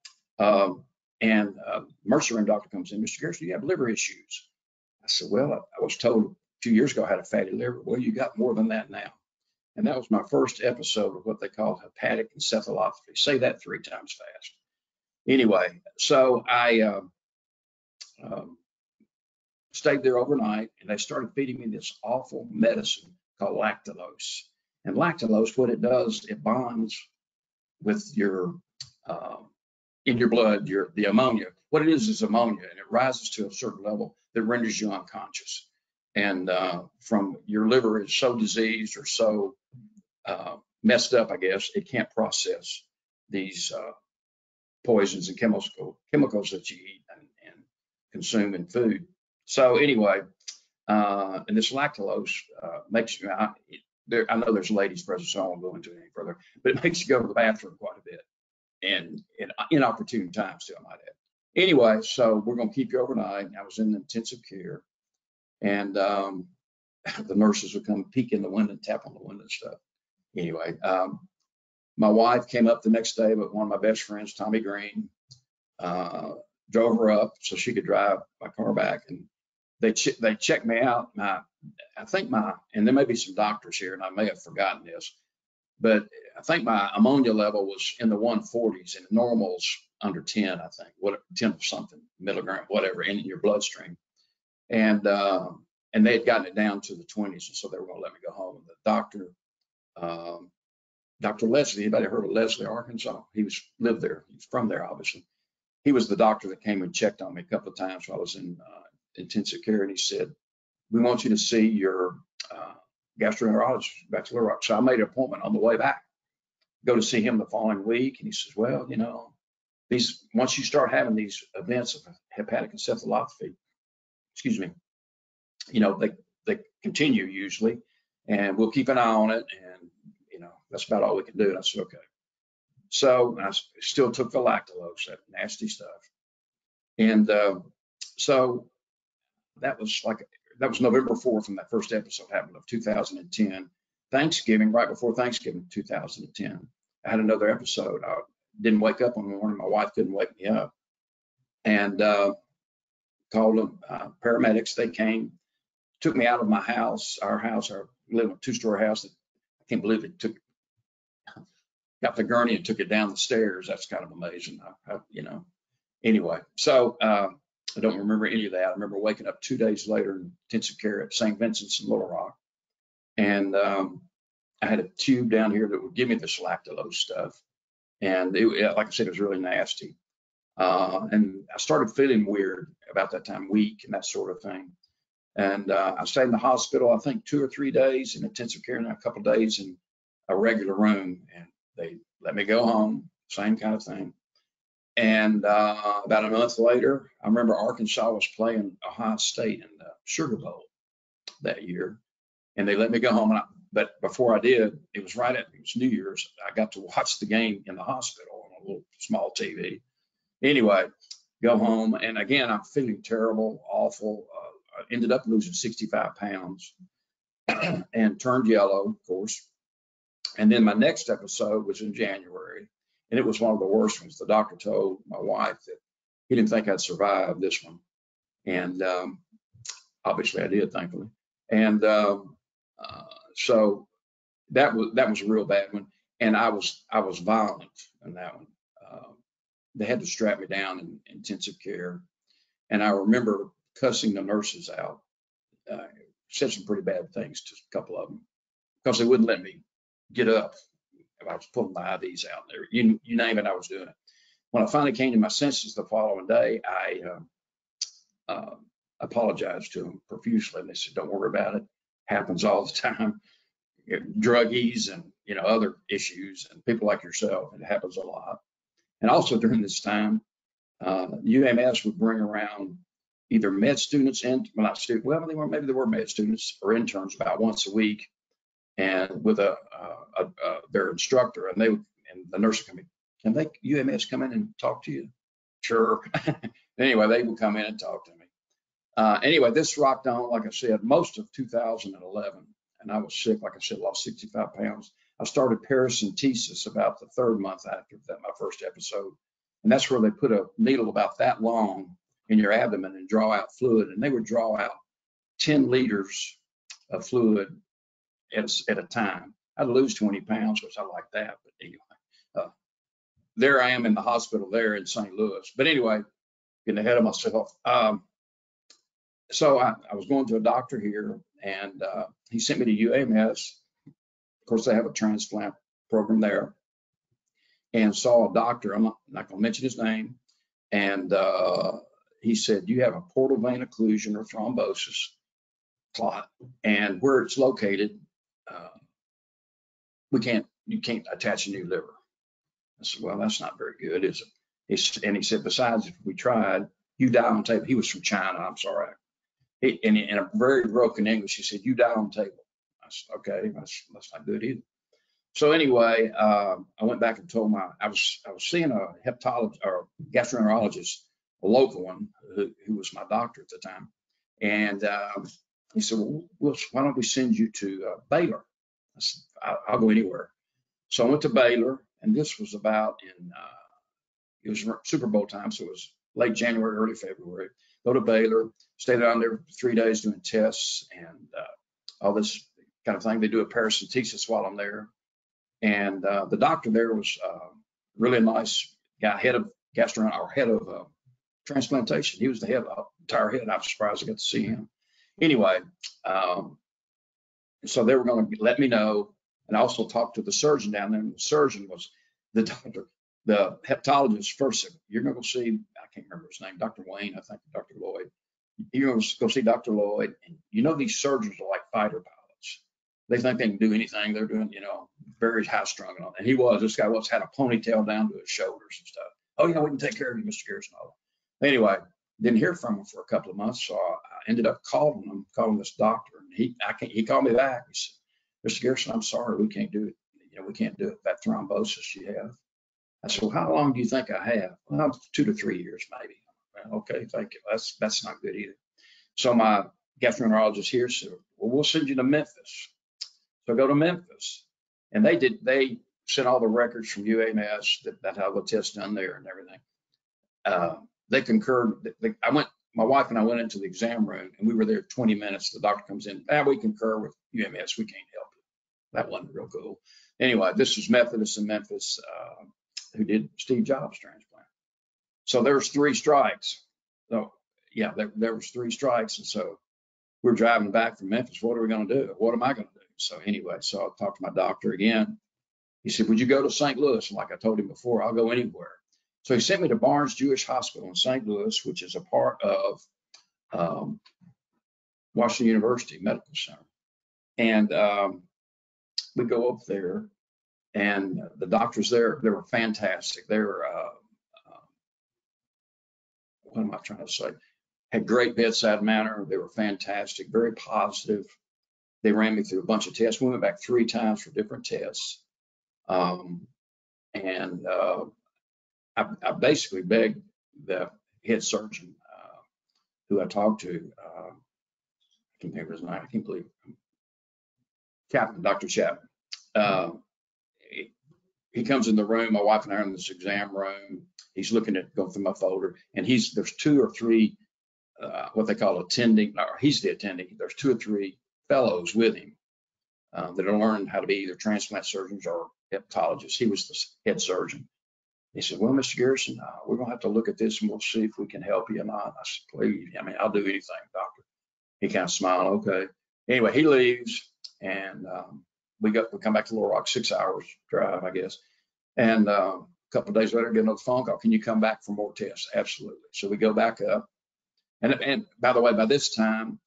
Emergency room doctor comes in, Mr. Garrison, you have liver issues. I said, well, I was told a few years ago I had a fatty liver. Well, you got more than that now. And that was my first episode of what they call hepatic encephalopathy. Say that 3 times fast. Anyway, so I stayed there overnight, and they started feeding me this awful medicine called lactulose. And lactulose, what it does, it bonds with your in your blood, the ammonia. What it is ammonia, and it rises to a certain level that renders you unconscious. And from your liver is so diseased or so messed up, I guess, it can't process these poisons and chemicals that you eat and consume in food. So anyway, and this lactulose makes you, I know there's ladies present, so I won't go into it any further, but it makes you go to the bathroom quite a bit, and inopportune times too, I might add. Anyway, so we're going to keep you overnight. I was in intensive care, and the nurses would come peek in the window and tap on the window and stuff. Anyway, my wife came up the next day, but one of my best friends, Tommy Green, drove her up so she could drive my car back, and they checked me out. I think and there may be some doctors here, and I may have forgotten this, but I think my ammonia level was in the 140s, and normal's under 10, I think, 10 something milligram, whatever, in your bloodstream. And they had gotten it down to the 20s, and so they were going to let me go home. And the doctor, Dr. Leslie, anybody heard of Leslie, Arkansas? He lived there. He's from there, obviously. He was the doctor that came and checked on me a couple of times while I was in intensive care, and he said, we want you to see your gastroenterologist, bachelor. So I made an appointment on the way back, go to see him the following week. And he says, well, you know, once you start having these events of hepatic encephalopathy, excuse me, you know, they continue usually, and we'll keep an eye on it. And, you know, that's about all we can do. And I said, okay. So I still took the lactulose, that nasty stuff. And so that was November 4th when that first episode happened of 2010. Thanksgiving, right before Thanksgiving, 2010, I had another episode. I didn't wake up one morning. My wife couldn't wake me up, and called them paramedics. They came, took me out of my house, our house. I live in a 2-story house. That I can't believe it got the gurney and took it down the stairs. That's kind of amazing, you know. Anyway, so I don't remember any of that. I remember waking up 2 days later in intensive care at St. Vincent's in Little Rock. And I had a tube down here that would give me this lactulose stuff. And like I said, it was really nasty. And I started feeling weird about that time, weak and that sort of thing. And I stayed in the hospital, I think 2 or 3 days in intensive care, and a couple of days in a regular room. And they let me go home, same kind of thing. And about a month later, I remember Arkansas was playing Ohio State in the Sugar Bowl that year, and they let me go home. But before I did, it was New Year's. I got to watch the game in the hospital on a little small TV. Anyway, go home, and again, I'm feeling terrible, awful. I ended up losing 65 pounds and turned yellow, of course. And then my next episode was in January. And it was one of the worst ones. The doctor told my wife that he didn't think I'd survive this one. And obviously I did, thankfully. And so that was a real bad one. And I was violent in that one. They had to strap me down in intensive care. And I remember cussing the nurses out. Said some pretty bad things to a couple of them because they wouldn't let me get up. I was pulling my IVs out there. You name it, I was doing it. When I finally came to my senses the following day, I apologized to them profusely. And they said, don't worry about it. Happens all the time. Druggies and, you know, other issues and people like yourself. It happens a lot. And also during this time, UMS would bring around either med students and, well, not students, well, maybe they were med students or interns about once a week, and with their instructor, and the nurse would come in. Can UMS come in and talk to you? Sure. Anyway, they would come in and talk to me. Anyway, this rocked on, like I said, most of 2011, and I was sick. Like I said, lost 65 pounds. I started paracentesis about the third month after that, my first episode. And that's where they put a needle about that long in your abdomen and draw out fluid. And they would draw out 10 liters of fluid at a time. I'd lose 20 pounds, which I like that. But anyway, there I am in the hospital there in St. Louis. But anyway, getting ahead of myself. So I was going to a doctor here, and he sent me to UMS. Of course, they have a transplant program there, and saw a doctor. I'm not going to mention his name. And he said, you have a portal vein occlusion or thrombosis clot, and where it's located, you can't attach a new liver. I said, well, that's not very good, is it? And he said, besides, if we tried, you die on table. He was from China, I'm sorry. In a very broken English, he said, you die on table. I said, okay, that's not good either. So anyway, I went back and told I was seeing a hepatologist or gastroenterologist, a local one, who was my doctor at the time. And he said, well, why don't we send you to Baylor? I said, I'll go anywhere. So I went to Baylor, and this was about it was Super Bowl time, so it was late January, early February. Go to Baylor, stay down there for 3 days doing tests and all this kind of thing. They do a paracentesis while I'm there. And the doctor there was really nice guy, head of transplantation. He was the head of the entire head. I was surprised I got to see him. Anyway, so they were going to let me know, and I also talked to the surgeon down there. And the surgeon was the doctor, the hepatologist first said, you're going to go see, I can't remember his name, Dr. Wayne, I think, Dr. Lloyd. You're going to go see Dr. Lloyd. And you know, these surgeons are like fighter pilots. They think they can do anything. They're doing, very high strung and all. And this guy had a ponytail down to his shoulders and stuff. Oh, we can take care of you, Mr. Garrison. Anyway, didn't hear from him for a couple of months. So I ended up calling this doctor. And he called me back. He said, Mr. Garrison, I'm sorry, we can't do it. We can't do it. That thrombosis you have. I said, well, how long do you think I have? Well, 2 to 3 years, maybe. Well, okay, thank you. That's not good either. So my gastroenterologist here said, well, we'll send you to Memphis. So I go to Memphis, and they sent all the records from UMS that had the tests done there and everything. They concurred. My wife and I went into the exam room, and we were there 20 minutes. The doctor comes in, we concur with UMS. We can't help you. That wasn't real cool. Anyway, this was Methodist in Memphis, who did Steve Jobs transplant. So there was 3 strikes. So yeah, there was 3 strikes. And so we're driving back from Memphis. What are we going to do? What am I going to do? So anyway, so I talked to my doctor again. He said, would you go to St. Louis? And like I told him before, I'll go anywhere. So he sent me to Barnes Jewish Hospital in St. Louis, which is a part of Washington University Medical Center. And we go up there, and the doctors there, they were fantastic. They were, what am I trying to say? Had great bedside manner. They were fantastic, very positive. They ran me through a bunch of tests. We went back 3 times for different tests. I basically begged the head surgeon who I talked to, I can't remember his name, I can't believe it. Chapman, Dr. Chapman. He comes in the room, my wife and I are in this exam room. He's looking at, going through my folder, and there's 2 or 3, what they call attending, or he's the attending. There's 2 or 3 fellows with him that have learned how to be either transplant surgeons or hepatologists. He was the head surgeon. He said, well, Mr. Garrison, we're going to have to look at this, and we'll see if we can help you or not. I said, please, I'll do anything, doctor. He kind of smiled, okay. Anyway, he leaves, and we come back to Little Rock, 6 hours drive, I guess. And a couple of days later, get another phone call. Can you come back for more tests? Absolutely. So we go back up. And by the way, by this time,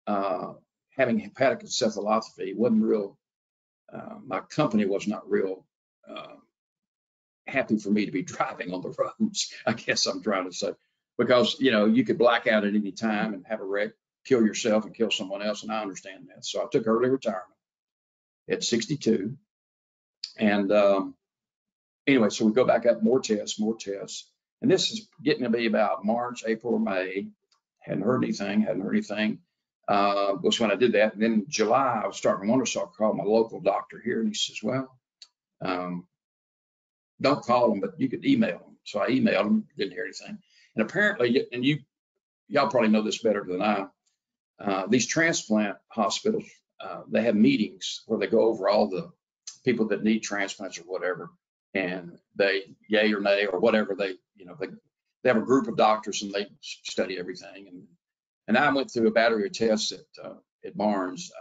having hepatic encephalopathy wasn't real. My company was not real happy for me to be driving on the roads, I guess I'm trying to say, because, you know, you could black out at any time and have a wreck, kill yourself and kill someone else. And I understand that. So I took early retirement at 62. And anyway, so we go back up, more tests. And this is getting to be about March, April, or May. Hadn't heard anything. Was when I did that. And then in July, I was starting to wonder, so I called my local doctor here, and he says, well, don't call them, but you could email them. So I emailed them, didn't hear anything. And apparently, and y'all probably know this better than I, these transplant hospitals, they have meetings where they go over all the people that need transplants or whatever, and they, yay or nay or whatever, they have a group of doctors and they study everything. And I went through a battery of tests at Barnes,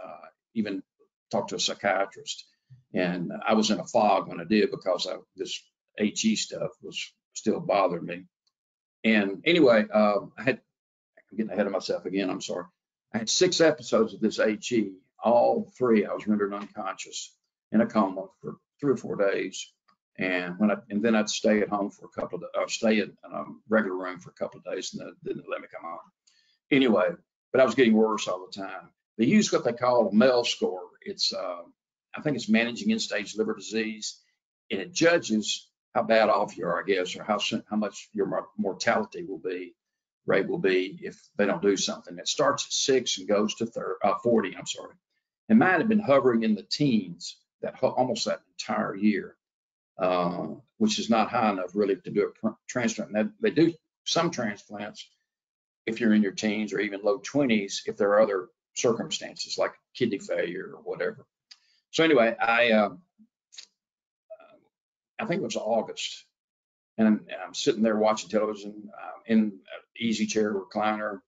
even talked to a psychiatrist, and I was in a fog when I did, because this HE stuff was still bothering me. And anyway, I'm getting ahead of myself again, I'm sorry. I had 6 episodes of this HE. All 3 I was rendered unconscious in a coma for 3 or 4 days. And then I'd stay at home for a couple of stay in a regular room for a couple of days, and then they let me come home. Anyway, but I was getting worse all the time. They use what they call a MEL score. It's I think it's managing end-stage liver disease, and it judges how bad off you are, I guess, or how much your mortality rate will be if they don't do something. It starts at 6 and goes to 40. I'm sorry, and mine had been hovering in the teens almost that entire year, which is not high enough really to do a transplant. Now, they do some transplants if you're in your teens or even low 20s, if there are other circumstances like kidney failure or whatever. So anyway, I think it was August, and I'm sitting there watching television in an easy chair recliner.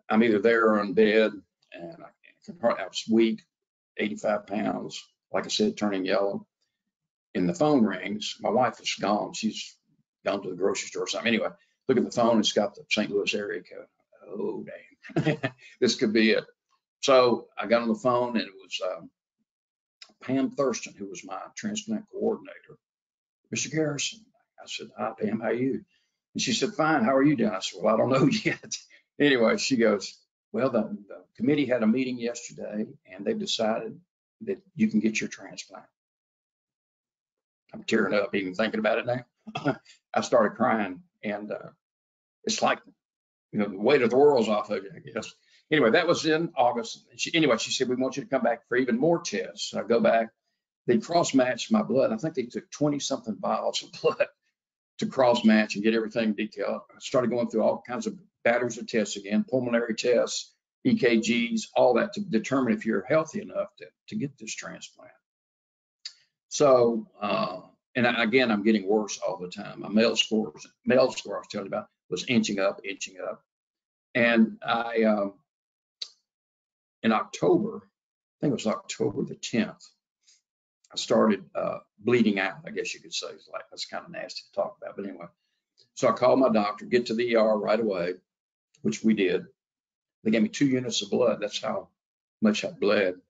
I'm either there or in bed, and I was weak, 85 pounds, like I said, turning yellow. And the phone rings. My wife is gone. She's gone to the grocery store or something. Anyway, look at the phone. It's got the St. Louis area code. Oh, dang. This could be it. So I got on the phone, and it was Pam Thurston, who was my transplant coordinator. Mr. Garrison. I said, hi, Pam, how are you? And she said, fine, how are you doing? I said, well, I don't know yet. Anyway, she goes, well, the committee had a meeting yesterday, and they've decided that you can get your transplant. I'm tearing up even thinking about it now. I started crying, and it's like, the weight of the world's off of you, I guess. Anyway, that was in August. She said, we want you to come back for even more tests. So I go back. They cross-matched my blood. I think they took 20-something vials of blood to cross-match and get everything detailed. I started going through all kinds of batteries of tests again, pulmonary tests, EKGs, all that, to determine if you're healthy enough to get this transplant. So, and again, I'm getting worse all the time. My MEL score I was telling you about was inching up. And in October, I think it was October the 10th, I started bleeding out, I guess you could say. It's like, that's kind of nasty to talk about, but anyway. So I called my doctor, get to the ER right away, which we did. They gave me 2 units of blood. That's how much I bled.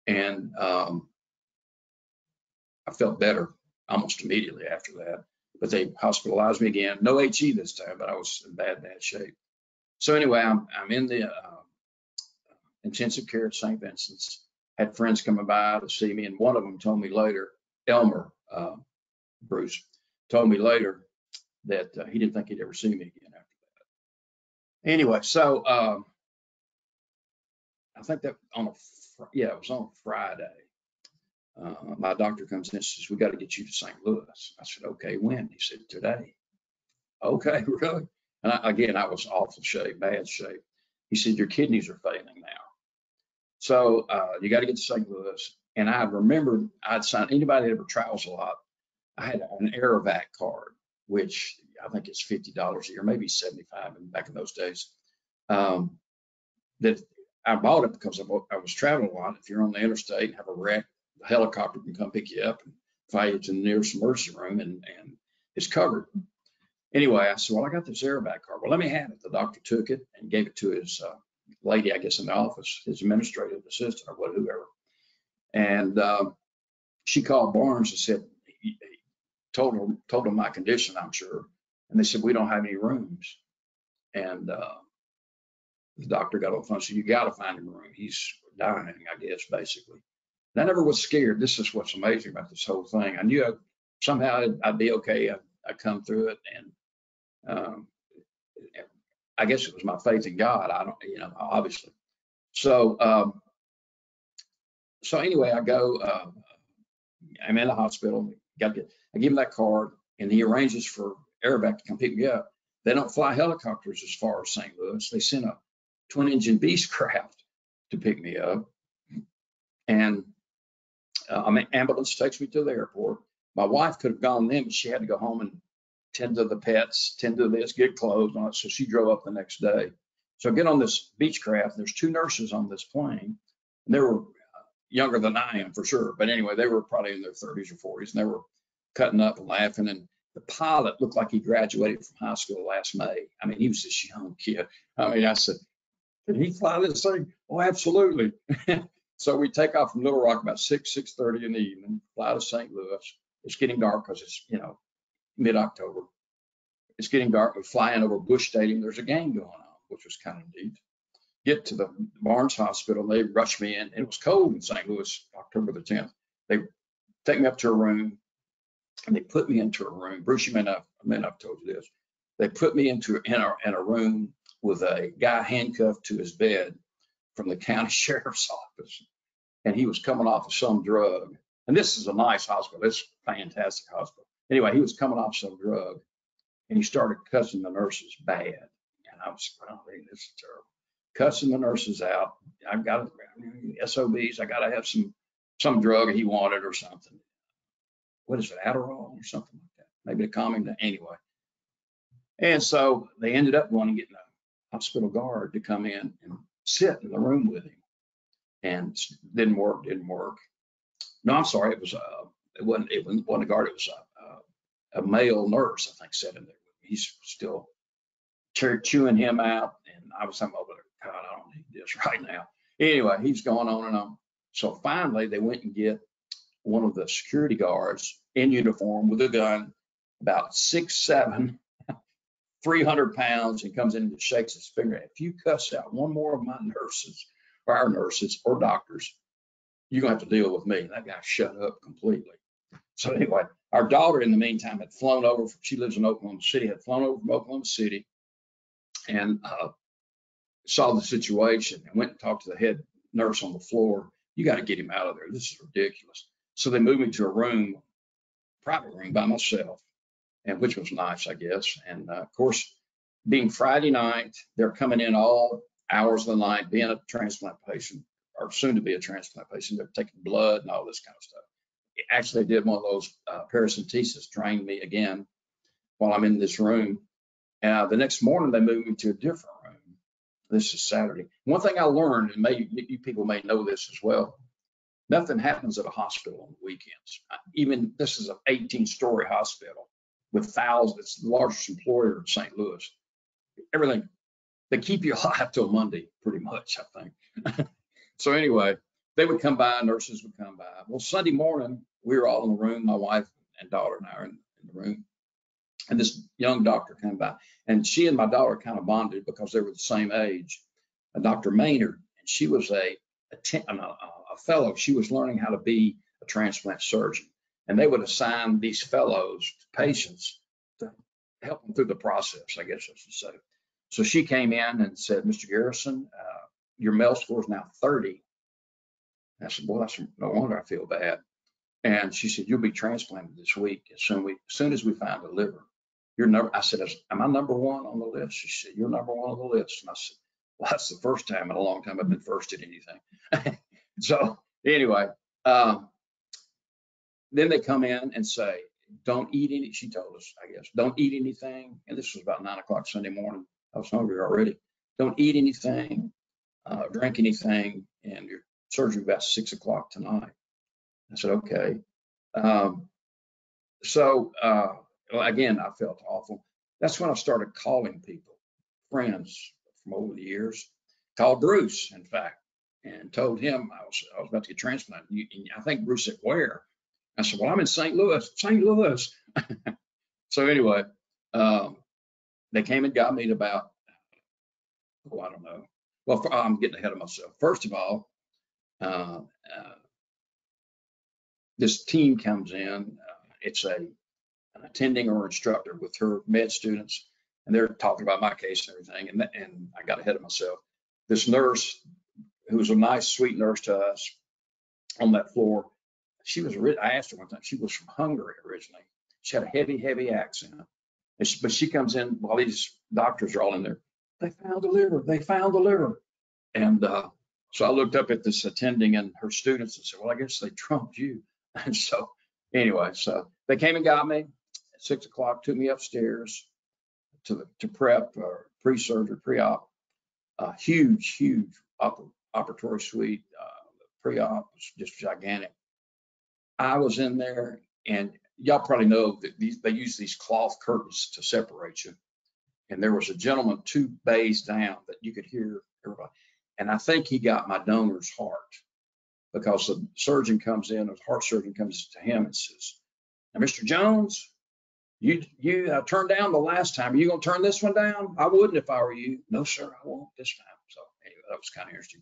And I felt better almost immediately after that. But they hospitalized me again. No HE this time, but I was in bad shape. So anyway, I'm in the intensive care at St. Vincent's. Had friends coming by to see me, and one of them told me later, Elmer Bruce, told me later that he didn't think he'd ever see me again after that. Anyway, so I think that it was on Friday. My doctor comes in and says, we got to get you to St. Louis. I said, okay, when? He said, today. Okay, really? And I was awful shape, bad shape. He said, your kidneys are failing now. So you got to get to St. Louis. And I remembered I'd signed, anybody that ever travels a lot, I had an ARORA card, which I think it's $50 a year, maybe 75 back in those days. That I bought it because I was traveling a lot. If you're on the interstate and have a wreck, the helicopter can come pick you up and fly you to the nearest emergency room, and it's covered. Anyway, I said, well, I got this ARORA card. Well, let me have it. The doctor took it and gave it to his lady, I guess, in the office, his administrative assistant or whoever. And she called Barnes and said, told them my condition, I'm sure. And they said, we don't have any rooms. And the doctor got on the phone and said, you got to find him a room. He's dying, I guess, basically. And I never was scared. This is what's amazing about this whole thing. I knew somehow I'd be okay. I'd come through it. And I guess it was my faith in God. I don't, obviously. So, so anyway, I go, I'm in the hospital. I give him that card, and he arranges for Aerovac to come pick me up. They don't fly helicopters as far as St. Louis. They send a twin-engine Beechcraft to pick me up, and an ambulance takes me to the airport. My wife could have gone then, but she had to go home and tend to the pets, tend to this, get clothes on it. So she drove up the next day. So I get on this Beechcraft. There's 2 nurses on this plane, and they were younger than I am for sure. But anyway, they were probably in their 30s or 40s, and they were cutting up and laughing. And the pilot looked like he graduated from high school last May. I mean, he was this young kid. I mean, I said, can he fly this thing? Oh, absolutely. So we take off from Little Rock about 6:30 in the evening, fly to St. Louis. It's getting dark because it's, mid-October. It's getting dark. We're flying over Bush Stadium. There's a game going on, which was kind of neat. Get to the Barnes Hospital. They rushed me in. It was cold in St. Louis, October the 10th. They take me up to a room, and they put me into a room. Bruce, you may not have told you this. They put me in a room with a guy handcuffed to his bed from the county sheriff's office, and he was coming off of some drug. And this is a nice hospital. It's a fantastic hospital. Anyway, he was coming off some drug, and he started cussing the nurses bad. And I was, this is terrible. Cussing the nurses out. I've got SOBs. I got to have some drug he wanted or something. What is it, ARORA or something like that? Maybe a calming. Anyway. And so they ended up wanting to get a hospital guard to come in and sit in the room with him. And didn't work. No, I'm sorry. It wasn't a guard. It was a male nurse, I think, sat in there. He's still chewing him out. And I was thinking, oh, God, I don't need this right now. Anyway, he's going on and on. So finally, they went and get one of the security guards in uniform with a gun, about 6'7", 300 pounds, and comes in and shakes his finger. If you cuss out one more of my nurses, or our nurses or doctors, you're going to have to deal with me. And that guy shut up completely. So anyway, our daughter in the meantime had flown over. She lives in Oklahoma City, had flown over from Oklahoma City and saw the situation and went and talked to the head nurse on the floor. You got to get him out of there. This is ridiculous. So they moved me to a room, private room by myself, and which was nice, I guess. And of course, being Friday night, they're coming in all hours of the night, being a transplant patient or soon to be a transplant patient. They're taking blood and all this kind of stuff. Actually, they did one of those paracentesis, drained me again while I'm in this room. The next morning, they moved me to a different room. This is Saturday. One thing I learned, and maybe you people may know this as well, nothing happens at a hospital on the weekends. Even this is an 18-story hospital with thousands. It's the largest employer in St. Louis. Everything, they keep you alive till Monday, pretty much, I think. So anyway, they would come by, nurses would come by. Well, Sunday morning, we were all in the room. My wife and daughter and I are in the room. And this young doctor came by. And she and my daughter kind of bonded because they were the same age. Dr. Maynard, and she was a fellow. She was learning how to be a transplant surgeon. And they would assign these fellows to patients to help them through the process, I guess I should say. So she came in and said, Mr. Garrison, your MEL score is now 30. And I said, well, that's no wonder I feel bad. And she said, you'll be transplanted this week as soon as we find a liver. I said, am I number one on the list? She said, you're number one on the list. And I said, well, that's the first time in a long time I've been first at anything. So anyway, then they come in and say, don't eat any, she told us, I guess, don't eat anything. And this was about 9 o'clock Sunday morning. I was hungry already. Don't eat anything, drink anything, and your surgery about 6 o'clock tonight. I said, okay. Again, I felt awful. That's when I started calling people, friends from over the years. Called Bruce, in fact, and told him I was about to get transplanted. I think Bruce said, where? I said, well, I'm in St. Louis, St. Louis. So anyway, they came and got me at about, oh, I don't know. Well, I'm getting ahead of myself. First of all, this team comes in. It's an attending or instructor with her med students, and they're talking about my case and everything. And I got ahead of myself. This nurse, who was a nice, sweet nurse to us on that floor, I asked her one time, she was from Hungary originally. She had a heavy, heavy accent. But she comes in while these doctors are all in there. They found the liver. They found the liver. And so I looked up at this attending and her students and said, well, I guess they trumped you. And so anyway, so they came and got me at 6 o'clock, took me upstairs to prep pre-surgery, pre-op, huge operatory suite. Pre-op was just gigantic. I was in there, and y'all probably know that they use these cloth curtains to separate you. And there was a gentleman 2 bays down that you could hear everybody. And I think he got my donor's heart, because the surgeon comes in, the heart surgeon comes to him and says, now, Mr. Jones, you turned down the last time. Are you going to turn this one down? I wouldn't if I were you. No, sir, I won't this time. So anyway, that was kind of interesting.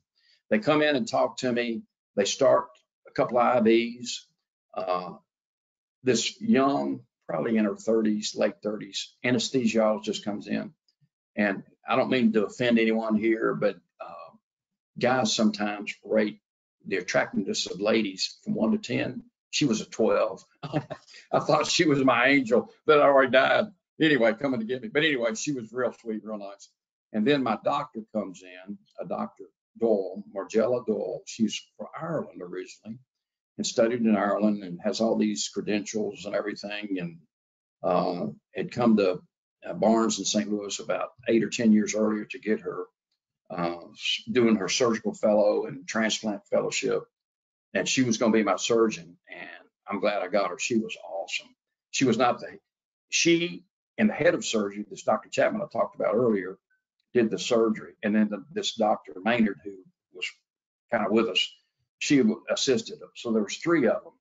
They come in and talk to me. They start a couple of IVs. This young, probably in her 30s, late 30s, anesthesiologist comes in. And I don't mean to offend anyone here, but guys sometimes rate the attractiveness of ladies from 1 to 10. She was a 12. I thought she was my angel that already died. Anyway, coming to get me. But anyway, she was real sweet, real nice. And then my doctor comes in, a Dr. Doyle, Margella Doyle. She's from Ireland originally and studied in Ireland and has all these credentials and everything, and had come to Barnes in St. Louis about 8 or 10 years earlier to get her doing her surgical fellow and transplant fellowship. And she was going to be my surgeon, and I'm glad I got her. She was awesome. She was not she and the head of surgery, this Dr. Chapman I talked about earlier, did the surgery. And then this Dr. Maynard, who was kind of with us, she assisted them. So there was 3 of them,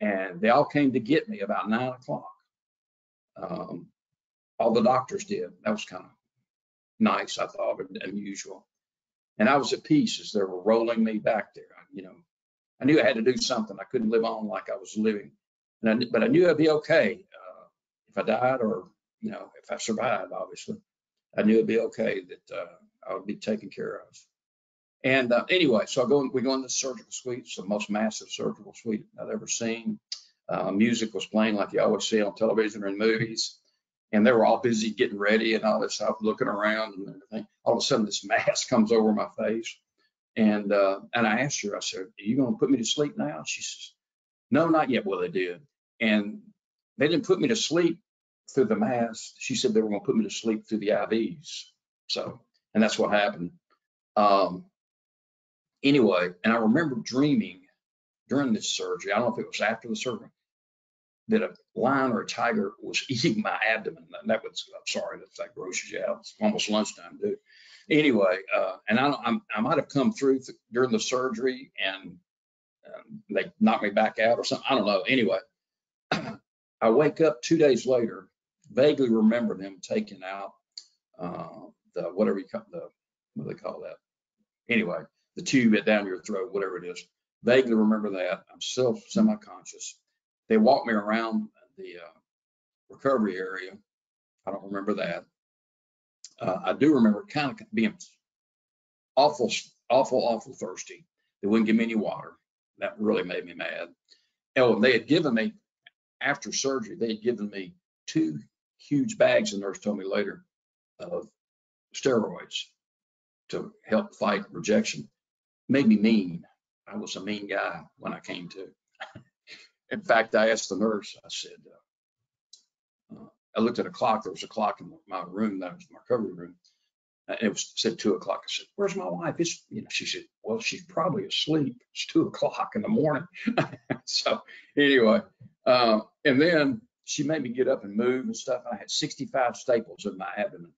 and they all came to get me about 9 o'clock. All the doctors did. That was kind of nice, I thought, but unusual. And I was at peace as they were rolling me back there. I knew I had to do something. I couldn't live on like I was living, but I knew I'd be okay if I died, or if I survived. Obviously, I knew it'd be okay, that I would be taken care of. And anyway, so we go in the surgical suite. It's the most massive surgical suite I've ever seen. Music was playing like you always see on television or in movies. And they were all busy getting ready and all this stuff, looking around and everything. All of a sudden, this mask comes over my face. And I asked her, I said, are you going to put me to sleep now? She says, no, not yet. Well, they did. And they didn't put me to sleep through the mask. She said they were going to put me to sleep through the IVs. So, and that's what happened. Anyway, and I remember dreaming during this surgery, I don't know if it was after the surgery, that a lion or a tiger was eating my abdomen. And that was, I'm sorry, that grosses you out. It's almost lunchtime, dude. Anyway, and I might have come through during the surgery and they knocked me back out or something. I don't know. Anyway, I wake up 2 days later, vaguely remember them taking out what do they call that? Anyway, the tube down your throat, whatever it is. Vaguely remember that. I'm still semi-conscious. They walked me around the recovery area. I don't remember that. I do remember kind of being awful thirsty. They wouldn't give me any water. That really made me mad. And they had given me, after surgery, they had given me 2 huge bags, the nurse told me later, of steroids to help fight rejection. Made me mean. I was a mean guy when I came to. In fact, I asked the nurse, I said, I looked at a clock. There was a clock in my room. That was my recovery room. And it said 2 o'clock. I said, where's my wife? She said, well, she's probably asleep. It's 2 o'clock in the morning. So anyway, and then she made me get up and move and stuff. I had 65 staples in my abdomen,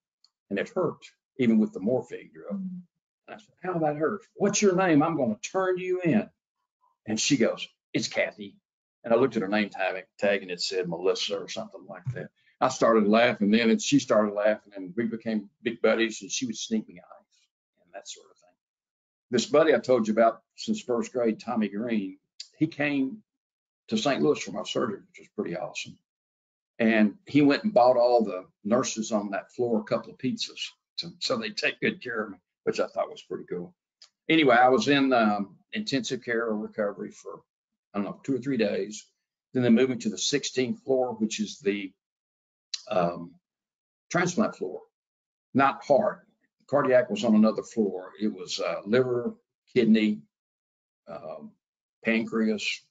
and it hurt, even with the morphine drug. And I said, how that hurt? What's your name? I'm going to turn you in. And she goes, it's Kathy. And I looked at her name tag and it said Melissa or something like that. I started laughing then, and she started laughing, and we became big buddies, and she would sneak me ice and that sort of thing. This buddy I told you about since first grade, Tommy Green, he came to St. Louis for my surgery, which was pretty awesome. And he went and bought all the nurses on that floor a couple of pizzas so they take good care of me, which I thought was pretty cool. Anyway, I was in intensive care or recovery for, I don't know, 2 or 3 days. Then they moved me to the 16th floor, which is the transplant floor, not heart. Cardiac was on another floor. It was liver, kidney, pancreas,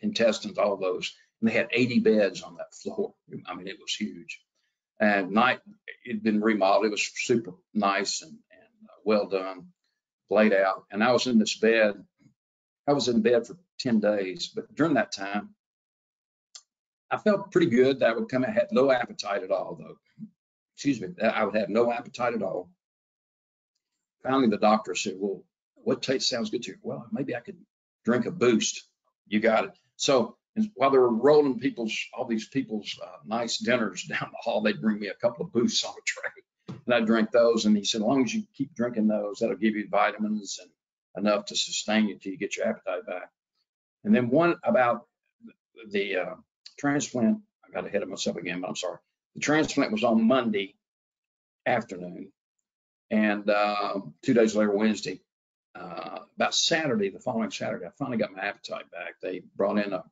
intestines, all those. And they had 80 beds on that floor. I mean, it was huge. And it'd been remodeled. It was super nice and well done, laid out. And I was in this bed. I was in bed for 10 days. But during that time, I felt pretty good. That I would come. I had no appetite at all, though. Excuse me. I would have no appetite at all. Finally, the doctor said, well, what taste sounds good to you? Well, maybe I could drink a Boost. You got it. So while they were rolling all these people's nice dinners down the hall, they'd bring me a couple of Boosts on a tray, and I'd drink those. And he said, as long as you keep drinking those, that'll give you vitamins and enough to sustain you until you get your appetite back. And then one about the transplant, I got ahead of myself again, but I'm sorry. The transplant was on Monday afternoon, and 2 days later, Wednesday, about Saturday, the following Saturday, I finally got my appetite back. They brought in a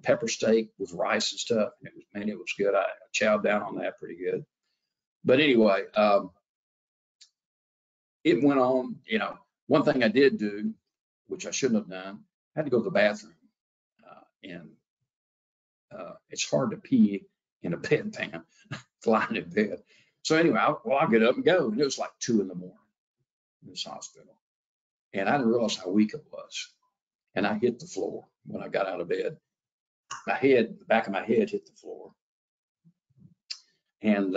pepper steak with rice and stuff. And it was good. I chowed down on that pretty good. But anyway, it went on. One thing I did do, which I shouldn't have done, I had to go to the bathroom. And it's hard to pee in a bedpan, lying in bed. So anyway, I'll get up and go. And it was like 2 in the morning in this hospital. And I didn't realize how weak it was. And I hit the floor when I got out of bed. The back of my head hit the floor. And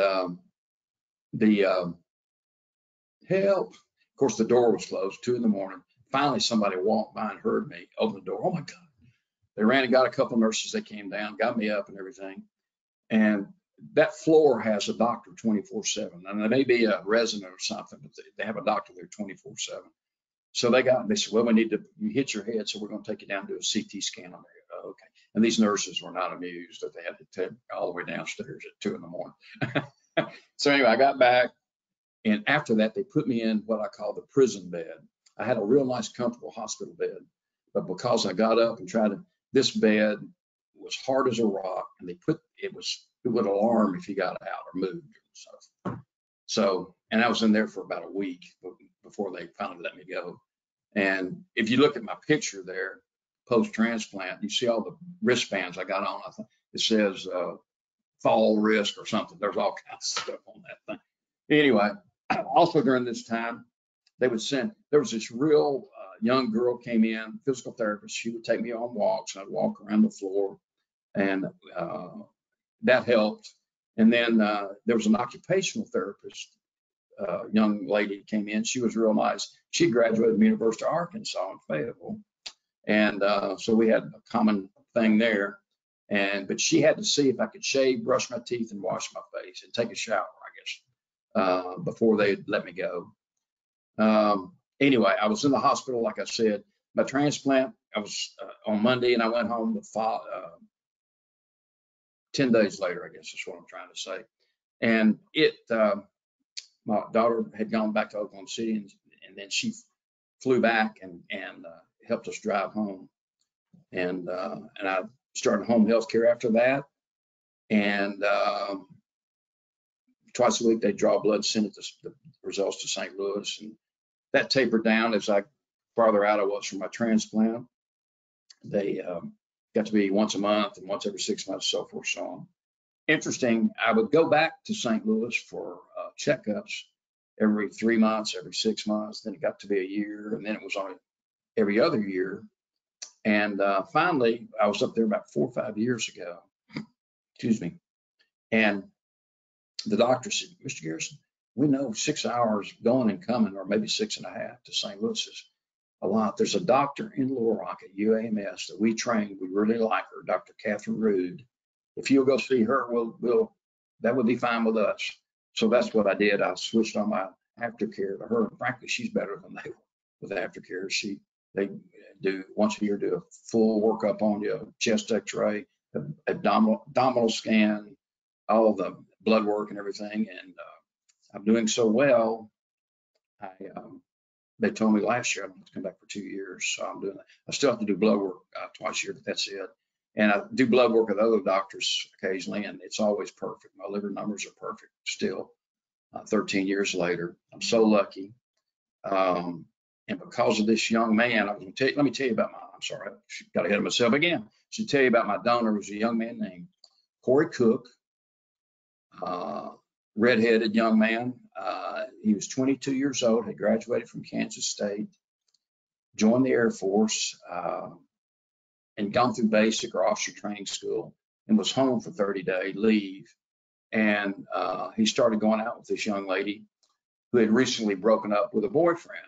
help. Of course, the door was closed, 2 in the morning. Finally, somebody walked by and heard me open the door. Oh my God. They ran and got a couple of nurses that came down, got me up and everything. And that floor has a doctor 24/7. And they may be a resident or something, but they have a doctor there 24/7. So they said, well, you hit your head, so we're going to take you down to a CT scan on there. Oh, okay. And these nurses were not amused that they had to take all the way downstairs at 2 in the morning. So anyway, I got back. And after that, they put me in what I call the prison bed. I had a real nice, comfortable hospital bed. But because I got up and this bed was hard as a rock. And it would alarm if you got out or moved and stuff. So, and I was in there for about a week before they finally let me go. And if you look at my picture there, post-transplant, you see all the wristbands I got on. I think it says fall risk or something. There's all kinds of stuff on that thing. Anyway, also during this time, there was this real young girl came in, physical therapist. She would take me on walks. I'd walk around the floor, and that helped. And then there was an occupational therapist, young lady came in. She was real nice. She graduated from the University of Arkansas in Fayetteville. And so we had a common thing there. But she had to see if I could shave, brush my teeth, and wash my face and take a shower, I guess, before they let me go. Anyway, I was in the hospital, like I said. My transplant, I was on Monday, and I went home 10 days later, I guess is what I'm trying to say. And my daughter had gone back to Oklahoma City, and then she flew back and helped us drive home. And I started home health care after that. And twice a week, they draw blood, send the results to St. Louis. And that tapered down as farther out I was from my transplant. They got to be once a month and once every 6 months, so forth, so on. Interesting, I would go back to St. Louis for checkups every 3 months, every 6 months. Then it got to be a year, and then it was on every other year. And finally, I was up there about 4 or 5 years ago. Excuse me. And the doctor said, Mr. Garrison, we know 6 hours going and coming, or maybe 6.5 to St. Louis a lot. There's a doctor in Little Rock at UAMS that we trained. We really like her, Dr. Catherine Rood. If you'll go see her, that would be fine with us. So that's what I did. I switched on my aftercare to her. And frankly, she's better than they were with aftercare. They do once a year, do a full workup on you, chest x-ray, abdominal scan, all the blood work and everything. And I'm doing so well. They told me last year I'm going to come back for 2 years. So I'm doing that. I still have to do blood work twice a year, but that's it. And I do blood work with other doctors occasionally, and it's always perfect. My liver numbers are perfect still, 13 years later. I'm so lucky. And because of this young man, let me tell you about I'm sorry, I got ahead of myself again. I should tell you about my donor. It was a young man named Corey Cook, redheaded young man. He was 22 years old, had graduated from Kansas State, joined the Air Force, and gone through basic or officer training school, and was home for 30-day leave. And he started going out with this young lady who had recently broken up with a boyfriend.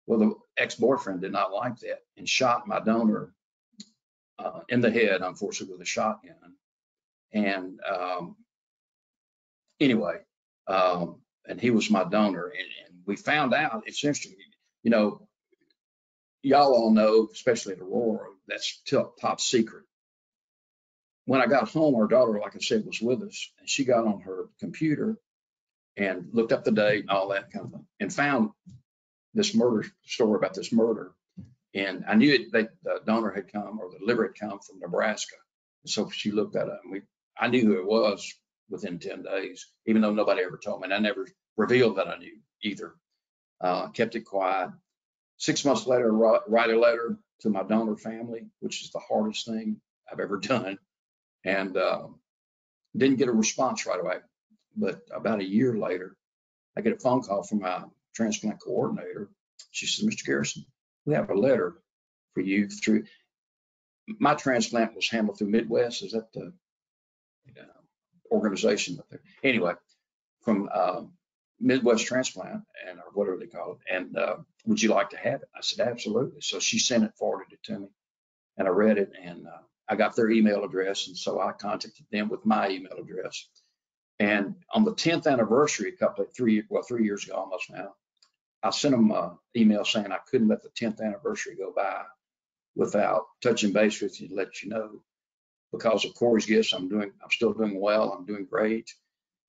Well, the ex-boyfriend did not like that and shot my donor in the head, unfortunately, with a shotgun. And anyway, and he was my donor. And we found out, it's interesting, you know, y'all all know, especially at ARORA, that's top secret. When I got home, our daughter, like I said, was with us, and she got on her computer and looked up the date and all that kind of thing, and found this murder story about this murder. And I knew the donor had come, or the liver had come from Nebraska. And so she looked that up, and I knew who it was within 10 days, even though nobody ever told me. And I never revealed that I knew either. Kept it quiet. 6 months later, write a letter to my donor family, which is the hardest thing I've ever done. And didn't get a response right away. But about a year later, I get a phone call from my transplant coordinator. She says, Mr. Garrison, we have a letter for you through, my transplant was handled through Midwest. Is that the organization up there? Anyway, from Midwest Transplant, or whatever they call it. And would you like to have it? I said, absolutely. So she sent it, forwarded it to me, and I read it, and I got their email address. And so I contacted them with my email address. And on the 10th anniversary, 3 years ago almost now, I sent them an email saying I couldn't let the 10th anniversary go by without touching base with you to let you know. Because of Corey's gifts, I'm still doing well. I'm doing great.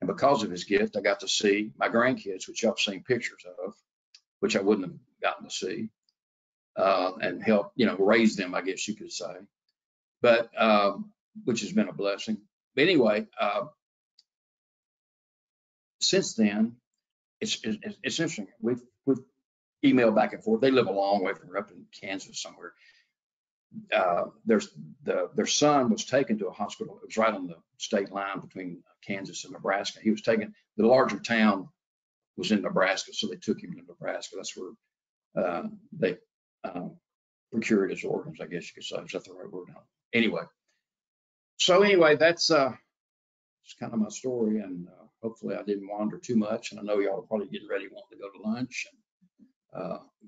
And because of his gift, I got to see my grandkids, which y'all have seen pictures of, which I wouldn't have gotten to see, and help, raise them, I guess you could say. But which has been a blessing. But anyway, since then, it's interesting. We've emailed back and forth. They live a long way from up in Kansas somewhere. Their son was taken to a hospital. It was right on the state line between Kansas and Nebraska. He was taken. The larger town was in Nebraska, so they took him to Nebraska. That's where they procured his organs, I guess you could say. Is that the right word? Anyway, that's it's kind of my story, and hopefully I didn't wander too much. And I know y'all are probably getting ready, wanting to go to lunch.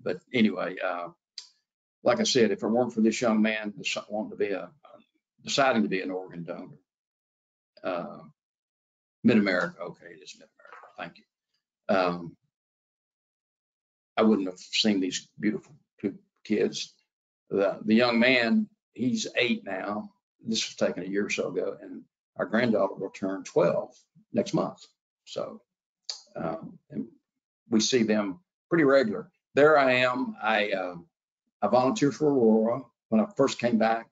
But anyway, like I said, if it weren't for this young man wanting to be deciding to be an organ donor, Mid-America, okay, it is Mid-America, thank you. I wouldn't have seen these beautiful two kids. The young man, he's 8 now. This was taken a year or so ago, and our granddaughter will turn 12 next month. So, and we see them pretty regular. There I am. I volunteered for ARORA when I first came back.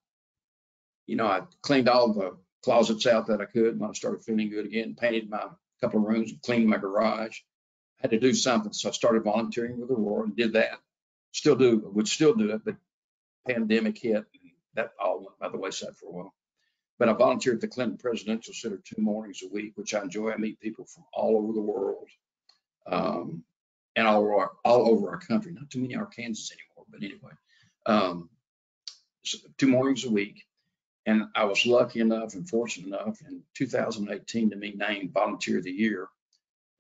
I cleaned all the closets out that I could when I started feeling good again, painted my couple of rooms, cleaned my garage. I had to do something, so I started volunteering with ARORA and did that. Would still do it, but pandemic hit, and that all went by the wayside for a while. But I volunteered at the Clinton Presidential Center 2 mornings a week, which I enjoy. I meet people from all over the world, and all over our country. Not too many Arkansas anymore, but anyway, so 2 mornings a week. And I was lucky enough and fortunate enough in 2018 to be named Volunteer of the Year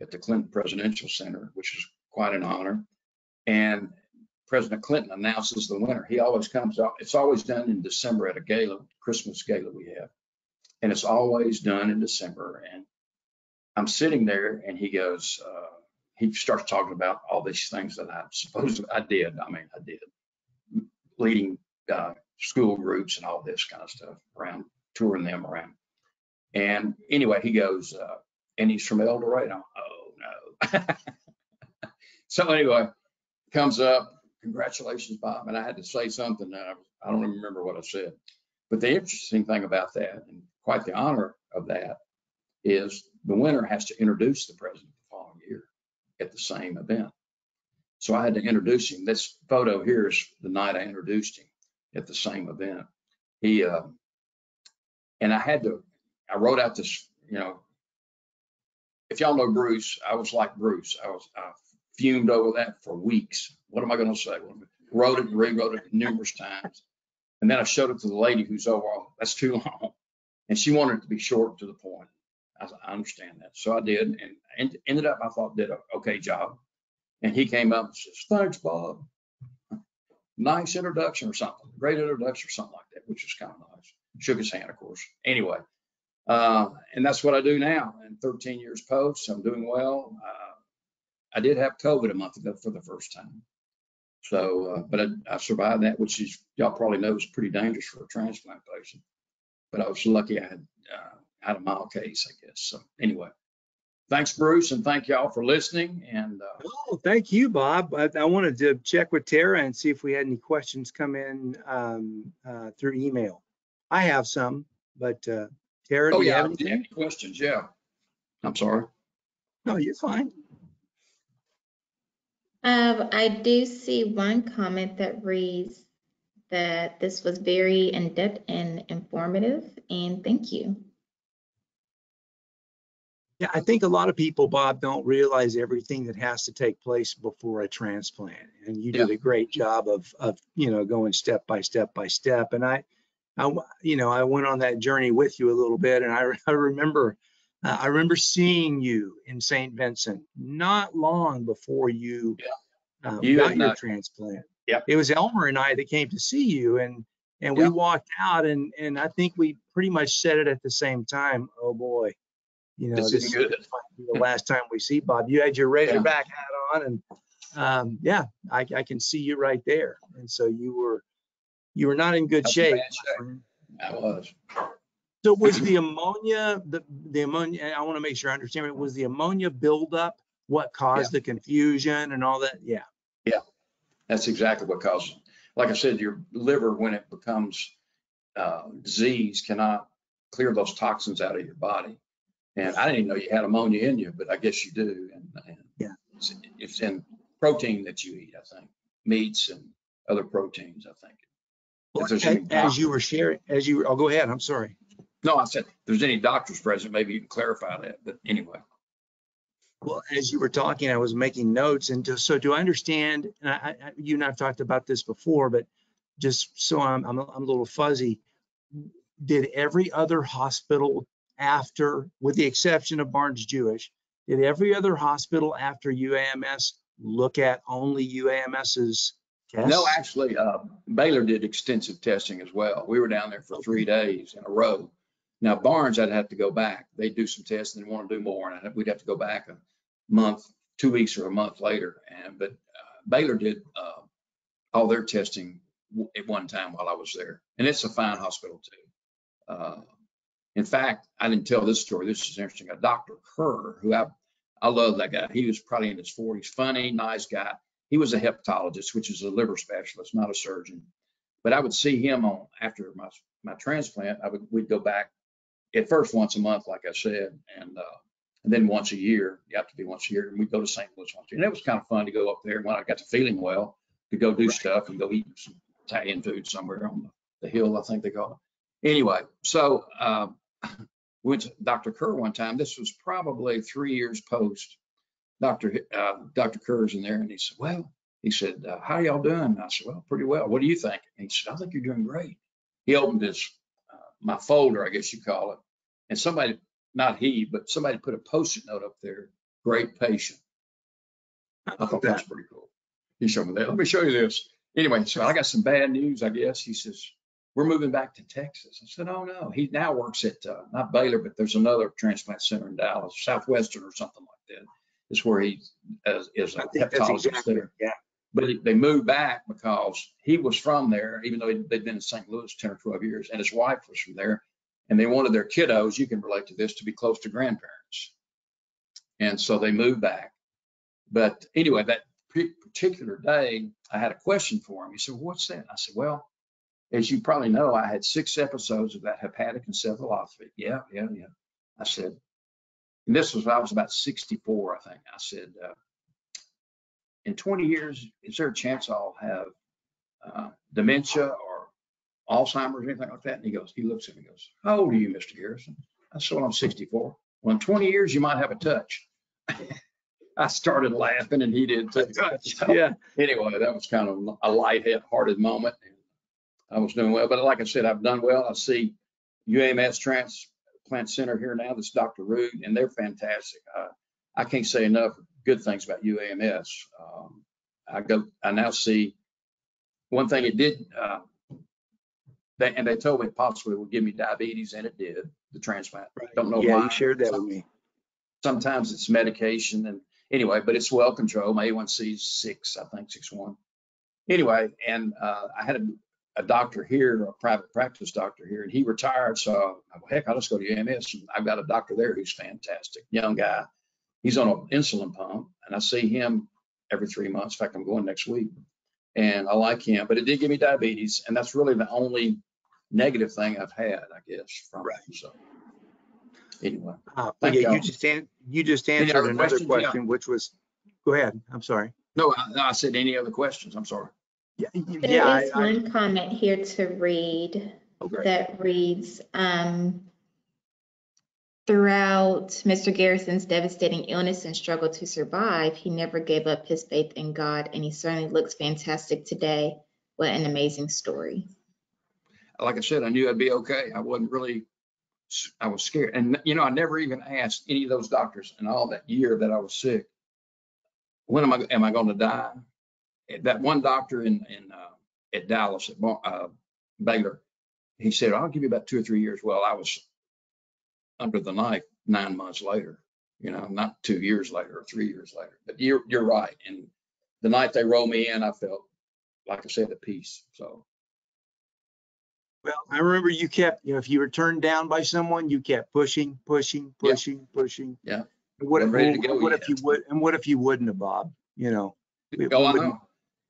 at the Clinton Presidential Center, which is quite an honor. And President Clinton announces the winner. He always comes out. It's always done in December at a gala, Christmas gala we have. And it's always done in December. And I'm sitting there and he goes, he starts talking about all these things that I suppose I did. I mean, I did leading school groups and all this kind of stuff around, touring them around. And anyway, he goes, and he's from El Dorado. Oh no. So anyway, comes up, congratulations, Bob. And I had to say something. I don't even remember what I said. But the interesting thing about that, and quite the honor of that, is the winner has to introduce the president the following year at the same event. So I had to introduce him. This photo here is the night I introduced him at the same event. He, and I wrote out this, you know, if y'all know Bruce, I was like Bruce. I fumed over that for weeks. What am I going to say? Wrote it and rewrote it numerous times. And then I showed it to the lady who's over, oh, that's too long. And she wanted it to be short and to the point. I understand that. So I did, and ended up, I thought, did an okay job. And he came up and says, thanks, Bob. Nice introduction or something, great introduction or something like that, which was kind of nice. Shook his hand, of course. Anyway, and that's what I do now. And 13 years post, I'm doing well. I did have COVID a month ago for the first time. So, but I survived that, which is, y'all probably know, is pretty dangerous for a transplant patient. But I was lucky I had a mild case, I guess. So anyway, thanks, Bruce, and thank y'all for listening. And Oh, thank you, Bob. I wanted to check with Tara and see if we had any questions come in through email. I have some, but Tara, do you have anything? Any questions? Yeah. I'm sorry. No, you're fine. I do see one comment that reads that this was very in-depth and informative, and thank you. Yeah, I think a lot of people, Bob, don't realize everything that has to take place before a transplant. And you did a great job of you know, going step by step by step. And I you know, I went on that journey with you a little bit, and I remember seeing you in St. Vincent not long before you got your transplant. Yeah. It was Elmer and I that came to see you, and we walked out, and I think we pretty much said it at the same time. Oh boy, you know, this is good. Might be the last time we see Bob. You had your Razorback hat on, and yeah, I can see you right there. And so you were not in good shape. I was. So was the ammonia, the ammonia, I want to make sure I understand it, was the ammonia buildup what caused the confusion and all that? Yeah. Yeah, that's exactly what causes it. Like I said, your liver, when it becomes disease, cannot clear those toxins out of your body. And I didn't even know you had ammonia in you, but I guess you do. And yeah, it's in protein that you eat, I think, meats and other proteins, I think. Well, as you were sharing, I'll go ahead. I'm sorry. No, I said, if there's any doctors present, maybe you can clarify that. But anyway. Well, as you were talking, I was making notes, and so to understand, and you and I've talked about this before, but just so I'm a little fuzzy. Did every other hospital after, with the exception of Barnes Jewish, did every other hospital after UAMS look at only UAMS's tests? No, actually, Baylor did extensive testing as well. We were down there for 3 days in a row. Now, Barnes, I'd have to go back. They do some tests and they want to do more, and we'd have to go back a month, 2 weeks, or a month later. But Baylor did all their testing at one time while I was there, and it's a fine hospital too. In fact, I didn't tell this story. This is interesting. Dr. Kerr, who I love that guy. He was probably in his 40s, funny, nice guy. He was a hepatologist, which is a liver specialist, not a surgeon. But I would see him after my transplant. We'd go back at first once a month, like I said, and then once a year. You have to be once a year, and we'd go to St. Louis once a year. And it was kind of fun to go up there when I got to feeling well, to go do stuff and go eat some Italian food somewhere on the hill, I think they call it. Anyway, so we went to Dr. Kerr one time. This was probably 3 years post. Dr. Kerr's in there, and he said, how are y'all doing? And I said, well, pretty well. What do you think? And he said, I think you're doing great. He opened my folder, I guess you call it, and somebody, not he, but somebody put a Post-it note up there, great patient. I thought that was pretty cool. He showed me that. Let me show you this. Anyway, so I got some bad news, I guess. He says, we're moving back to Texas. I said, oh no. He now works at, not Baylor, but there's another transplant center in Dallas, Southwestern or something like that. It's where he is a I think that's hepatologist exactly, there. yeah. But they moved back because he was from there, even though they'd been in St. Louis 10 or 12 years, and his wife was from there. And they wanted their kiddos, you can relate to this, to be close to grandparents. And so they moved back. But anyway, that particular day, I had a question for him. He said, what's that? I said, well, as you probably know, I had 6 episodes of that hepatic encephalopathy. Yeah. I said, and this was when I was about 64, I think. I said, in 20 years, is there a chance I'll have dementia or Alzheimer's or anything like that? And he looks at me and goes, how old are you, Mr. Garrison? I said, well, I'm 64. Well, in 20 years, you might have a touch. I started laughing and he did too. So, Yeah. anyway, that was kind of a light-hearted moment. I was doing well, but like I said, I've done well. I see UAMS Transplant Center here now. This Dr. Root, and they're fantastic. I can't say enough good things about UAMS. I now see one thing it did. They told me it possibly would give me diabetes, and it did. The transplant. Right. Don't know Yeah, why. you shared that with me. Sometimes it's medication, and anyway, but it's well controlled. My A1C is 6, I think 6.1. Anyway, and I had a doctor here, a private practice doctor here, and he retired. So heck, I'll just go to UAMS. And I've got a doctor there who's fantastic, young guy. He's on an insulin pump, and I see him every 3 months. In fact, I'm going next week, and I like him. But it did give me diabetes, and that's really the only negative thing I've had, I guess, from it. So anyway, thank Yeah, y'all. you just answered other another questions? Yeah. question, which was, go ahead. I'm sorry. No, I said any other questions? I'm sorry. There is one comment here to read Okay. that reads, throughout Mr. Garrison's devastating illness and struggle to survive, he never gave up his faith in God, and he certainly looks fantastic today. What an amazing story. Like I said, I knew I'd be okay. I was scared. And, I never even asked any of those doctors in all that year that I was sick, when am I going to die? That one doctor at Dallas, at Baylor, he said, I'll give you about 2 or 3 years. Well, I was under the knife 9 months later, not 2 years later or 3 years later. But you're right. And the night they rolled me in, I felt, like I said, at peace. So. Well, I remember you kept, if you were turned down by someone, you kept pushing. Yeah. What Ready to go if you would, and what if you wouldn't have, Bob? We know.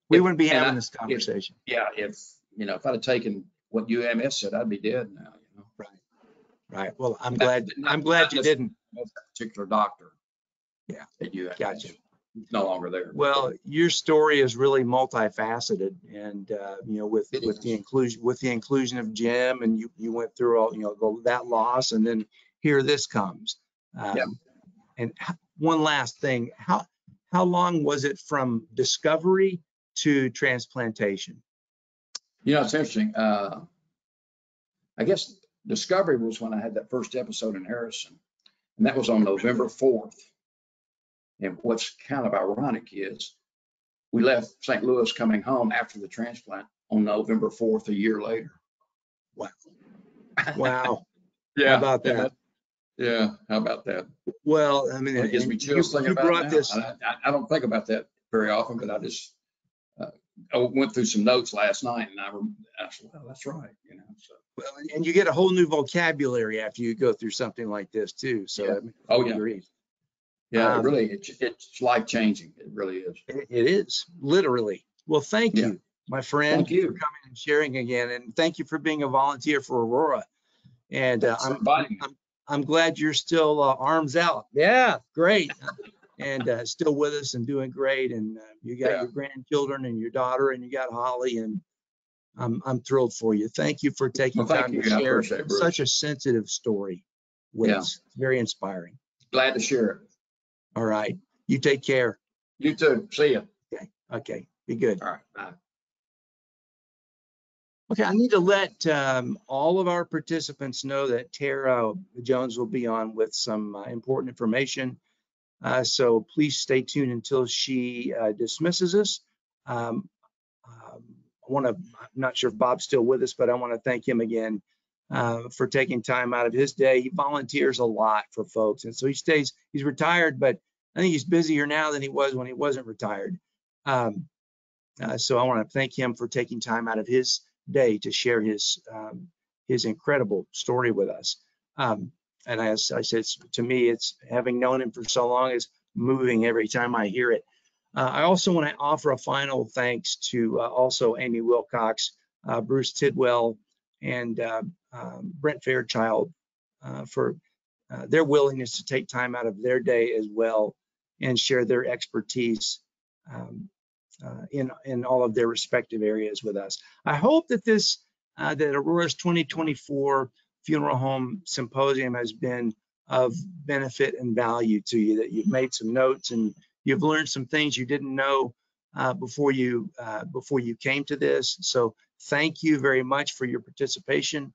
wouldn't be having this conversation. If I'd have taken what UMS said, I'd be dead now. Right. Well, I'm glad you didn't. That particular doctor. Yeah. At UMS. Gotcha. He's no longer there. Well, your story is really multifaceted, and with the inclusion of Jim, and you went through all that loss, and then here this comes. And one last thing, how long was it from discovery to transplantation? It's interesting. I guess discovery was when I had that first episode in Harrison, and that was on November 4th. And what's kind of ironic is we left St. Louis coming home after the transplant on November 4th, a year later. Wow. Yeah. How about that? Yeah. How about that? Well, I mean, It gives me chills thinking about it now. I don't think about that very often, but I just I went through some notes last night, and I said, well, that's right. So. Well, and you get a whole new vocabulary after you go through something like this too. So yeah. I agree. Yeah, it's life changing. It really is. It is, literally. Well, thank you, my friend, thank you for coming and sharing again. And thank you for being a volunteer for Aurora. And I'm glad you're still arms out. Yeah, great. And still with us and doing great. And you got your grandchildren and your daughter, and you got Holly, and I'm thrilled for you. Thank you for taking time to share such a sensitive story with us. Very inspiring. Glad to share it. All right. You take care. You too. See you. Okay. Be good. All right. Bye. Okay. I need to let all of our participants know that Tara Jones will be on with some important information. So please stay tuned until she dismisses us. I'm not sure if Bob's still with us, but I want to thank him again for taking time out of his day. He volunteers a lot for folks. And so he's retired, but I think he's busier now than he was when he wasn't retired. So I want to thank him for taking time out of his day to share his incredible story with us. And as I said, to me, it's having known him for so long is moving every time I hear it. I also want to offer a final thanks to also Amy Wilcox, Bruce Tidwell, and Brent Fairchild for their willingness to take time out of their day as well and share their expertise in all of their respective areas with us. I hope that that Aurora's 2024 Funeral Home Symposium has been of benefit and value to you, that you've made some notes and you've learned some things you didn't know before you came to this. So thank you very much for your participation.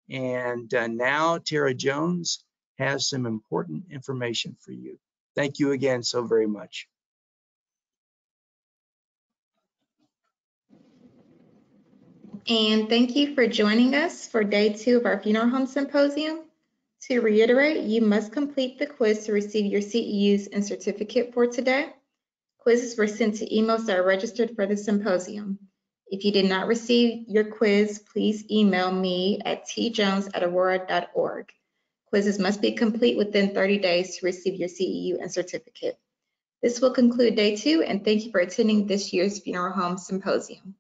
And now Tara Jones has some important information for you. Thank you again so very much. And thank you for joining us for day 2 of our Funeral Home Symposium. To reiterate, you must complete the quiz to receive your CEUs and certificate for today. Quizzes were sent to emails that are registered for the symposium. If you did not receive your quiz, please email me at tjones@aurora.org. Quizzes must be complete within 30 days to receive your CEU and certificate. This will conclude day 2, and thank you for attending this year's Funeral Home Symposium.